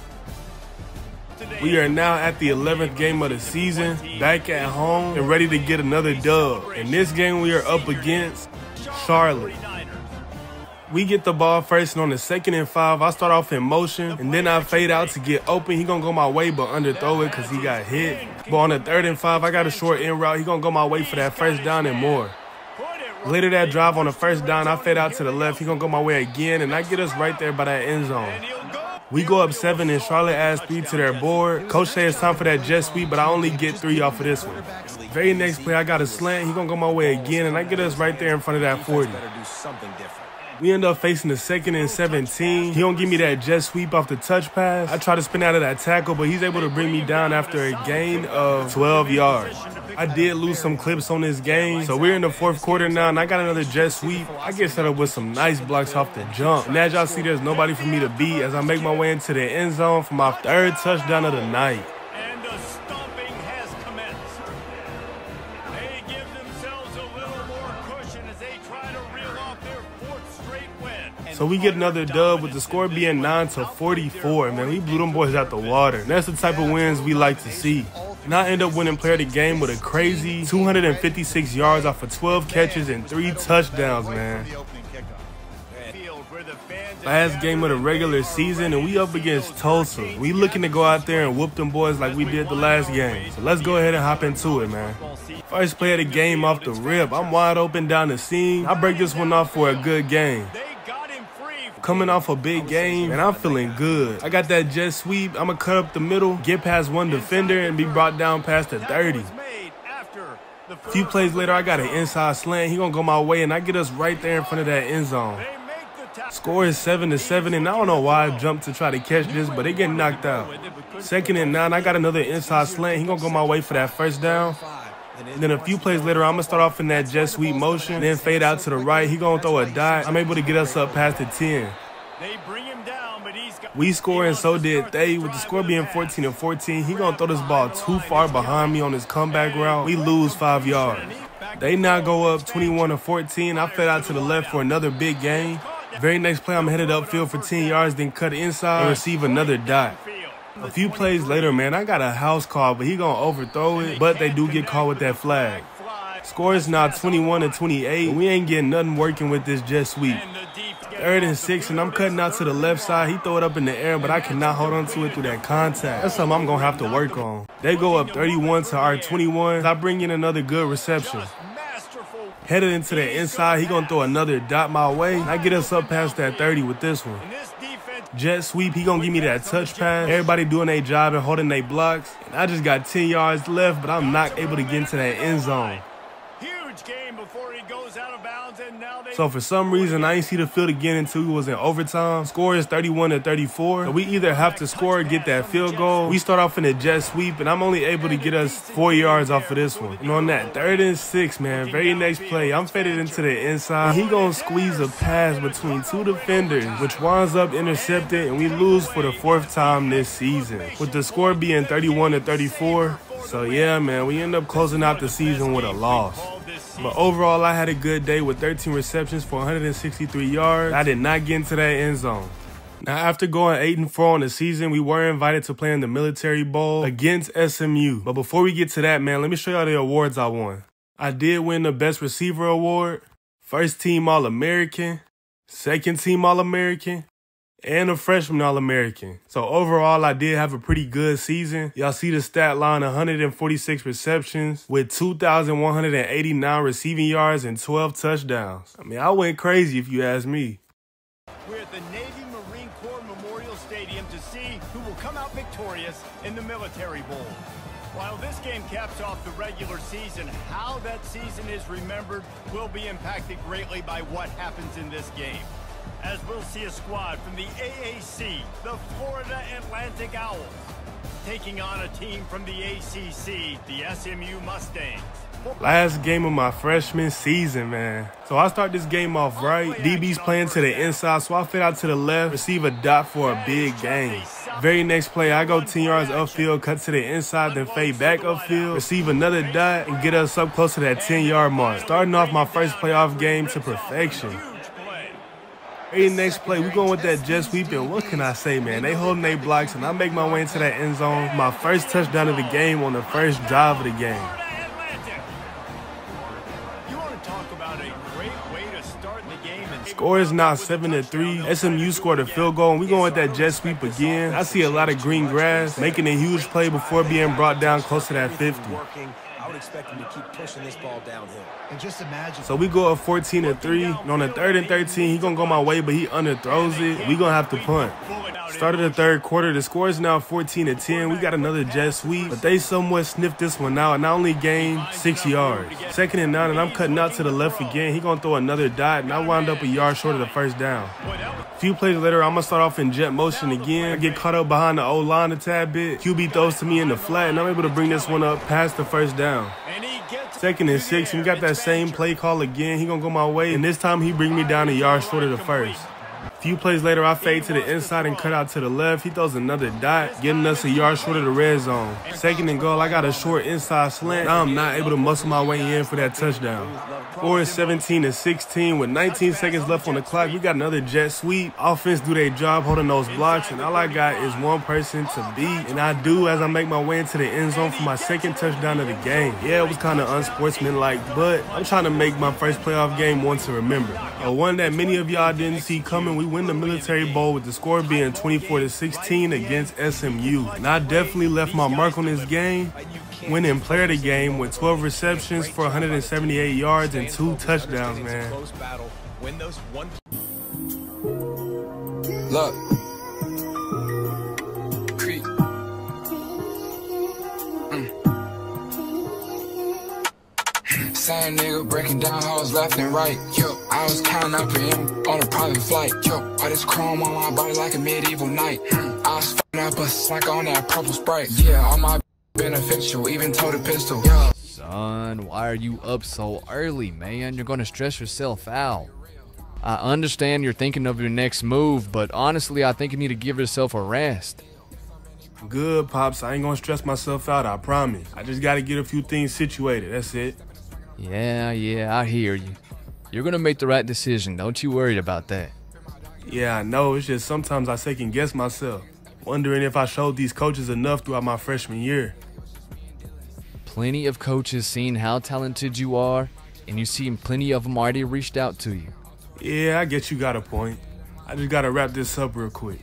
We are now at the 11th game of the season, back at home and ready to get another dub. In this game, we are up against Charlotte. We get the ball first, and on the 2nd and 5, I start off in motion, and then I fade out to get open. He gonna go my way, but underthrow it because he got hit. But on the 3rd and 5, I got a short end route. He gonna go my way for that 1st down and more. Later that drive on the 1st down, I fade out to the left. He gonna go my way again, and I get us right there by that end zone. We go up 7, and Charlotte adds 3 to their board. Coach says it's time for that jet sweep, but I only get 3 off of this one. Very next play, I got a slant. He gonna go my way again, and I get us right there in front of that 40. We end up facing the 2nd and 17. He don't give me that jet sweep off the touch pass. I try to spin out of that tackle, but he's able to bring me down after a gain of 12 yards. I did lose some clips on this game, so we're in the 4th quarter now, and I got another jet sweep. I get set up with some nice blocks off the jump. And as y'all see, there's nobody for me to beat as I make my way into the end zone for my 3rd touchdown of the night. And the stomping has commenced. They give themselves a little more cushion as they try to reel off their 4th straight win. So we get another dub with the score being 9-44, man. We blew them boys out the water. And that's the type of wins we like to see. And I end up winning player of the game with a crazy 256 yards off of 12 catches and 3 touchdowns, man. Last game of the regular season, and we up against Tulsa. We looking to go out there and whoop them boys like we did the last game. So let's go ahead and hop into it, man. First play of the game off the rip. I'm wide open down the seam. I break this one off for a good game. Coming off a big game, and I'm feeling good. I got that jet sweep. I'm going to cut up the middle, get past one defender, and be brought down past the 30. A few plays later, I got an inside slant. He going to go my way, and I get us right there in front of that end zone. Score is 7-7, and I don't know why I jumped to try to catch this, but they get knocked out. 2nd and 9, I got another inside slant. He going to go my way for that 1st down. And then a few plays later, I'm going to start off in that jet sweep motion, then fade out to the right. He going to throw a dot. I'm able to get us up past the 10. We score, and so did they. With the score being 14-14, he going to throw this ball too far behind me on his comeback route. We lose 5 yards. They now go up 21-14. I fed out to the left for another big gain. Very next play, I'm headed upfield for 10 yards, then cut inside and receive another dot. A few plays later, man, I got a house call, but he gonna overthrow it, but they do get caught with that flag. Score is now 21-28. We ain't getting nothing working with this jet sweep. 3rd and 6, and I'm cutting out to the left side. He throw it up in the air, but I cannot hold on to it through that contact. That's something I'm gonna have to work on. They go up 31 to our 21. I bring in another good reception. Headed into the inside, he gonna throw another dot my way. I get us up past that 30 with this one. Jet sweep, he gonna give me that touch pass. Everybody doing their job and holding their blocks. And I just got 10 yards left, but I'm not able to get into that end zone. Huge game before he goes out of bounds, and now they... So for some reason, I ain't see the field again until we was in overtime. Score is 31-34. So we either have to score or get that field goal. We start off in a jet sweep, and I'm only able to get us 4 yards off of this one. And on that 3rd and 6, man, very next play, I'm faded into the inside. He gonna squeeze a pass between 2 defenders, which winds up intercepted, and we lose for the 4th time this season. With the score being 31-34. So yeah, man, we end up closing out the season with a loss. But overall, I had a good day with 13 receptions for 163 yards. I did not get into that end zone. Now, after going 8-4 on the season, we were invited to play in the Military Bowl against SMU. But before we get to that, man, let me show y'all the awards I won. I did win the Best Receiver Award, 1st Team All-American, 2nd Team All-American, and a Freshman All-American. So overall, I did have a pretty good season. Y'all see the stat line, 146 receptions with 2,189 receiving yards and 12 touchdowns. I mean, I went crazy if you ask me. We're at the Navy Marine Corps Memorial Stadium to see who will come out victorious in the Military Bowl. While this game caps off the regular season, how that season is remembered will be impacted greatly by what happens in this game. As we'll see a squad from the AAC, the Florida Atlantic Owls, taking on a team from the ACC, the SMU Mustangs. Last game of my freshman season, man. So I start this game off right. DB's playing to the inside, so I fade out to the left, receive a dot for a big gain. Very next play, I go 10 yards upfield, cut to the inside, then fade back upfield, receive another dot, and get us up close to that 10-yard mark. Starting off my first playoff game to perfection. Very next play, we going with that jet sweep, and what can I say, man? They holding their blocks, and I make my way into that end zone. My first touchdown of the game on the first drive of the game. Score is now 7-3. SMU scored a field goal, and we going with that jet sweep again. I see a lot of green grass, making a huge play before being brought down close to that 50. I would expect him to keep pushing this ball downhill. And just imagine. So we go up 14-3. And on the 3rd and 13, he gonna go my way, but he underthrows it. We gonna have to punt. Start of the third quarter, the score is now 14-10. We got another jet sweep, but they somewhat sniffed this one out and I only gained 6 yards. 2nd and 9, and I'm cutting out to the left again. He gonna throw another dot, and I wound up a yard short of the first down. A few plays later, I'm gonna start off in jet motion again. I get caught up behind the O-line a tad bit. QB throws to me in the flat, and I'm able to bring this one up past the first down. 2nd and 6, and we got that same play call again. He gonna go my way, and this time he bring me down a yard short of the first. A few plays later, I fade to the inside and cut out to the left. He throws another dot, getting us a yard short of the red zone. 2nd and goal, I got a short inside slant. Now I'm not able to muscle my way in for that touchdown. 4th 17-16 with 19 seconds left on the clock. We got another jet sweep. Offense do their job holding those blocks, and all I got is one person to beat. And I do as I make my way into the end zone for my 2nd touchdown of the game. Yeah, it was kind of unsportsmanlike, but I'm trying to make my first playoff game one to remember. One that many of y'all didn't see coming. We win the Military Bowl with the score being 24-16 against SMU. And I definitely left my mark on this game, winning player of the game with 12 receptions for 178 yards and 2 touchdowns, man. Look. Same nigga breaking down hoes left and right. Yo, I was counting up him on a private flight. Yo, all this chrome on my body like a medieval knight. I was f***ing up a slack on that purple Sprite. Yeah, all my beneficial, even told a pistol. Yo. Son, why are you up so early, man? You're gonna stress yourself out. I understand you're thinking of your next move, but honestly, I think you need to give yourself a rest. Good, Pops. I ain't gonna stress myself out, I promise. I just gotta get a few things situated, that's it. Yeah, I hear you. You're gonna make the right decision, don't you worry about that. Yeah, I know, it's just sometimes I second guess myself, wondering if I showed these coaches enough throughout my freshman year. Plenty of coaches seen how talented you are, and you seen plenty of them already reached out to you. Yeah, I guess you got a point. I just gotta wrap this up real quick.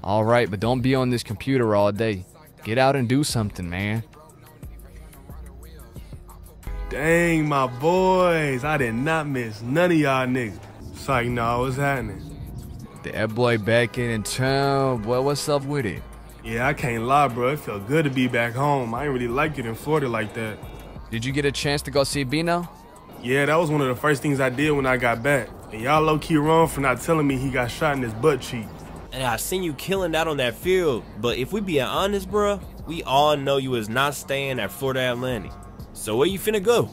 Alright, but don't be on this computer all day. Get out and do something, man. Dang, my boys. I did not miss none of y'all niggas. It's like, no, what's happening? That boy back in town. Boy, what's up with it? Yeah, I can't lie, bro. It felt good to be back home. I ain't really like it in Florida like that. Did you get a chance to go see Bino? Yeah, that was one of the first things I did when I got back. And y'all low-key wrong for not telling me he got shot in his butt cheek. And I seen you killing that on that field. But if we being honest, bruh, we all know you was not staying at Florida Atlantic. So where you finna go?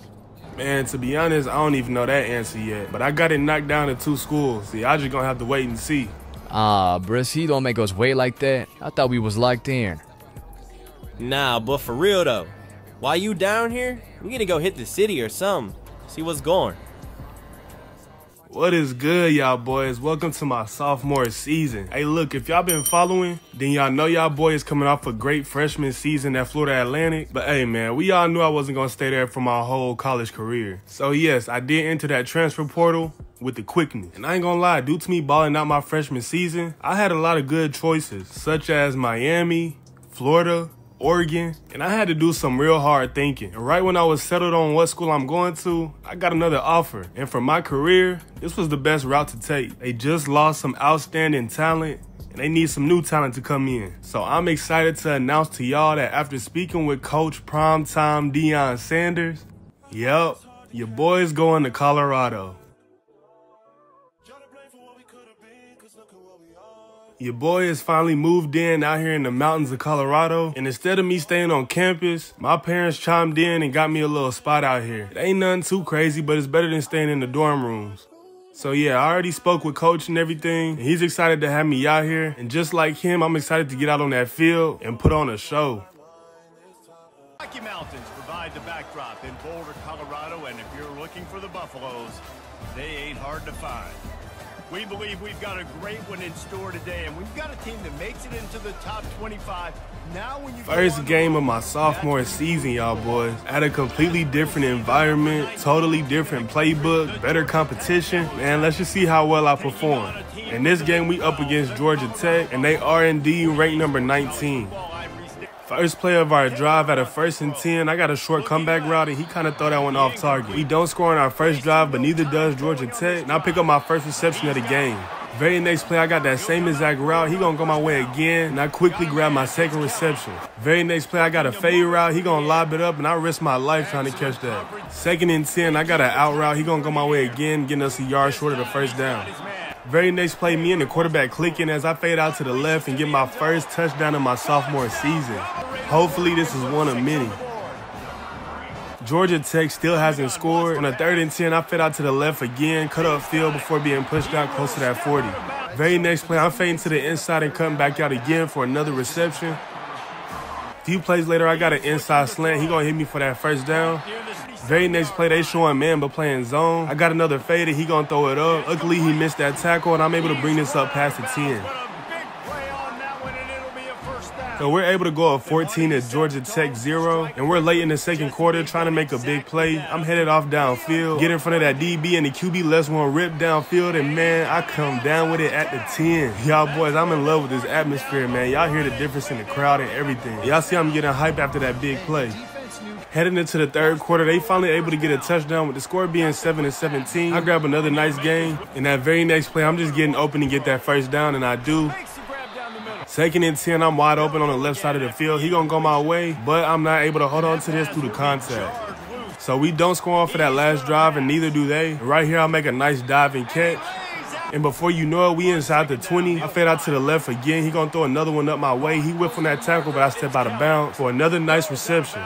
Man, to be honest, I don't even know that answer yet. But I got it knocked down to 2 schools. See, I just gonna have to wait and see. Bruh, see, don't make us wait like that. I thought we was locked in. Nah, but for real though, while you down here, we gonna go hit the city or something. See what's going. What is good, y'all boys? Welcome to my sophomore season. Hey, look, if y'all been following, then y'all know y'all boys coming off a great freshman season at Florida Atlantic. But hey, man, we all knew I wasn't gonna stay there for my whole college career. So yes, I did enter that transfer portal with the quickness. And I ain't gonna lie, due to me balling out my freshman season, I had a lot of good choices, such as Miami, Florida, Oregon, and I had to do some real hard thinking. And right when I was settled on what school I'm going to, I got another offer. And for my career, this was the best route to take. They just lost some outstanding talent, and they need some new talent to come in. So I'm excited to announce to y'all that after speaking with Coach Primetime Deion Sanders, yup, your boy's going to Colorado. Your boy has finally moved in out here in the mountains of Colorado, and instead of me staying on campus, my parents chimed in and got me a little spot out here. It ain't nothing too crazy, but it's better than staying in the dorm rooms. So yeah, I already spoke with Coach and everything, and he's excited to have me out here, and just like him, I'm excited to get out on that field and put on a show. Rocky Mountains provide the backdrop in Boulder, Colorado, and if you're looking for the Buffaloes, they ain't hard to find. We believe we've got a great one in store today, and we've got a team that makes it into the top 25. Now when you First game of my sophomore season, y'all boys. At a completely different environment, totally different playbook, better competition. Man, let's just see how well I perform. In this game, we up against Georgia Tech, and they R&D ranked number 19. First play of our drive at a 1st and 10. I got a short comeback route, and he kind of throw that one off target. We don't score on our first drive, but neither does Georgia Tech, and I pick up my first reception of the game. Very next play, I got that same exact route. He gonna go my way again, and I quickly grab my second reception. Very next play, I got a fade route. He gonna lob it up, and I risk my life trying to catch that. 2nd and 10, I got an out route. He gonna go my way again, getting us a yard short of the first down. Very next play, me and the quarterback clicking as I fade out to the left and get my first touchdown in my sophomore season. Hopefully, this is one of many. Georgia Tech still hasn't scored. On a 3rd and 10, I fade out to the left again, cut up field before being pushed out close to that 40. Very next play, I'm fading to the inside and cutting back out again for another reception. A few plays later, I got an inside slant. He gonna hit me for that first down. Very next play, they showing man but playing zone. I got another fade and he gonna throw it up. Luckily, he missed that tackle and I'm able to bring this up past the 10. So we're able to go up 14 at Georgia Tech 0, and we're late in the second quarter trying to make a big play. I'm headed off downfield, get in front of that DB, and the QB lets one rip downfield, and man, I come down with it at the 10. Y'all boys, I'm in love with this atmosphere, man. Y'all hear the difference in the crowd and everything. Y'all see I'm getting hype after that big play. Heading into the 3rd quarter, they finally able to get a touchdown with the score being 7-17. I grab another nice game, and that very next play, I'm just getting open to get that first down, and I do. 2nd and 10, I'm wide open on the left side of the field. He gonna go my way, but I'm not able to hold on to this through the contact. So we don't score off for that last drive, and neither do they. Right here, I'll make a nice dive and catch. And before you know it, we inside the 20. I fade out to the left again. He gonna throw another one up my way. He whipped on that tackle, but I step out of bounds for another nice reception.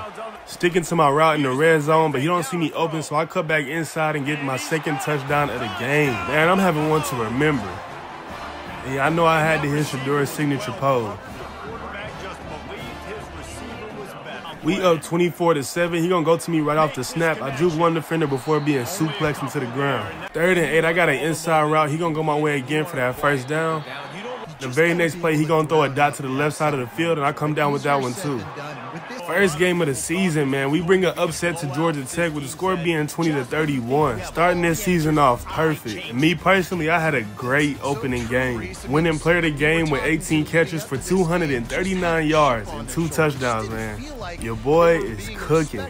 Sticking to my route in the red zone, but he don't see me open, so I cut back inside and get my second touchdown of the game. Man, I'm having one to remember. Yeah, I know I had to hit Shador's signature pose. We up 24-7. He gonna go to me right off the snap. I juke one defender before being suplexed into the ground. 3rd and 8, I got an inside route. He gonna go my way again for that first down. The very next play, he gonna throw a dot to the left side of the field, and I come down with that one too. First game of the season, man. We bring an upset to Georgia Tech with the score being 20-31. Starting this season off perfect. And me personally, I had a great opening game. Winning player of the game with 18 catches for 239 yards and 2 touchdowns, man. Your boy is cooking.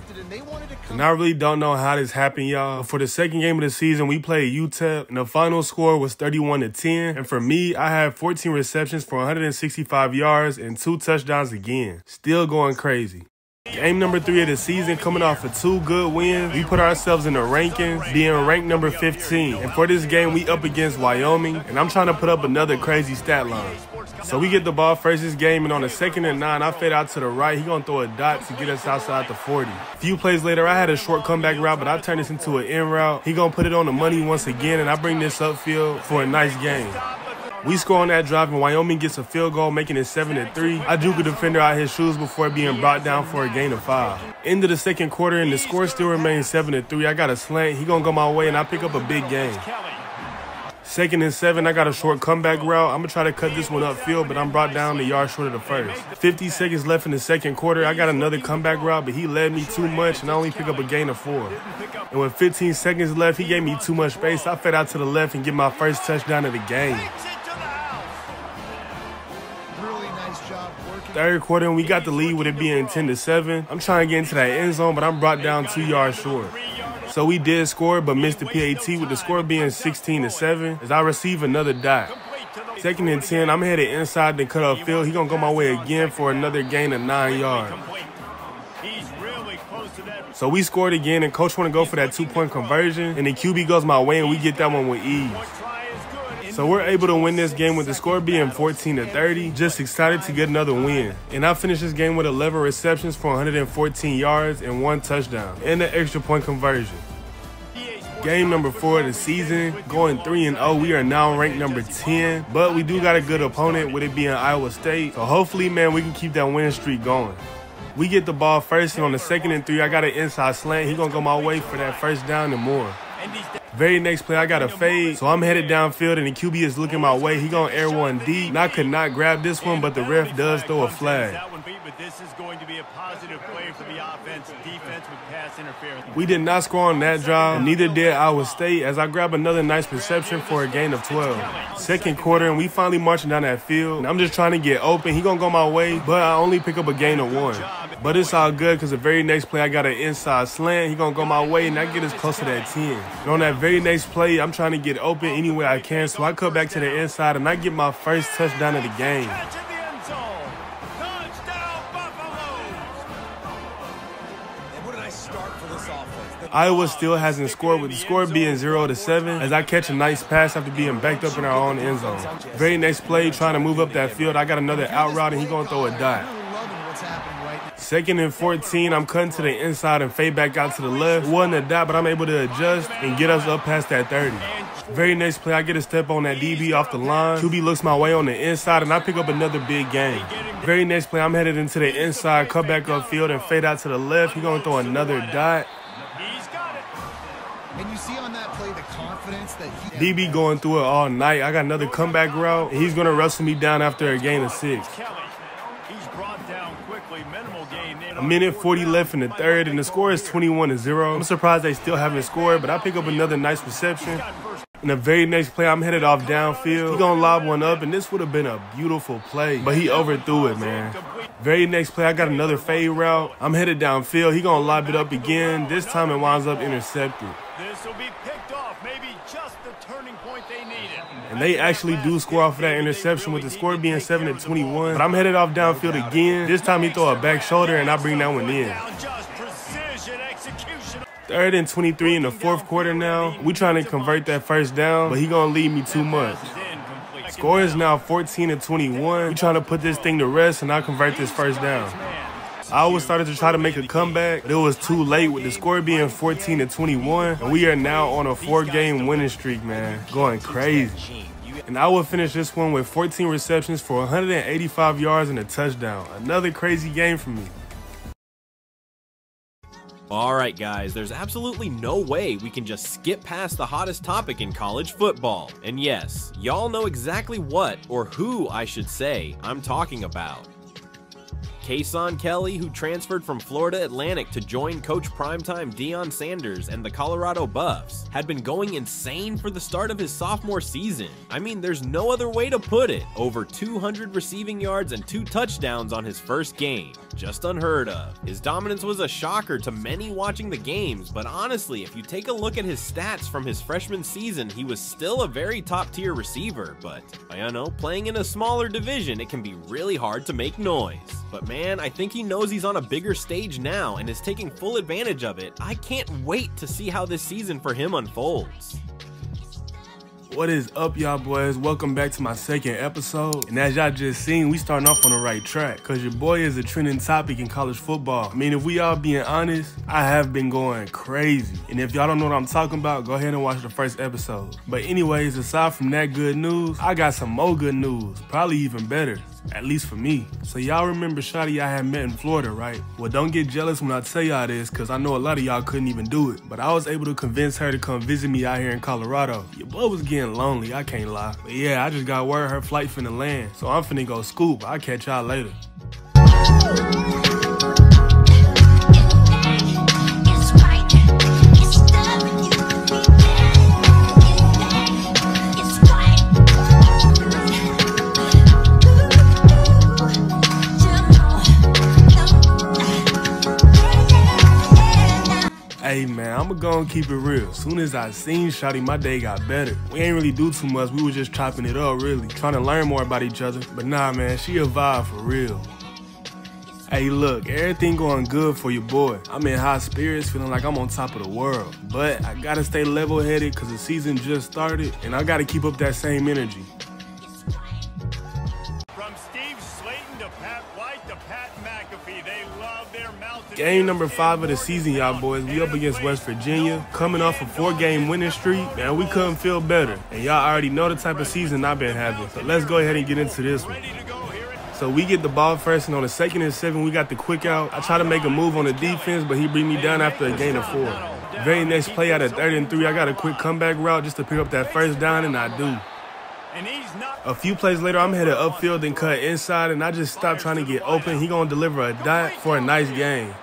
And I really don't know how this happened, y'all. For the second game of the season, we played UTEP, and the final score was 31-10. And for me, I had 14 receptions for 165 yards and 2 touchdowns again. Still going crazy. Game number 3 of the season, coming off of 2 good wins. We put ourselves in the rankings, being ranked number 15. And for this game, we up against Wyoming, and I'm trying to put up another crazy stat line. So we get the ball first this game, and on the 2nd and 9, I fade out to the right. He gonna throw a dot to get us outside the 40. A few plays later, I had a short comeback route, but I turned this into an in route. He gonna put it on the money once again, and I bring this upfield for a nice game. We score on that drive, and Wyoming gets a field goal, making it 7-3. I juke a defender out his shoes before being brought down for a gain of 5. End of the second quarter, and the score still remains 7-3. I got a slant. He gonna go my way, and I pick up a big game. 2nd and 7, I got a short comeback route. I'm going to try to cut this one upfield, but I'm brought down the yard short of the first. 50 seconds left in the second quarter. I got another comeback route, but he led me too much, and I only pick up a gain of 4. And with 15 seconds left, he gave me too much space. I fed out to the left and get my first touchdown of the game. Third quarter, and we got the lead with it being 10-7. I'm trying to get into that end zone, but I'm brought down 2 yards short. So we did score, but missed the PAT with the score being 16-7 as I receive another dot. 2nd and 10, I'm headed inside the cut upfield. He gonna go my way again for another gain of 9 yards. So we scored again, and coach want to go for that 2-point conversion, and the QB goes my way, and we get that one with ease. So we're able to win this game with the score being 14-30. Just excited to get another win. And I finished this game with 11 receptions for 114 yards and 1 touchdown and an extra point conversion. Game number 4 of the season, going 3-0. We are now ranked number 10, but we do got a good opponent with it being Iowa State. So hopefully, man, we can keep that winning streak going. We get the ball first, and on the 2nd and 3, I got an inside slant. He gonna go my way for that first down and more. Very next play, I got a fade, so I'm headed downfield, and the QB is looking my way. He gonna air one deep, and I could not grab this one, but the ref does throw a flag. but this is going to be a positive play for the offense. Defense with pass interference. We did not score on that drive, and neither did Iowa State, as I grab another nice reception for a gain of 12. Second quarter, and we finally marching down that field. And I'm just trying to get open. He gonna go my way, but I only pick up a gain of 1. But it's all good, because the very next play, I got an inside slant. He gonna go my way, and I get us close to that 10. And on that very next play, I'm trying to get open any way I can, so I cut back to the inside, and I get my first touchdown of the game. Iowa still hasn't scored, with the score being 0-7, as I catch a nice pass after being backed up in our own end zone. Very next play, trying to move up that field, I got another out route, and he gonna throw a dot. 2nd and 14, I'm cutting to the inside and fade back out to the left. Wasn't a dot, but I'm able to adjust and get us up past that 30. Very next play, I get a step on that DB off the line. QB looks my way on the inside, and I pick up another big gain. Very next play, I'm headed into the inside, cut back upfield, and fade out to the left. He gonna throw another dot. And you see on that play the confidence that he... DB going through it all night. I got another comeback route, and he's going to wrestle me down after a gain of 6. A minute 40 left in the third, and the score is 21-0. I'm surprised they still haven't scored, but I pick up another nice reception. In the very next play, I'm headed off downfield. He's going to lob one up, and this would have been a beautiful play, but he overthrew it, man. Very next play, I got another fade route. I'm headed downfield. He's going to lob it up again. This time it winds up intercepted. This will be picked off, maybe just the turning point they needed. And they actually do score off of that interception, with the score being 7-21. But I'm headed off downfield again. This time he throw a back shoulder, and I bring that one in. 3rd and 23 in the 4th quarter now. We trying to convert that first down, but he gonna lead me too much. Score is now 14-21. We trying to put this thing to rest and not convert this first down. I always started to try to make a comeback, but it was too late, with the score being 14-21. And we are now on a 4-game winning streak, man. Going crazy. And I will finish this one with 14 receptions for 185 yards and a touchdown. Another crazy game for me. Alright guys, there's absolutely no way we can just skip past the hottest topic in college football. And yes, y'all know exactly what, or who I should say, I'm talking about. Kason Kelly, who transferred from Florida Atlantic to join Coach Primetime Deion Sanders and the Colorado Buffs, had been going insane for the start of his sophomore season. I mean, there's no other way to put it. Over 200 receiving yards and 2 touchdowns on his first game. Just unheard of. His dominance was a shocker to many watching the games, but honestly, if you take a look at his stats from his freshman season, he was still a very top-tier receiver, but, I know, playing in a smaller division, it can be really hard to make noise. But man, I think he knows he's on a bigger stage now and is taking full advantage of it. I can't wait to see how this season for him unfolds. What is up, y'all boys? Welcome back to my 2nd episode. And as y'all just seen, we starting off on the right track, because your boy is a trending topic in college football. I mean, if we all being honest, I have been going crazy. And if y'all don't know what I'm talking about, go ahead and watch the first episode. But anyways, aside from that good news, I got some more good news, probably even better. At least for me. So y'all remember Shotty I had met in Florida, right? Well, don't get jealous when I tell y'all this, because I know a lot of y'all couldn't even do it. But I was able to convince her to come visit me out here in Colorado. Your boy was getting lonely, I can't lie. But yeah, I just got word her flight finna land. So I'm finna go scoop. I'll catch y'all later. Hey man, I'ma go and keep it real. Soon as I seen Shotty, my day got better. We ain't really do too much, we was just chopping it up really, trying to learn more about each other. But nah man, she a vibe for real. Hey look, everything going good for your boy. I'm in high spirits, feeling like I'm on top of the world. But I gotta stay level-headed because the season just started, and I gotta keep up that same energy. From Steve Slayton to Pat White to Pat McAfee, they love their mountain. Game number 5 of the season, y'all boys. We up against West Virginia, coming off a 4-game winning streak. Man, we couldn't feel better. And y'all already know the type of season I've been having. So let's go ahead and get into this one. So we get the ball first, and on the 2nd and 7, we got the quick out. I try to make a move on the defense, but he bring me down after a gain of 4. Very next play, out of 3rd and 3, I got a quick comeback route just to pick up that first down, and I do. And he's not. A few plays later, I'm headed upfield and cut inside, and I just stopped trying to get open. He gonna deliver a dot for a nice gain.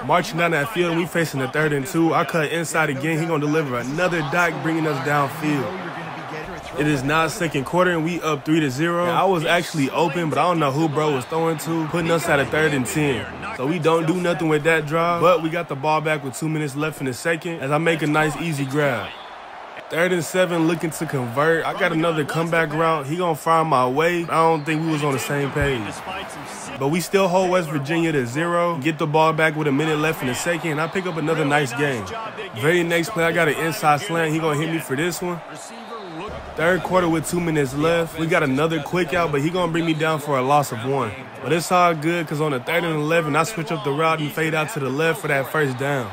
Marching down that field, and we facing the 3rd and 2. I cut inside again. He gonna deliver another dot, bringing us downfield. It is now 2nd quarter, and we up 3-0. I was actually open, but I don't know who bro was throwing to, putting us at a 3rd and 10. So we don't do nothing with that drive, but we got the ball back with 2 minutes left in the second as I make a nice easy grab. 3rd and 7, looking to convert. I got another comeback route. He gonna fire my way. I don't think we was on the same page. But we still hold West Virginia to 0. Get the ball back with a minute left in the second, and I pick up another nice game. Very next play, I got an inside slant. He gonna hit me for this one. 3rd quarter with 2 minutes left. We got another quick out, but he gonna bring me down for a loss of 1. But it's all good, because on the 3rd and 11, I switch up the route and fade out to the left for that first down.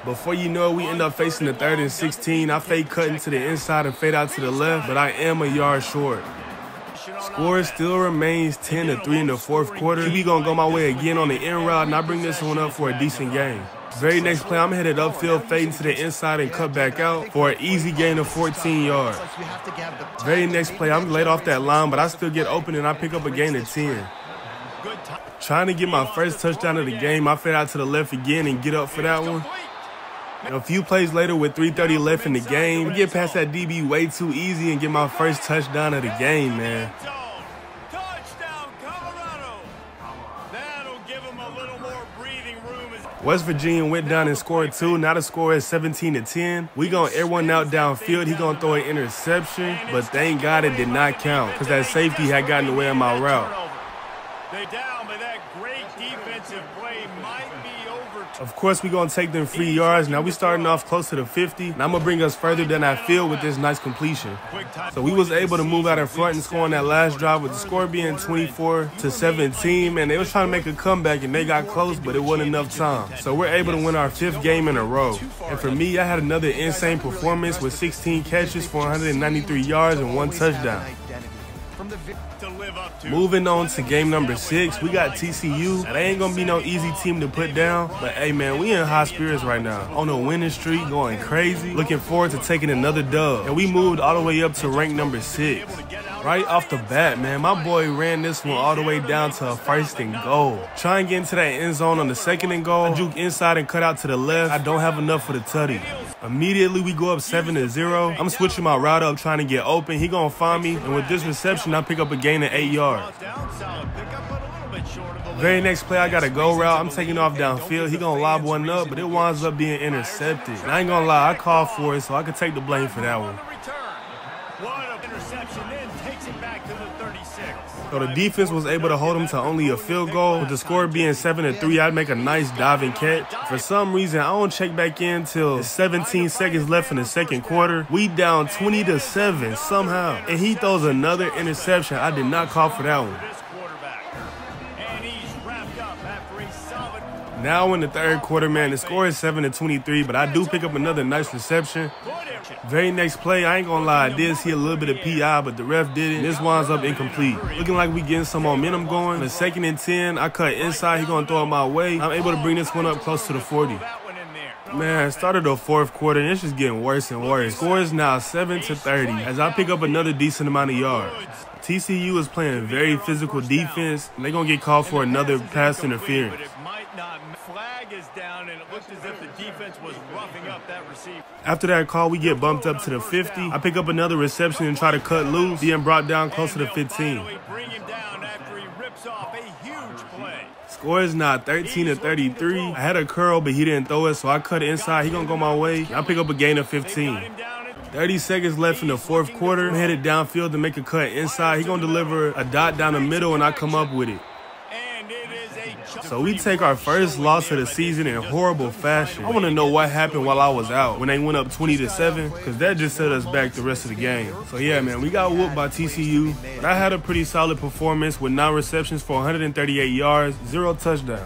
Before you know it, we end up facing the 3rd and 16. I fade cutting to the inside and fade out to the left, but I am a yard short. Score still remains 10-3 in the 4th quarter. We gonna go my way again on the end route, and I bring this one up for a decent game. Very next play, I'm headed upfield, fading to the inside and cut back out for an easy gain of 14 yards. Very next play, I'm laid off that line, but I still get open and I pick up a gain of 10. Trying to get my first touchdown of the game, I fade out to the left again and get up for that one. And a few plays later with 3:30 left in the game, I get past that DB way too easy and get my first touchdown of the game, man. West Virginia went down and scored 2. Now the score is 17-10. We gonna air one out downfield. He gonna throw an interception, but thank God it did not count because that safety had gotten away on my route. They down, but that great defensive play might be over. Of course, we gonna take them free yards. Now we starting off close to the 50, and I'm gonna bring us further than that field with this nice completion. So we was able to move out in front and score on that last drive with the score being 24-17. And they was trying to make a comeback, and they got close, but it wasn't enough time. So we're able to win our 5th game in a row. And for me, I had another insane performance with 16 catches for 193 yards and 1 touchdown. Moving on to game number 6, we got TCU. That ain't gonna be no easy team to put down, but hey man, we in high spirits right now. On a winning streak, going crazy. Looking forward to taking another dub. And we moved all the way up to rank number 6. Right off the bat, man, my boy ran this one all the way down to a 1st and goal. Try and get into that end zone on the 2nd and goal. I juke inside and cut out to the left. I don't have enough for the tutty. Immediately, we go up 7-0. I'm switching my route up, trying to get open. He gonna find me, and with this reception, I pick up a gain of 8 yards. Very next play, I got a go route. I'm taking off downfield. He gonna lob one up, but it winds up being intercepted. And I ain't gonna lie, I called for it, so I could take the blame for that one. So the defense was able to hold him to only a field goal. With the score being 7-3, I'd make a nice diving catch. For some reason, I don't check back in till 17 seconds left in the 2nd quarter. We down 20-7 somehow. And he throws another interception. I did not call for that one. Now in the 3rd quarter, man, the score is 7-23, but I do pick up another nice reception. Very next play, I ain't gonna lie, I did see a little bit of PI, but the ref did it. This winds up incomplete. Looking like we getting some momentum going. The 2nd and 10, I cut inside, he gonna throw it my way. I'm able to bring this one up close to the 40. Man, started the 4th quarter, and it's just getting worse and worse. Score is now 7-30 as I pick up another decent amount of yards. TCU is playing very physical defense, and they're gonna get called for another pass interference. After that call, we get bumped up to the 50. I pick up another reception and try to cut loose, being brought down close to the 15. Score is now 13-33. I had a curl, but he didn't throw it, so I cut it inside. He gonna go my way. I pick up a gain of 15. 30 seconds left in the 4th quarter. I'm headed downfield to make a cut inside. He gonna deliver a dot down the middle, and I come up with it. So we take our first loss of the season in horrible fashion. I want to know what happened while I was out when they went up 20-7, because that just set us back the rest of the game. So yeah, man, we got whooped by TCU, but I had a pretty solid performance with 9 receptions for 138 yards, 0 touchdowns.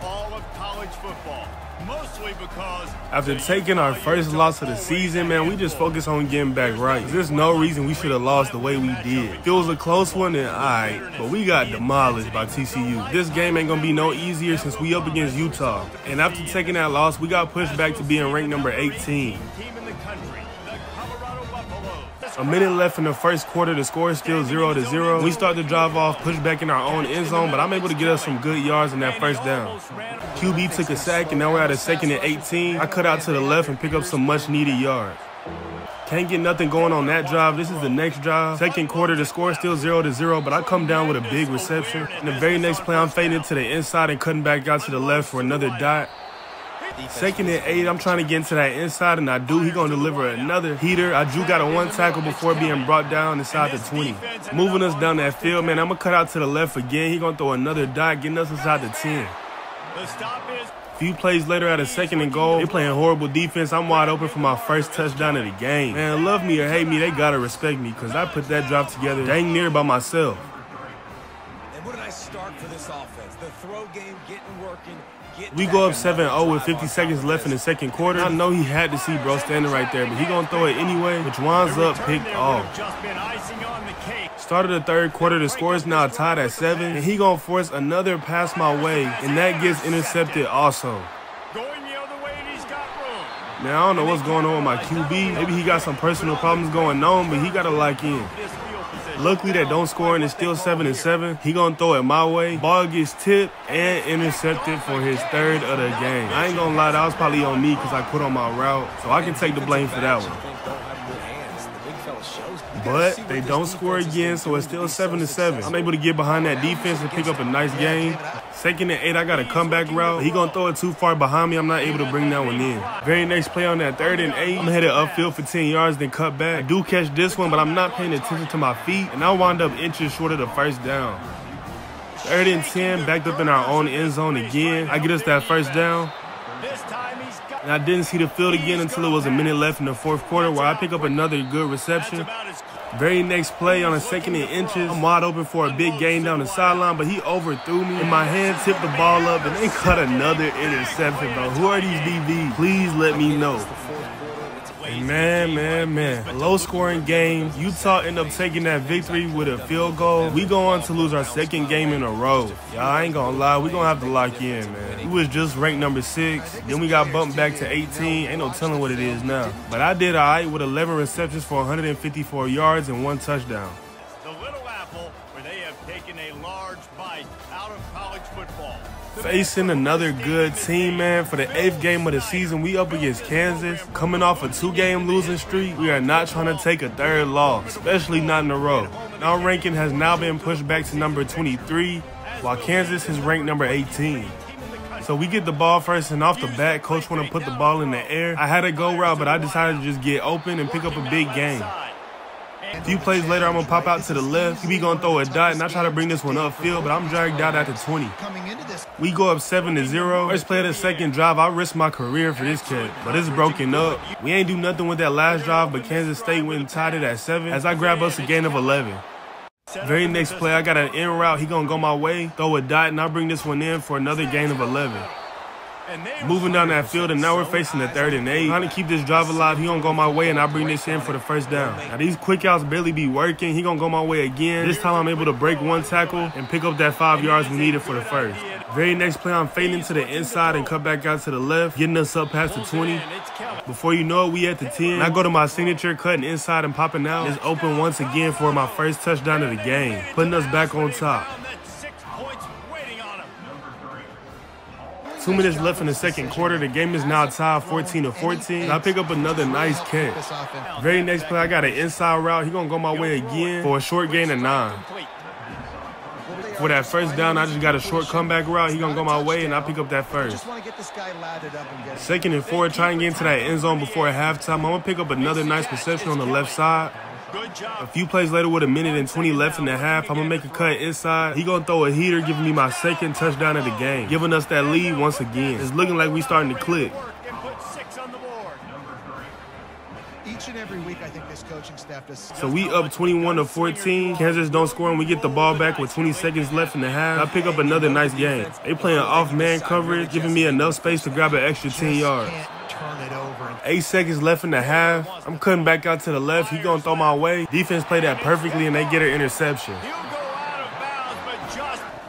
All of college football, mostly because after taking our first loss of the season, man, we just focus on getting back right. There's no reason we should have lost the way we did. If it was a close one, then alright, but we got demolished by TCU. This game ain't gonna be no easier since we up against Utah. And after taking that loss, we got pushed back to being ranked number 18. A minute left in the first quarter. The score is still 0-0. We start to drive off, push back in our own end zone, but I'm able to get us some good yards in that first down. QB took a sack, and now we're at a 2nd and 18. I cut out to the left and pick up some much-needed yards. Can't get nothing going on that drive. This is the next drive. Second quarter, the score is still 0-0, but I come down with a big reception. In the very next play, I'm fading to the inside and cutting back out to the left for another dot. 2nd and 8, I'm trying to get into that inside, and I do. He's going to deliver another heater. I drew got a 1 tackle before being brought down inside the 20. Moving us down that field, man, I'm going to cut out to the left again. He's going to throw another dot, getting us inside the 10. A few plays later at a 2nd and goal, they're playing horrible defense. I'm wide open for my first touchdown of the game. Man, love me or hate me, they got to respect me because I put that drop together dang near by myself. And what a nice start for this offense. The throw game getting working. We go up 7-0 with 50 seconds left in the second quarter. I know he had to see bro standing right there, but he gonna throw it anyway, which winds up picked off. Start of the third quarter, the score is now tied at 7, and he gonna force another pass my way, and that gets intercepted also. Now, I don't know what's going on with my QB. Maybe he got some personal problems going on, but he gotta lock in. Luckily, that don't score, and it's still 7-7. He gonna throw it my way. Ball gets tipped and intercepted for his 3rd of the game. I ain't gonna lie, that was probably on me because I quit on my route, so I can take the blame for that one. But they don't score again, so it's still 7-7. I'm able to get behind that defense and pick up a nice game. 2nd and 8, I got a comeback route. He gonna throw it too far behind me. I'm not able to bring that one in. Very next play on that 3rd and 8, I'm headed upfield for 10 yards, then cut back. I do catch this one, but I'm not paying attention to my feet, and I wind up inches short of the first down. 3rd and 10, backed up in our own end zone again. I get us that first down. And I didn't see the field again until it was a minute left in the fourth quarter, where I pick up another good reception. Very next play on a 2nd and inches, I'm wide open for a big gain down the sideline, but he overthrew me, and my hand tipped the ball up, and they cut another interception, bro. Who are these DBs? Please let me know. And man. A low-scoring game. Utah end up taking that victory with a field goal. We go on to lose our 2nd game in a row. Y'all, I ain't gonna lie. We gonna have to lock in, man. We was just ranked number 6. Then we got bumped back to 18. Ain't no telling what it is now. But I did all right with 11 receptions for 154 yards and 1 touchdown. The Little Apple, where they have taken a large bite out of college football. Facing another good team, man. For the 8th game of the season, we up against Kansas. Coming off a 2-game losing streak, we are not trying to take a 3rd loss, especially not in a row. Our ranking has now been pushed back to number 23, while Kansas is ranked number 18. So we get the ball first, and off the bat, coach want to put the ball in the air. I had a go route, but I decided to just get open and pick up a big gain. A few plays later, I'm going to pop out to the left. We going to throw a dot, and I try to bring this one upfield, but I'm dragged out at the 20. We go up 7-0. First play of the second drive, I risked my career for this kid, but it's broken up. We ain't do nothing with that last drive, but Kansas State went and tied it at 7 as I grab us a gain of 11. Very next play, I got an in route. He going to go my way, throw a dot, and I bring this one in for another gain of 11. Moving down that field, and now we're facing the 3rd and 8. Trying to keep this drive alive, he gonna go my way, and I bring this in for the first down. Now these quick outs barely be working. He gonna go my way again. This time I'm able to break 1 tackle and pick up that 5 yards we needed for the first. Very next play, I'm fading to the inside and cut back out to the left, getting us up past the 20. Before you know it, we at the 10. I go to my signature, cutting inside and popping out. It's open once again for my first touchdown of the game, putting us back on top. 2 minutes left in the second quarter. The game is now tied 14-14. I pick up another nice catch. Very next play, I got an inside route. He gonna go my way again for a short gain of 9. For that first down, I just got a short comeback route. He gonna go my way, and I pick up that first. 2nd and 4, try and get into that end zone before halftime. I'm gonna pick up another nice reception on the left side. A few plays later, with 1:20 left in the half, I'm gonna make a cut inside. He gonna throw a heater, giving me my 2nd touchdown of the game, giving us that lead once again. It's looking like we starting to click. Each and every week, I think this coaching staff does. So we up 21-14. Kansas don't score, and we get the ball back with 20 seconds left in the half. I pick up another nice game. They playing off man coverage, giving me enough space to grab an extra 10 yards. 8 seconds left in the half. I'm cutting back out to the left. He gonna throw my way. Defense played that perfectly, and they get an interception.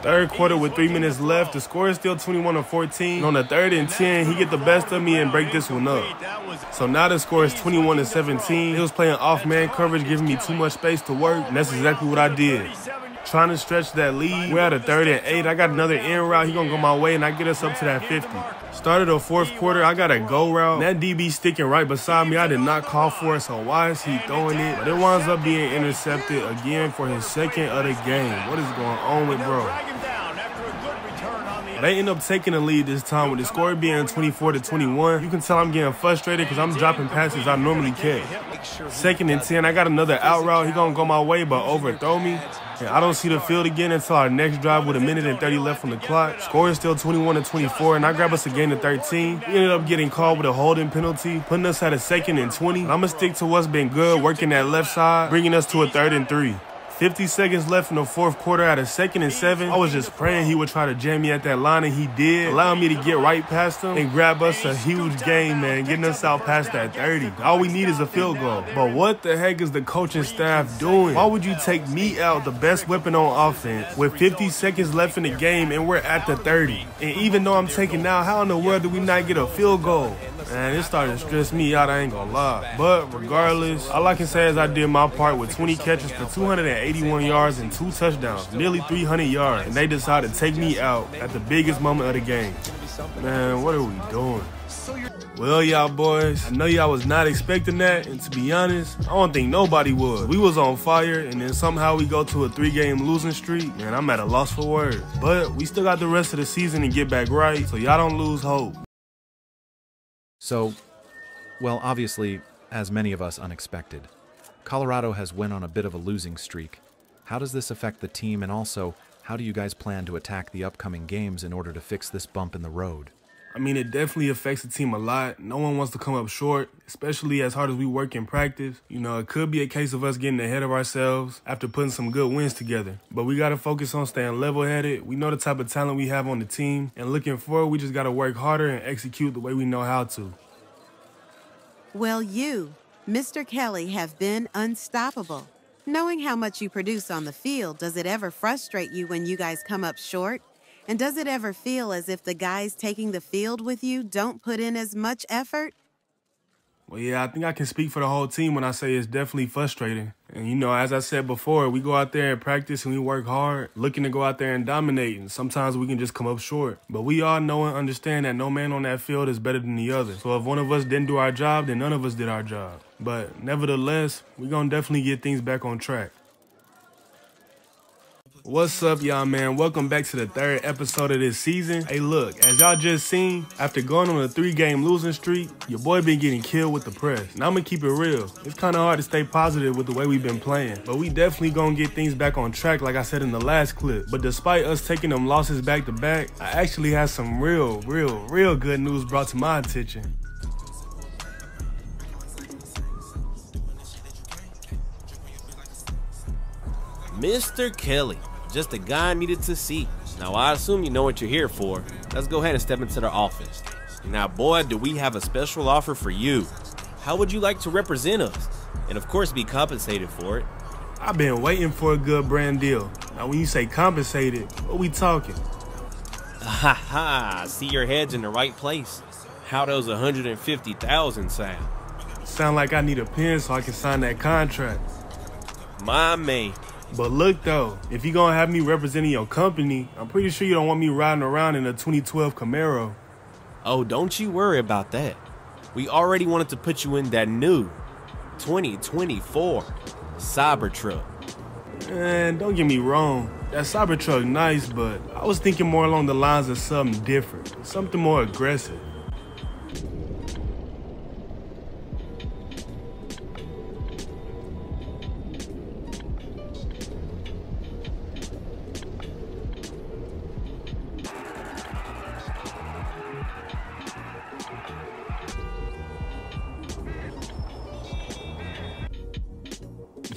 Third quarter with 3 minutes left. The score is still 21-14. On the 3rd and 10, he get the best of me and break this one up. So now the score is 21-17. He was playing off-man coverage, giving me too much space to work, and that's exactly what I did. Trying to stretch that lead. We're at a 3rd and 8. I got another end route. He gonna go my way, and I get us up to that 50. Started the 4th quarter. I got a go route. That DB sticking right beside me. I did not call for it, so why is he throwing it? But it winds up being intercepted again for his 2nd of the game. What is going on with bro? They end up taking the lead this time with the score being 24-21. You can tell I'm getting frustrated because I'm dropping passes I normally catch. 2nd and 10, I got another out route. He gonna go my way but overthrow me. And I don't see the field again until our next drive with 1 minute and 30 left on the clock. Score is still 21-24, and I grab us a gain of 13. We ended up getting called with a holding penalty, putting us at a 2nd and 20. I'm gonna stick to what's been good, working that left side, bringing us to a 3rd and 3. 50 seconds left in the 4th quarter at a 2nd and 7. I was just praying he would try to jam me at that line, and he did, allowing me to get right past him and grab us a huge gain, man, getting us out past that 30. All we need is a field goal. But what the heck is the coaching staff doing? Why would you take me out, the best weapon on offense, with 50 seconds left in the game and we're at the 30? And even though I'm taking out, how in the world do we not get a field goal? Man, it started to stress me out, I ain't gonna lie. But regardless, all I can say is I did my part with 20 catches for 281 yards and 2 touchdowns, nearly 300 yards. And they decided to take me out at the biggest moment of the game. Man, what are we doing? Well, y'all boys, I know y'all was not expecting that, and to be honest, I don't think nobody was. We was on fire, and then somehow we go to a 3-game losing streak. Man, I'm at a loss for words. But we still got the rest of the season to get back right, so y'all don't lose hope. So, well, obviously, as many of us unexpected, Colorado has went on a bit of a losing streak. How does this affect the team, and also, how do you guys plan to attack the upcoming games in order to fix this bump in the road? I mean, it definitely affects the team a lot. No one wants to come up short, especially as hard as we work in practice. You know, it could be a case of us getting ahead of ourselves after putting some good wins together. But we got to focus on staying level-headed. We know the type of talent we have on the team. And looking forward, we just got to work harder and execute the way we know how to. Well, you, Mr. Kelly, have been unstoppable. Knowing how much you produce on the field, does it ever frustrate you when you guys come up short? And does it ever feel as if the guys taking the field with you don't put in as much effort? Well, yeah, I think I can speak for the whole team when I say it's definitely frustrating. And, you know, as I said before, we go out there and practice and we work hard, looking to go out there and dominate. And sometimes we can just come up short. But we all know and understand that no man on that field is better than the other. So if one of us didn't do our job, then none of us did our job. But nevertheless, we're going to definitely get things back on track. What's up, y'all, man? Welcome back to the 3rd episode of this season. Hey, look, as y'all just seen, after going on a 3-game losing streak, your boy been getting killed with the press. And I'm gonna keep it real. It's kind of hard to stay positive with the way we've been playing. But we definitely gonna get things back on track, like I said in the last clip. But despite us taking them losses back to back, I actually had some real good news brought to my attention. Mr. Kelly. Just the guy I needed to see. Now, I assume you know what you're here for. Let's go ahead and step into the office. Now, boy, do we have a special offer for you. How would you like to represent us? And, of course, be compensated for it. I've been waiting for a good brand deal. Now, when you say compensated, what we talking? Ha ha, see your head's in the right place. How does 150,000 sound? Sound like I need a pen so I can sign that contract. My man. But look though, if you're gonna have me representing your company, I'm pretty sure you don't want me riding around in a 2012 Camaro. Oh, don't you worry about that. We already wanted to put you in that new 2024 Cybertruck. Man, don't get me wrong. That Cybertruck nice, but I was thinking more along the lines of something different, something more aggressive.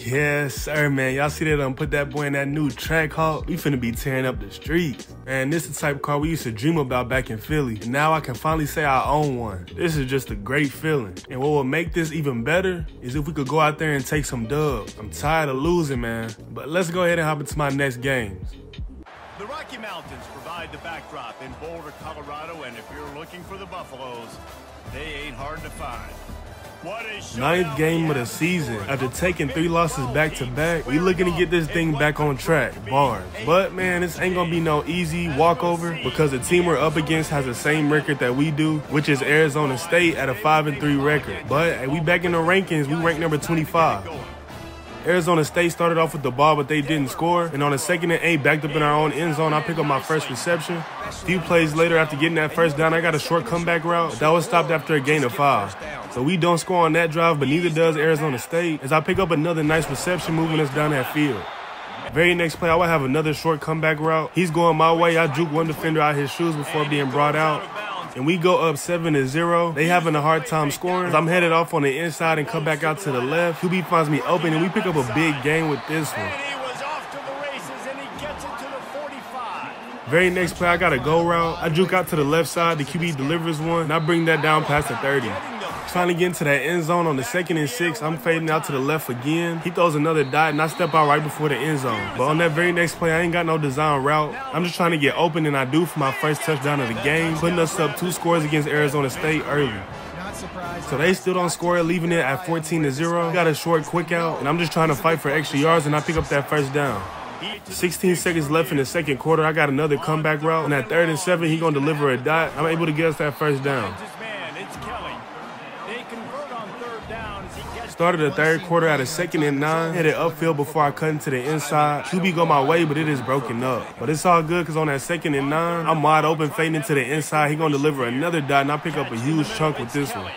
Yes, sir, man. Y'all see that put that boy in that new Trackhawk? We finna be tearing up the streets. Man, this is the type of car we used to dream about back in Philly. And now I can finally say I own one. This is just a great feeling. And what will make this even better is if we could go out there and take some dubs. I'm tired of losing, man. But let's go ahead and hop into my next games. The right Rocky Mountains provide the backdrop in Boulder, Colorado, and if you're looking for the Buffaloes, they ain't hard to find. What a Ninth game of the season. After taking 3 losses back-to-back, we looking to get this thing back on track, bars. But man, this ain't gonna be no easy walkover because the team we're up against has the same record that we do, which is Arizona State at a 5-3 record. But hey, we back in the rankings, we ranked number 25. Arizona State started off with the ball, but they didn't score. And on a 2nd and 8, backed up in our own end zone, I pick up my first reception. A few plays later, after getting that first down, I got a short comeback route. That was stopped after a gain of 5. So we don't score on that drive, but neither does Arizona State, as I pick up another nice reception moving us down that field. Very next play, I would have another short comeback route. He's going my way. I juke one defender out his shoes before being brought out. And we go up 7-0. They having a hard time scoring. As I'm headed off on the inside and come back out to the left. QB finds me open, and we pick up a big gain with this one. Very next play, I got a go route. I juke out to the left side. The QB delivers one, and I bring that down past the 30. Trying to get into that end zone on the 2nd and 6. I'm fading out to the left again. He throws another dot, and I step out right before the end zone. But on that very next play, I ain't got no design route. I'm just trying to get open, and I do for my first touchdown of the game, putting us up 2 scores against Arizona State early. So they still don't score, leaving it at 14-0. Got a short quick out, and I'm just trying to fight for extra yards, and I pick up that first down. 16 seconds left in the 2nd quarter. I got another comeback route. On that 3rd and 7, he gonna deliver a dot. I'm able to get us that first down. Started the 3rd quarter at a 2nd and 9. Headed upfield before I cut into the inside. QB go my way, but it is broken up. But it's all good because on that 2nd and 9, I'm wide open, fading into the inside. He gonna deliver another dot, and I pick up a huge chunk with this one.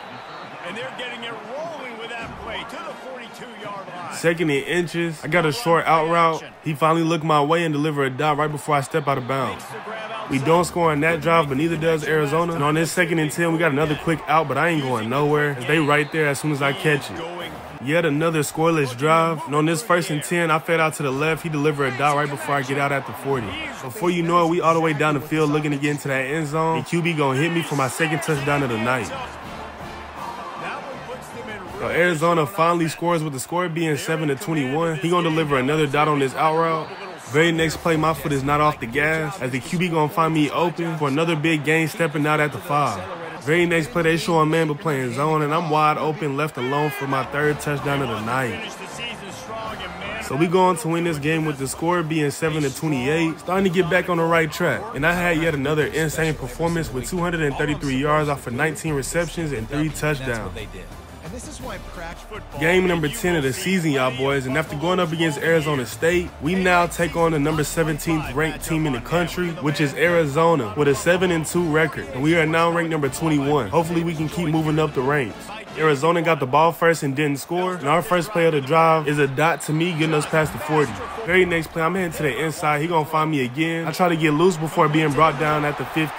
And they're getting it rolling with that play to the 42-yard line. 2nd and inches. I got a short out route. He finally looked my way and delivered a dot right before I step out of bounds. We don't score on that drive, but neither does Arizona. And on this 2nd and 10, we got another quick out, but I ain't going nowhere. They right there as soon as I catch it. Yet another scoreless drive. And on this 1st and 10, I fade out to the left. He delivered a dot right before I get out at the 40. Before you know it, we all the way down the field looking to get into that end zone. And QB gonna hit me for my 2nd touchdown of the night. So Arizona finally scores with the score being 7-21. He gonna deliver another dot on this out route. Very next play, my foot is not off the gas, as the QB gonna find me open for another big gain, stepping out at the 5. Very next play, they show a man but playing zone, and I'm wide open, left alone for my 3rd touchdown of the night. So we go on to win this game with the score being 7-28, starting to get back on the right track. And I had yet another insane performance with 233 yards off of 19 receptions and 3 touchdowns. Game number 10 of the season, y'all boys, and after going up against Arizona State, we now take on the number 17th ranked team in the country, which is Arizona, with a 7-2 record, and we are now ranked number 21. Hopefully we can keep moving up the ranks. Arizona got the ball first and didn't score, and our first play of the drive is a dot to me, getting us past the 40. Very next play, I'm heading to the inside. He gonna find me again. I try to get loose before being brought down at the 50.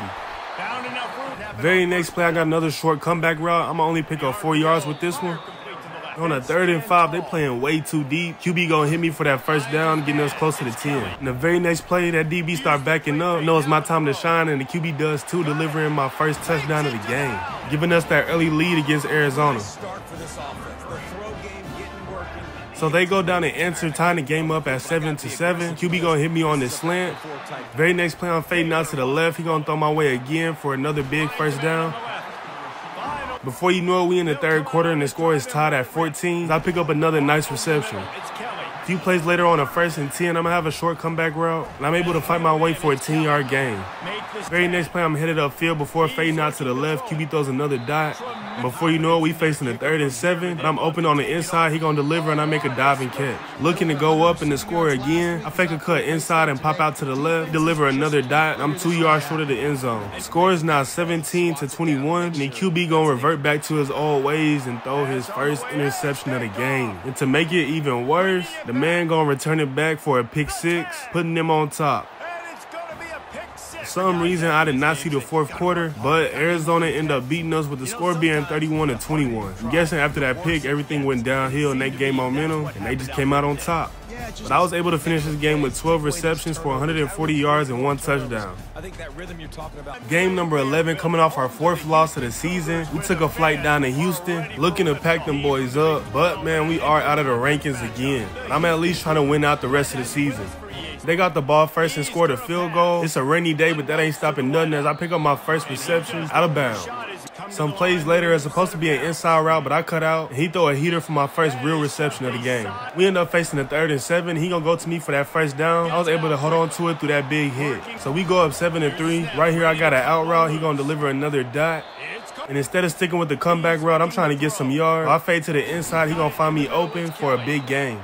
Very next play, I got another short comeback route. I'm gonna only pick up 4 yards with this one. On a 3rd and 5, they playing way too deep. QB gonna hit me for that first down, getting us close to the 10. In the very next play, that DB start backing up. I know it's my time to shine, and the QB does too, delivering my first touchdown of the game, giving us that early lead against Arizona. So they go down and answer, tying the game up at 7-7. QB gonna hit me on this slant. Very next play, I'm fading out to the left. He gonna throw my way again for another big first down. Before you know it, we in the 3rd quarter and the score is tied at 14. I pick up another nice reception. A few plays later on a 1st and 10, I'm gonna have a short comeback route, and I'm able to fight my way for a 10-yard gain. Very next play, I'm headed upfield before fading out to the left. QB throws another dot. And before you know it, we facing the 3rd and 7. And I'm open on the inside. He gonna deliver, and I make a diving catch. Looking to go up and to score again. I fake a cut inside and pop out to the left. Deliver another dot. I'm 2 yards short of the end zone. Score is now 17-21. And the QB gonna revert back to his old ways and throw his first interception of the game. And to make it even worse, the man gonna return it back for a pick 6, putting them on top. For some reason, I did not see the 4th quarter, but Arizona ended up beating us with the score being 31-21. I'm guessing after that pick, everything went downhill and they gained momentum, and they just came out on top. But I was able to finish this game with 12 receptions for 140 yards and 1 touchdown. Game number 11, coming off our 4th loss of the season. We took a flight down to Houston, looking to pack them boys up. But man, we are out of the rankings again. I'm at least trying to win out the rest of the season. They got the ball first and scored a field goal. It's a rainy day, but that ain't stopping nothing as I pick up my first reception out of bounds. Some plays later, it's supposed to be an inside route, but I cut out, and he threw a heater for my first real reception of the game. We end up facing a 3rd and 7. He gonna go to me for that first down. I was able to hold on to it through that big hit. So we go up 7-3. Right here, I got an out route. He gonna deliver another dot. And instead of sticking with the comeback route, I'm trying to get some yards. I fade to the inside. He gonna find me open for a big gain.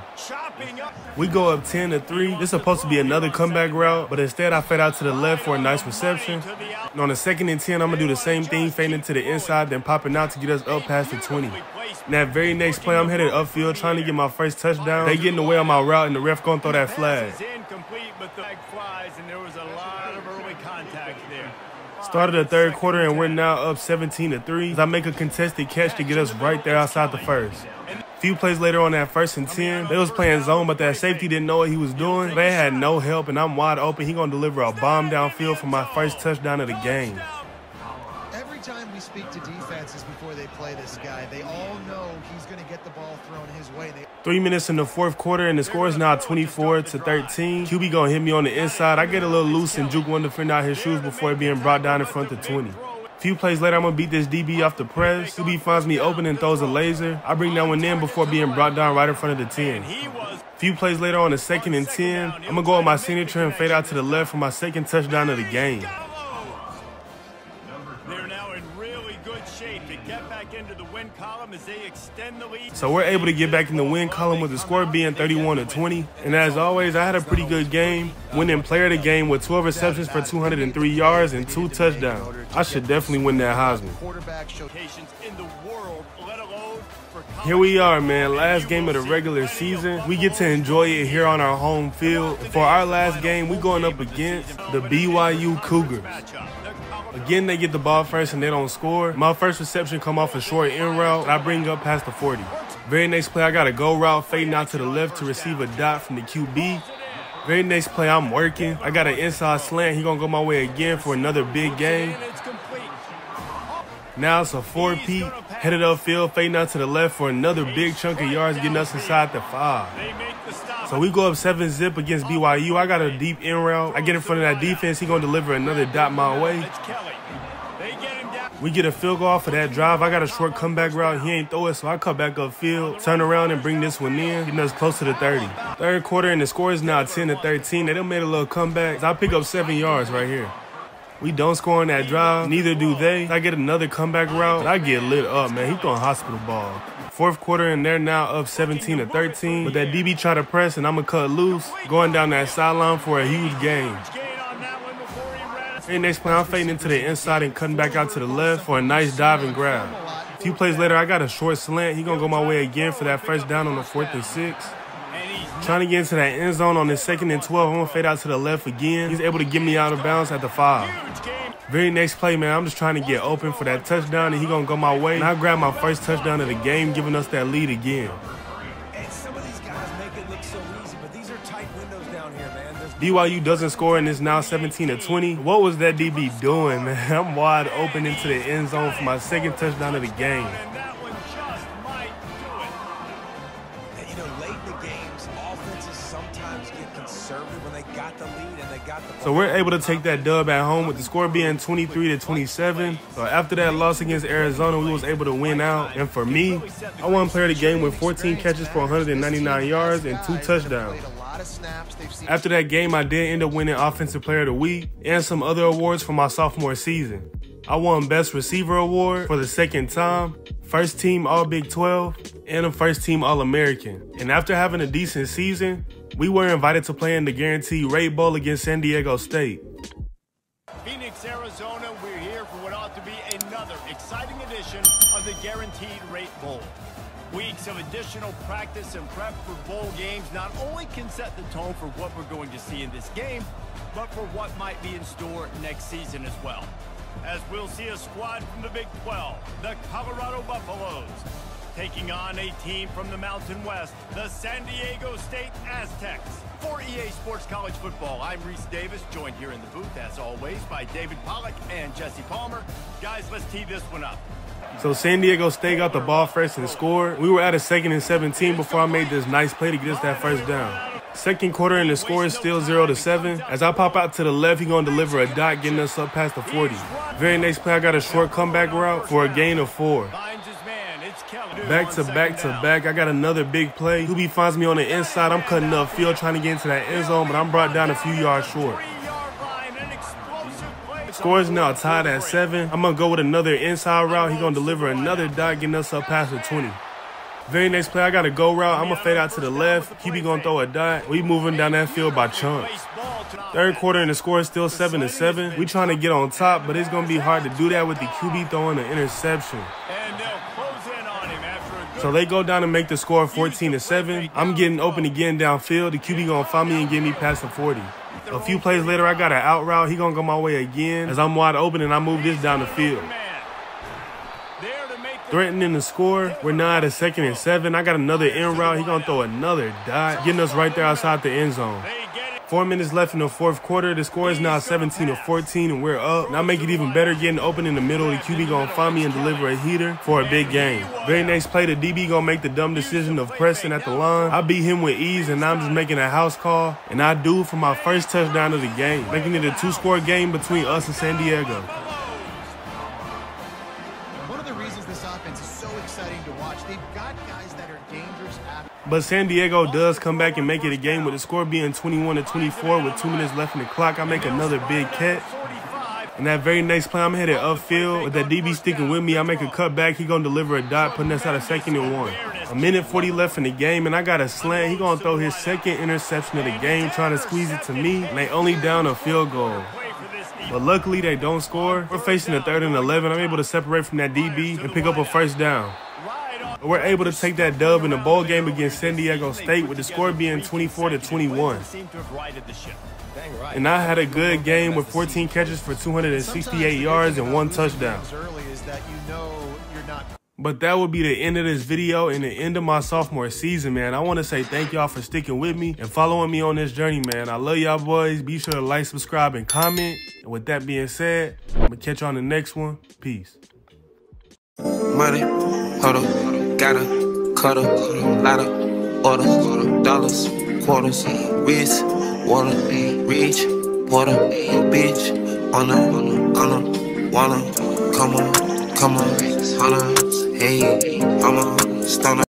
We go up 10-3. This is supposed to be another comeback route, but instead I fade out to the left for a nice reception. And on the 2nd and 10, I'm gonna do the same thing, fading to the inside, then popping out to get us up past the 20. And that very next play, I'm headed upfield trying to get my first touchdown. They get in the way of my route, and the ref gonna throw that flag. Started the 3rd quarter, and we're now up 17-3. I make a contested catch to get us right there outside the first. A few plays later on that 1st and 10, they was playing zone, but that safety didn't know what he was doing. They had no help, and I'm wide open. He gonna deliver a bomb downfield for my first touchdown of the game. Every time we speak to defenses before they play this guy, they all know he's going to get the ball thrown his way. 3 minutes in the 4th quarter, and the score is now 24-13. QB gonna hit me on the inside. I get a little loose and juke one defender out his shoes before being brought down in front to 20. A few plays later, I'm gonna beat this DB off the press. QB finds me open and throws a laser. I bring that one in before being brought down right in front of the 10. A few plays later on the 2nd and 10, I'm gonna go with my signature and fade out to the left for my second touchdown of the game. So we're able to get back in the win column with the score being 31-20. And as always, I had a pretty good game, winning player of the game with 12 receptions for 203 yards and 2 touchdowns. I should definitely win that Heisman. Here we are, man, last game of the regular season. We get to enjoy it here on our home field. For our last game, we going up against the BYU Cougars. Again, they get the ball first and they don't score. My first reception come off a short end route, and I bring up past the 40. Very next play, I got a go route, fading out to the left to receive a dot from the QB. Very next play, I'm working. I got an inside slant. He gonna go my way again for another big gain. Now it's a 4-peat, headed upfield, fading out to the left for another big chunk of yards, getting us inside the 5. So we go up 7-zip against BYU. I got a deep in route. I get in front of that defense. He gonna deliver another dot my way. We get a field goal off of that drive. I got a short comeback route. He ain't throw it, so I cut back upfield, turn around and bring this one in, getting us close to the 30. 3rd quarter, and the score is now 10-13. They done made a little comeback. I pick up 7 yards right here. We don't score on that drive. Neither do they. I get another comeback route. I get lit up, man. He throwing hospital ball. 4th quarter, and they're now up 17-13. But that DB try to press, and I'm going to cut loose, going down that sideline for a huge gain. And next play, I'm fading into the inside and cutting back out to the left for a nice dive and grab. A few plays later, I got a short slant. He going to go my way again for that first down on the 4th and 6. Trying to get into that end zone on the 2nd and 12. I'm going to fade out to the left again. He's able to get me out of bounds at the 5. Very next play, man, I'm just trying to get open for that touchdown, and he going to go my way. And I grab my first touchdown of the game, giving us that lead again. BYU doesn't score, and it's now 17-20. What was that DB doing, man? I'm wide open into the end zone for my second touchdown of the game. So we're able to take that dub at home with the score being 23-27. So after that loss against Arizona, we was able to win out. And for me, I won player of the game with 14 catches for 199 yards and 2 touchdowns. After that game, I did end up winning Offensive Player of the Week and some other awards for my sophomore season. I won Best Receiver Award for the 2nd time, First Team All-Big 12, and a First Team All-American. And after having a decent season, we were invited to play in the Guaranteed Rate Bowl against San Diego State. Phoenix, Arizona, we're here for what ought to be another exciting edition of the Guaranteed Rate Bowl. Weeks of additional practice and prep for bowl games not only can set the tone for what we're going to see in this game, but for what might be in store next season as well. As we'll see a squad from the Big 12, the Colorado Buffaloes, taking on a team from the Mountain West, the San Diego State Aztecs. For EA Sports College Football, I'm Reese Davis, joined here in the booth, as always, by David Pollack and Jesse Palmer. Guys, let's tee this one up. So San Diego State got the ball first and scored. We were at a 2nd and 17 before I made this nice play to get us that first down. Second quarter and the score is still 0-7. As I pop out to the left, he gonna deliver a dot, getting us up past the 40. Very next play, I got a short comeback route for a gain of 4. Back to back, I got another big play. QB finds me on the inside. I'm cutting upfield trying to get into that end zone, but I'm brought down a few yards short. Score is now tied at 7. I'm gonna go with another inside route. He gonna deliver another dot, getting us up past the 20. Very next play, I got a go route. I'm gonna fade out to the left. QB gonna throw a dot. We moving down that field by chunks. Third quarter and the score is still 7-7. We trying to get on top, but it's gonna be hard to do that with the QB throwing an interception. So they go down and make the score 14-7. I'm getting open again downfield. The QB gonna find me and get me past the 40. A few plays later, I got an out route. He gonna go my way again as I'm wide open and I move this down the field. Threatening the score. We're now at a 2nd and 7. I got another in route. He gonna throw another dot, getting us right there outside the end zone. 4 minutes left in the fourth quarter. The score is now 17-14 and we're up. Now make it even better, getting open in the middle. The QB gonna find me and deliver a heater for a big game. Very next play, the DB gonna make the dumb decision of pressing at the line. I beat him with ease and now I'm just making a house call. And I do for my first touchdown of the game, making it a 2-score game between us and San Diego. But San Diego does come back and make it a game with the score being 21-24 with 2 minutes left in the clock. I make another big catch. And that very next play, I'm headed upfield. With that DB sticking with me, I make a cut back. He gonna deliver a dot, putting us at a 2nd and 1. A minute 40 left in the game, and I got a slant. He gonna throw his 2nd interception of the game, trying to squeeze it to me. And they only down a field goal. But luckily, they don't score. We're facing a 3rd and 11. I'm able to separate from that DB and pick up a first down. We're able to take that dub in the bowl game against San Diego State with the score being 24-21. And I had a good game with 14 catches for 268 yards and 1 touchdown. But that would be the end of this video and the end of my sophomore season, man. I want to say thank y'all for sticking with me and following me on this journey, man. I love y'all boys. Be sure to like, subscribe, and comment. And with that being said, I'm going to catch you on the next one. Peace. Money, hold up. Gotta cut a lot of order, dollars, quarters, wrist, water, reach, water, bitch, on a, wanna, come on, hey, I'm a stoner.